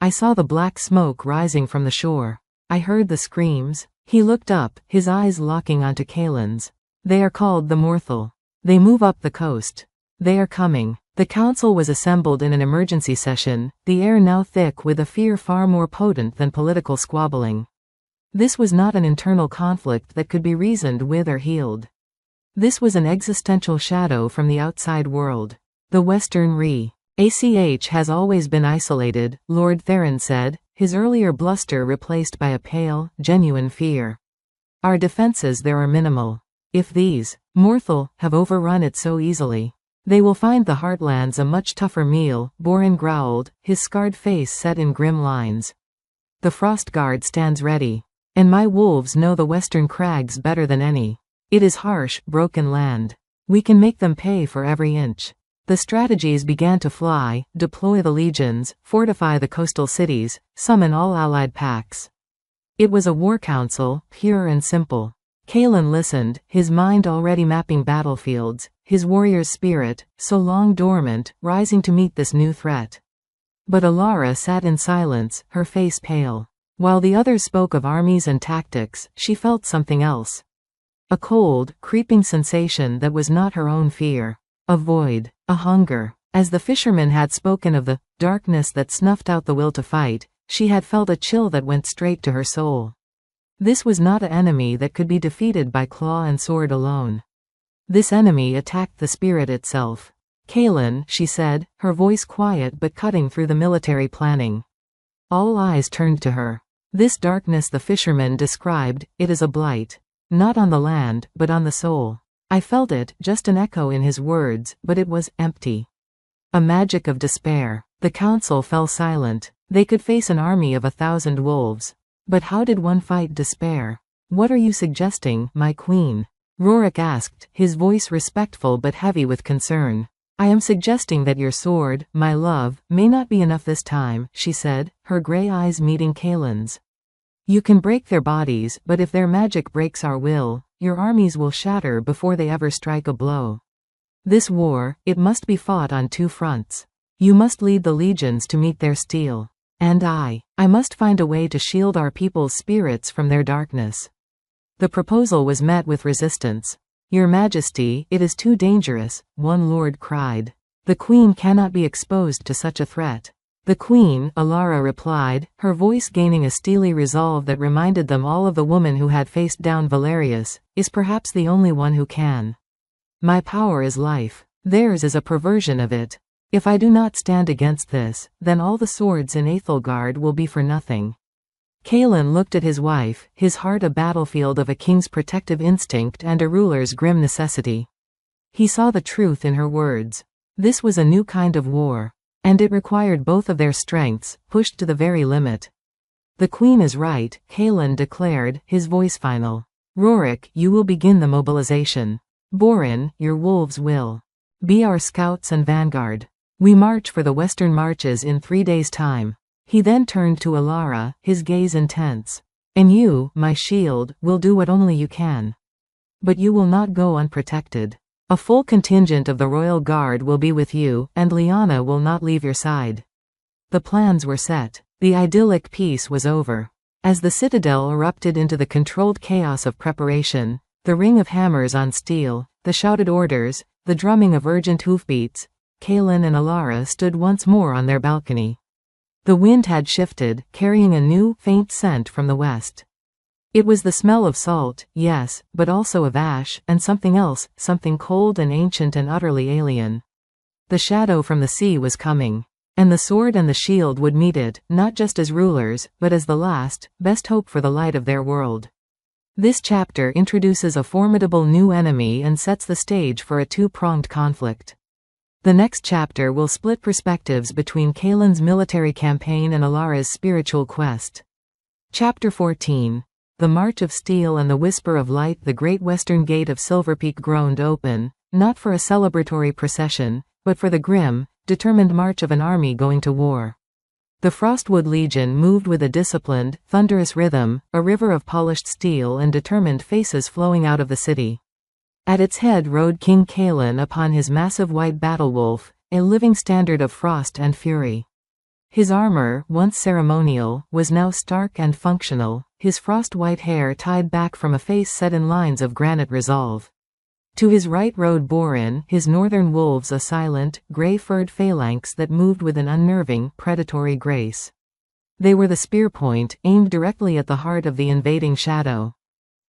A: I saw the black smoke rising from the shore. I heard the screams. He looked up, his eyes locking onto Kaelin's. They are called the Morthal. They move up the coast. They are coming. The council was assembled in an emergency session, the air now thick with a fear far more potent than political squabbling. This was not an internal conflict that could be reasoned with or healed. This was an existential shadow from the outside world. The Western Reach has always been isolated, Lord Theron said, his earlier bluster replaced by a pale, genuine fear. Our defenses there are minimal. If these Morthal have overrun it so easily, they will find the Heartlands a much tougher meal, Borin growled, his scarred face set in grim lines. The Frost Guard stands ready. And my wolves know the Western Crags better than any. It is harsh, broken land. We can make them pay for every inch. The strategies began to fly: deploy the legions, fortify the coastal cities, summon all allied pacts. It was a war council, pure and simple. Kaelin listened, his mind already mapping battlefields, his warrior's spirit, so long dormant, rising to meet this new threat. But Alara sat in silence, her face pale. While the others spoke of armies and tactics, she felt something else. A cold, creeping sensation that was not her own fear. A void. A hunger. As the fisherman had spoken of the darkness that snuffed out the will to fight, she had felt a chill that went straight to her soul. This was not an enemy that could be defeated by claw and sword alone. This enemy attacked the spirit itself. Kaelin, she said, her voice quiet but cutting through the military planning. All eyes turned to her. This darkness the fisherman described, it is a blight. Not on the land, but on the soul. I felt it, just an echo in his words, but it was empty. A magic of despair. The council fell silent. They could face an army of 1,000 wolves. But how did one fight despair? What are you suggesting, my queen? Rorik asked, his voice respectful but heavy with concern. I am suggesting that your sword, my love, may not be enough this time, she said, her grey eyes meeting Kaelin's. You can break their bodies, but if their magic breaks our will, your armies will shatter before they ever strike a blow. This war, it must be fought on 2 fronts. You must lead the legions to meet their steel. And I must find a way to shield our people's spirits from their darkness. The proposal was met with resistance. Your Majesty, it is too dangerous, one lord cried. The queen cannot be exposed to such a threat. The queen, Alara replied, her voice gaining a steely resolve that reminded them all of the woman who had faced down Valerius, is perhaps the only one who can. My power is life. Theirs is a perversion of it. If I do not stand against this, then all the swords in Aethelgard will be for nothing. Kaelin looked at his wife, his heart a battlefield of a king's protective instinct and a ruler's grim necessity. He saw the truth in her words. This was a new kind of war. And it required both of their strengths, pushed to the very limit. The queen is right, Kaelin declared, his voice final. Rorik, you will begin the mobilization. Borin, your wolves will be our scouts and vanguard. We march for the western marches in 3 days' time. He then turned to Alara, his gaze intense. And you, my shield, will do what only you can. But you will not go unprotected. A full contingent of the royal guard will be with you, and Lyanna will not leave your side. The plans were set. The idyllic peace was over. As the citadel erupted into the controlled chaos of preparation, the ring of hammers on steel, the shouted orders, the drumming of urgent hoofbeats, Kaelin and Alara stood once more on their balcony. The wind had shifted, carrying a new, faint scent from the west. It was the smell of salt, yes, but also of ash, and something else, something cold and ancient and utterly alien. The shadow from the sea was coming. And the sword and the shield would meet it, not just as rulers, but as the last, best hope for the light of their world. This chapter introduces a formidable new enemy and sets the stage for a 2-pronged conflict. The next chapter will split perspectives between Kaelin's military campaign and Alara's spiritual quest. Chapter 14. The March of Steel and the Whisper of Light. The great western gate of Silverpeak groaned open, not for a celebratory procession, but for the grim, determined march of an army going to war. The Frostwood Legion moved with a disciplined, thunderous rhythm, a river of polished steel and determined faces flowing out of the city. At its head rode King Kaelin upon his massive white battlewolf, a living standard of frost and fury. His armor, once ceremonial, was now stark and functional, his frost-white hair tied back from a face set in lines of granite resolve. To his right rode Borin, his northern wolves a silent, grey-furred phalanx that moved with an unnerving, predatory grace. They were the spearpoint, aimed directly at the heart of the invading shadow.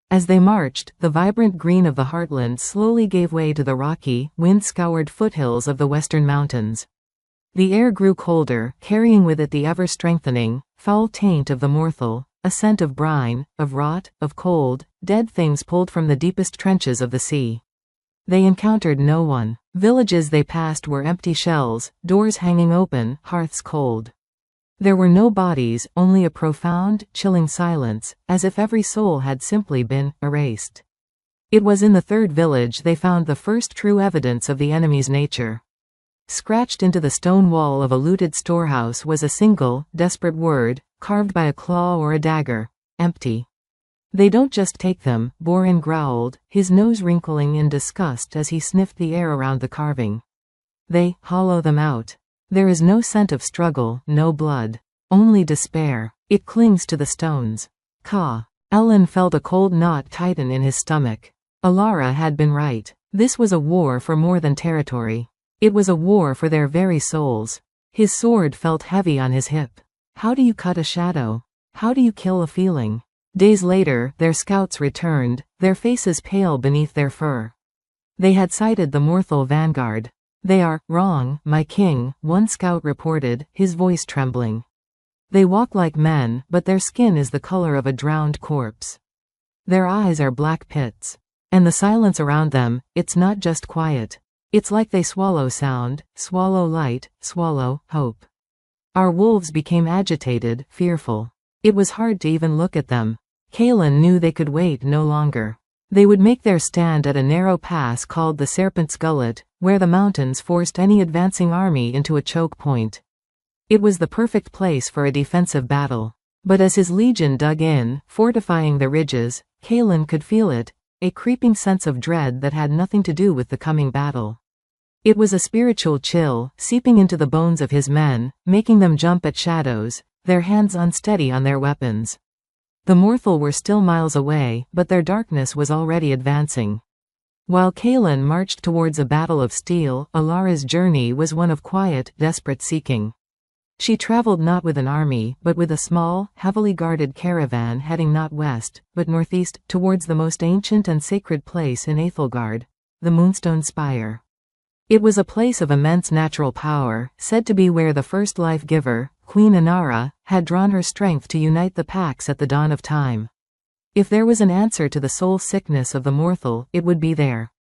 A: As they marched, the vibrant green of the heartland slowly gave way to the rocky, wind-scoured foothills of the western mountains. The air grew colder, carrying with it the ever-strengthening, foul taint of the morthel, a scent of brine, of rot, of cold, dead things pulled from the deepest trenches of the sea. They encountered no one. Villages they passed were empty shells, doors hanging open, hearths cold. There were no bodies, only a profound, chilling silence, as if every soul had simply been erased. It was in the third village they found the first true evidence of the enemy's nature. Scratched into the stone wall of a looted storehouse was a single, desperate word, carved by a claw or a dagger: empty. They don't just take them, Borin growled, his nose wrinkling in disgust as he sniffed the air around the carving. They hollow them out. There is no scent of struggle, no blood. Only despair. It clings to the stones. Ka. Ellen felt a cold knot tighten in his stomach. Alara had been right. This was a war for more than territory. It was a war for their very souls. His sword felt heavy on his hip. How do you cut a shadow? How do you kill a feeling? Days later, their scouts returned, their faces pale beneath their fur. They had sighted the Morthal vanguard. "They are wrong, my king," one scout reported, his voice trembling. "They walk like men, but their skin is the color of a drowned corpse. Their eyes are black pits. And the silence around them, it's not just quiet. It's like they swallow sound, swallow light, swallow hope." Our wolves became agitated, fearful. It was hard to even look at them. Kaelin knew they could wait no longer. They would make their stand at a narrow pass called the Serpent's Gullet, where the mountains forced any advancing army into a choke point. It was the perfect place for a defensive battle. But as his legion dug in, fortifying the ridges, Kaelin could feel it, a creeping sense of dread that had nothing to do with the coming battle. It was a spiritual chill, seeping into the bones of his men, making them jump at shadows, their hands unsteady on their weapons. The Morthal were still miles away, but their darkness was already advancing. While Kaelin marched towards a battle of steel, Alara's journey was one of quiet, desperate seeking. She traveled not with an army, but with a small, heavily guarded caravan heading not west, but northeast, towards the most ancient and sacred place in Aethelgard, the Moonstone Spire. It was a place of immense natural power, said to be where the first life-giver, Queen Inara, had drawn her strength to unite the packs at the dawn of time. If there was an answer to the soul sickness of the Morthal, it would be there.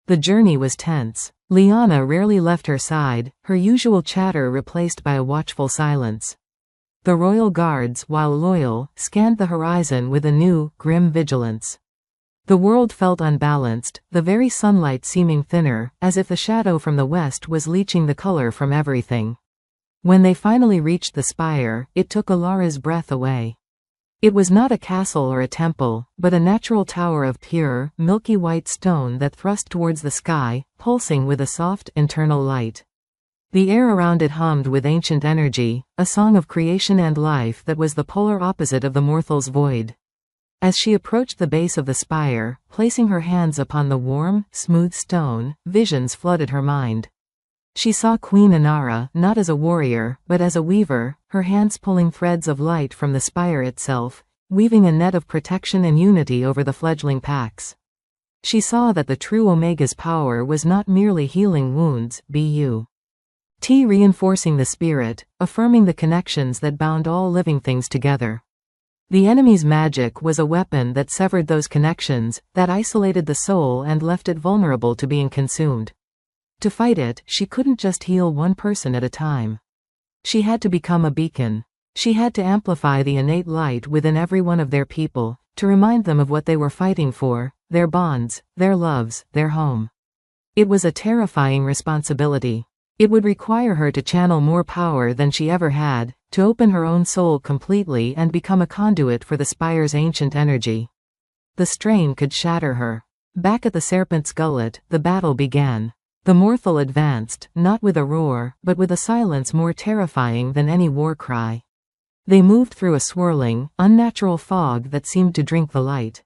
A: The journey was tense. Lyanna rarely left her side, her usual chatter replaced by a watchful silence. The royal guards, while loyal, scanned the horizon with a new, grim vigilance. The world felt unbalanced, the very sunlight seeming thinner, as if the shadow from the west was leaching the color from everything. When they finally reached the spire, it took Alara's breath away. It was not a castle or a temple, but a natural tower of pure, milky white stone that thrust towards the sky, pulsing with a soft, internal light. The air around it hummed with ancient energy, a song of creation and life that was the polar opposite of the Morthal's void. As she approached the base of the spire, placing her hands upon the warm, smooth stone, visions flooded her mind. She saw Queen Inara, not as a warrior, but as a weaver, her hands pulling threads of light from the spire itself, weaving a net of protection and unity over the fledgling packs. She saw that the true Omega's power was not merely healing wounds, but reinforcing the spirit, affirming the connections that bound all living things together. The enemy's magic was a weapon that severed those connections, that isolated the soul and left it vulnerable to being consumed. To fight it, she couldn't just heal one person at a time. She had to become a beacon. She had to amplify the innate light within every one of their people, to remind them of what they were fighting for, their bonds, their loves, their home. It was a terrifying responsibility. It would require her to channel more power than she ever had, to open her own soul completely and become a conduit for the spire's ancient energy. The strain could shatter her. Back at the Serpent's Gullet, the battle began. The Morthal advanced, not with a roar, but with a silence more terrifying than any war cry. They moved through a swirling, unnatural fog that seemed to drink the light.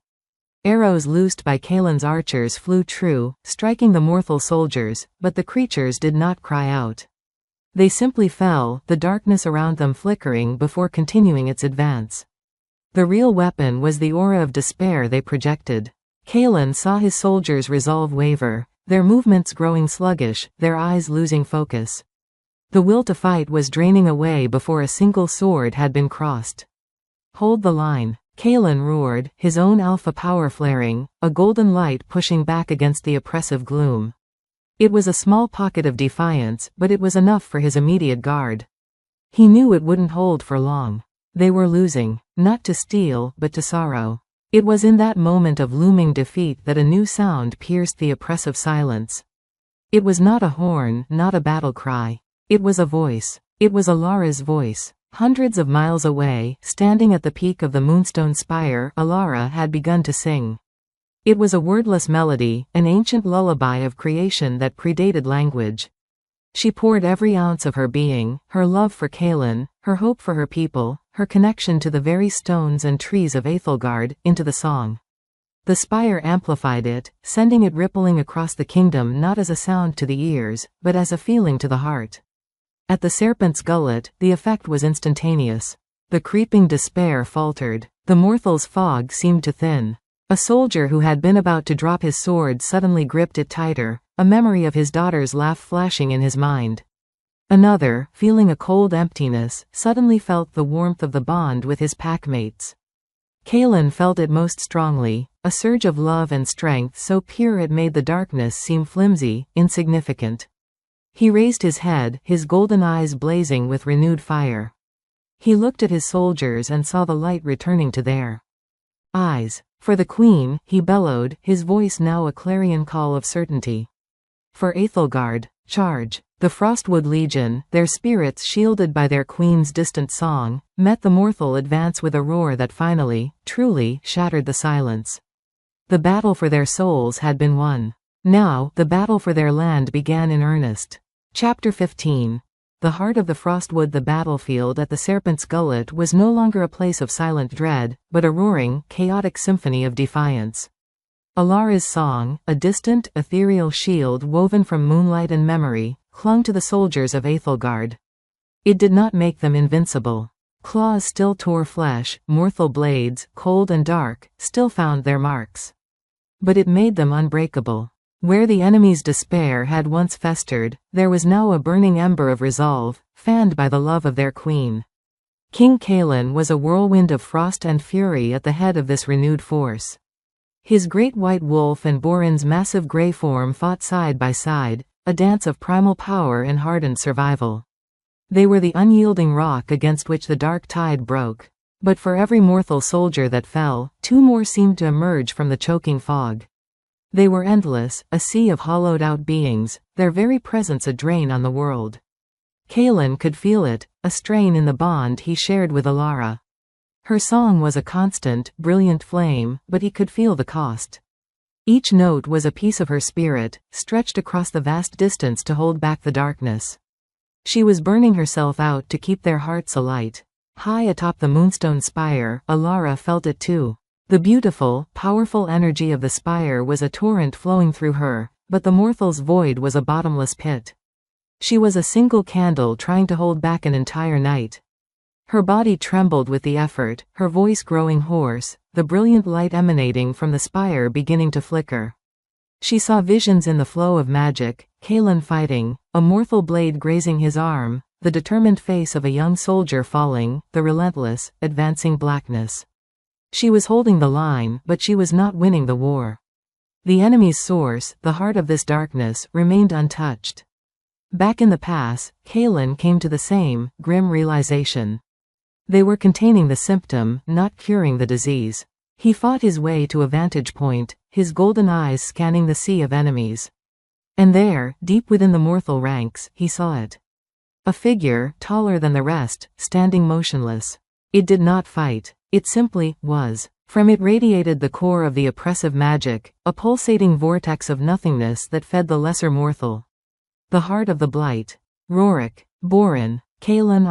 A: Arrows loosed by Kaelin's archers flew true, striking the Morthal soldiers, but the creatures did not cry out. They simply fell, the darkness around them flickering before continuing its advance. The real weapon was the aura of despair they projected. Kaelin saw his soldiers' resolve waver, their movements growing sluggish, their eyes losing focus. The will to fight was draining away before a single sword had been crossed. "Hold the line," Kaelin roared, his own alpha power flaring, a golden light pushing back against the oppressive gloom. It was a small pocket of defiance, but it was enough for his immediate guard. He knew it wouldn't hold for long. They were losing, not to steel, but to sorrow. It was in that moment of looming defeat that a new sound pierced the oppressive silence. It was not a horn, not a battle cry. It was a voice. It was Alara's voice. Hundreds of miles away, standing at the peak of the Moonstone Spire, Alara had begun to sing. It was a wordless melody, an ancient lullaby of creation that predated language. She poured every ounce of her being, her love for Kaelin, her hope for her people, her connection to the very stones and trees of Aethelgard, into the song. The spire amplified it, sending it rippling across the kingdom not as a sound to the ears, but as a feeling to the heart. At the serpent's gullet, the effect was instantaneous. The creeping despair faltered. The mortal's fog seemed to thin. A soldier who had been about to drop his sword suddenly gripped it tighter, a memory of his daughter's laugh flashing in his mind. Another, feeling a cold emptiness, suddenly felt the warmth of the bond with his packmates. Kalen felt it most strongly, a surge of love and strength so pure it made the darkness seem flimsy, insignificant. He raised his head, his golden eyes blazing with renewed fire. He looked at his soldiers and saw the light returning to their eyes. For the queen, he bellowed, his voice now a clarion call of certainty. For Aethelgard, charge. The Frostwood Legion, their spirits shielded by their queen's distant song, met the mortal advance with a roar that finally, truly, shattered the silence. The battle for their souls had been won. Now, the battle for their land began in earnest. Chapter 15. The heart of the Frostwood. The battlefield at the Serpent's Gullet was no longer a place of silent dread, but a roaring, chaotic symphony of defiance. Alara's song, a distant, ethereal shield woven from moonlight and memory, clung to the soldiers of Aethelgard. It did not make them invincible. Claws still tore flesh, mortal blades, cold and dark, still found their marks. But it made them unbreakable. Where the enemy's despair had once festered, there was now a burning ember of resolve, fanned by the love of their queen. King Kalen was a whirlwind of frost and fury at the head of this renewed force. His great white wolf and Borin's massive grey form fought side by side, a dance of primal power and hardened survival. They were the unyielding rock against which the dark tide broke. But for every mortal soldier that fell, two more seemed to emerge from the choking fog. They were endless, a sea of hollowed-out beings, their very presence a drain on the world. Kalen could feel it, a strain in the bond he shared with Alara. Her song was a constant, brilliant flame, but he could feel the cost. Each note was a piece of her spirit, stretched across the vast distance to hold back the darkness. She was burning herself out to keep their hearts alight. High atop the moonstone spire, Alara felt it too. The beautiful, powerful energy of the spire was a torrent flowing through her, but the mortal's void was a bottomless pit. She was a single candle trying to hold back an entire night. Her body trembled with the effort, her voice growing hoarse, the brilliant light emanating from the spire beginning to flicker. She saw visions in the flow of magic, Kalen fighting, a mortal blade grazing his arm, the determined face of a young soldier falling, the relentless, advancing blackness. She was holding the line, but she was not winning the war. The enemy's source, the heart of this darkness, remained untouched. Back in the pass, Kalen came to the same, grim realization. They were containing the symptom, not curing the disease. He fought his way to a vantage point, his golden eyes scanning the sea of enemies. And there, deep within the mortal ranks, he saw it. A figure, taller than the rest, standing motionless. It did not fight. It simply was. From it radiated the core of the oppressive magic, a pulsating vortex of nothingness that fed the lesser mortal. The heart of the blight. Rorik, Borin, Kalen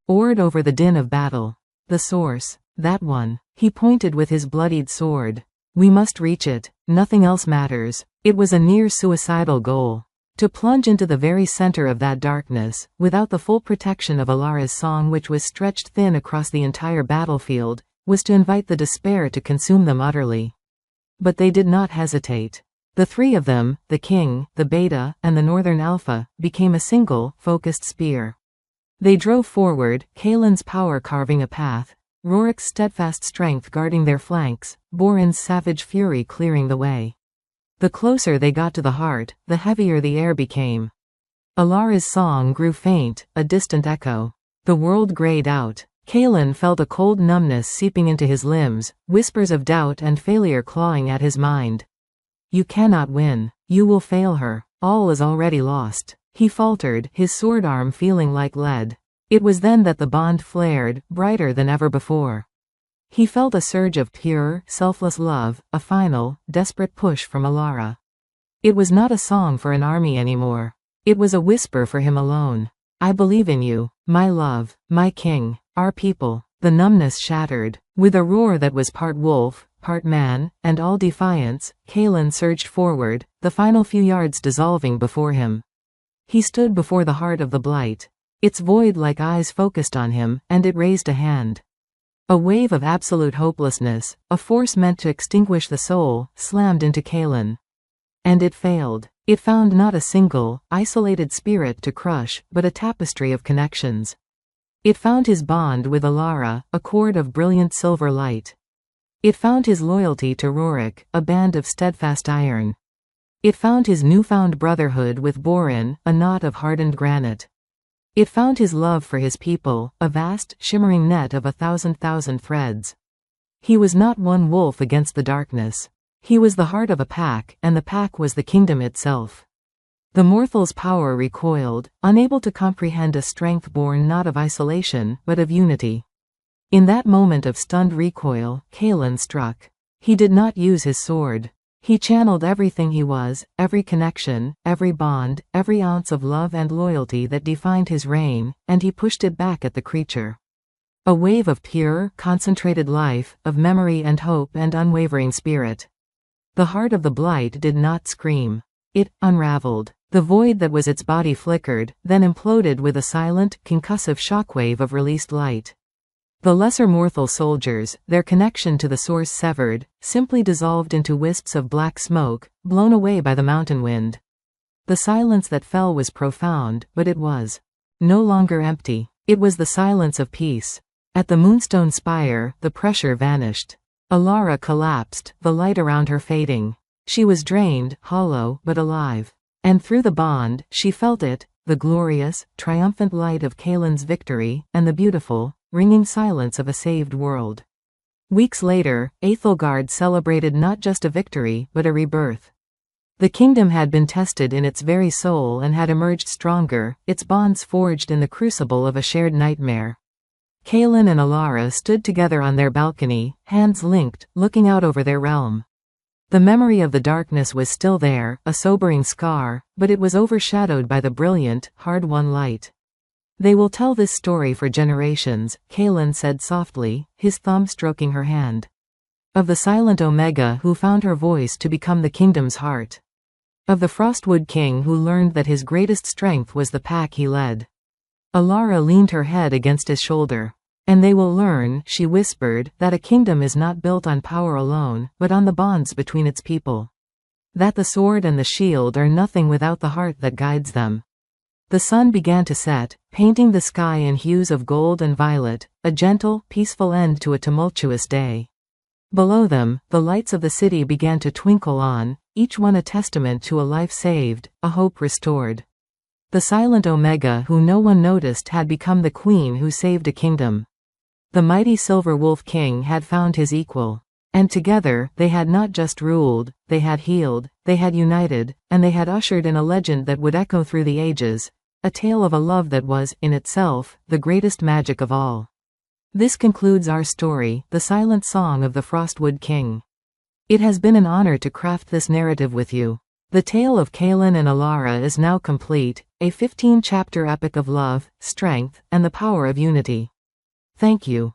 A: oared over the din of battle. The source. That one. He pointed with his bloodied sword. We must reach it. Nothing else matters. It was a near suicidal goal. To plunge into the very center of that darkness, without the full protection of Alara's song which was stretched thin across the entire battlefield, was to invite the despair to consume them utterly. But they did not hesitate. The three of them, the King, the Beta, and the Northern Alpha, became a single, focused spear. They drove forward, Kalen's power carving a path, Rorik's steadfast strength guarding their flanks, Borin's savage fury clearing the way. The closer they got to the heart, the heavier the air became. Alara's song grew faint, a distant echo. The world grayed out. Kalen felt a cold numbness seeping into his limbs, whispers of doubt and failure clawing at his mind. You cannot win. You will fail her. All is already lost. He faltered, his sword arm feeling like lead. It was then that the bond flared, brighter than ever before. He felt a surge of pure, selfless love, a final, desperate push from Alara. It was not a song for an army anymore. It was a whisper for him alone. I believe in you, my love, my king, our people. The numbness shattered. With a roar that was part wolf, part man, and all defiance, Kaelin surged forward, the final few yards dissolving before him. He stood before the heart of the blight. Its void-like eyes focused on him, and it raised a hand. A wave of absolute hopelessness, a force meant to extinguish the soul, slammed into Kaelin. And it failed. It found not a single, isolated spirit to crush, but a tapestry of connections. It found his bond with Alara, a cord of brilliant silver light. It found his loyalty to Rorik, a band of steadfast iron. It found his newfound brotherhood with Borin, a knot of hardened granite. It found his love for his people, a vast, shimmering net of 1,000 threads. He was not one wolf against the darkness. He was the heart of a pack, and the pack was the kingdom itself. The mortal's power recoiled, unable to comprehend a strength born not of isolation, but of unity. In that moment of stunned recoil, Kaelin struck. He did not use his sword. He channeled everything he was, every connection, every bond, every ounce of love and loyalty that defined his reign, and he pushed it back at the creature. A wave of pure, concentrated life, of memory and hope and unwavering spirit. The heart of the blight did not scream. It unraveled. The void that was its body flickered, then imploded with a silent, concussive shockwave of released light. The lesser mortal soldiers, their connection to the source severed, simply dissolved into wisps of black smoke, blown away by the mountain wind. The silence that fell was profound, but it was no longer empty. It was the silence of peace. At the moonstone spire, the pressure vanished. Alara collapsed, the light around her fading. She was drained, hollow, but alive. And through the bond, she felt it, the glorious, triumphant light of Kaelin's victory, and the beautiful, ringing silence of a saved world. Weeks later, Aethelgard celebrated not just a victory, but a rebirth. The kingdom had been tested in its very soul and had emerged stronger, its bonds forged in the crucible of a shared nightmare. Kaelin and Alara stood together on their balcony, hands linked, looking out over their realm. The memory of the darkness was still there, a sobering scar, but it was overshadowed by the brilliant, hard-won light. They will tell this story for generations, Kaelin said softly, his thumb stroking her hand. Of the silent Omega who found her voice to become the kingdom's heart. Of the Frostwood King who learned that his greatest strength was the pack he led. Alara leaned her head against his shoulder. And they will learn, she whispered, that a kingdom is not built on power alone, but on the bonds between its people. That the sword and the shield are nothing without the heart that guides them. The sun began to set, painting the sky in hues of gold and violet, a gentle, peaceful end to a tumultuous day. Below them, the lights of the city began to twinkle on, each one a testament to a life saved, a hope restored. The silent Omega who no one noticed had become the queen who saved a kingdom. The mighty Silver Wolf King had found his equal. And together, they had not just ruled, they had healed, they had united, and they had ushered in a legend that would echo through the ages, a tale of a love that was, in itself, the greatest magic of all. This concludes our story, The Silent Song of the Frostwood King. It has been an honor to craft this narrative with you. The tale of Kaelin and Alara is now complete, a 15-chapter epic of love, strength, and the power of unity. Thank you.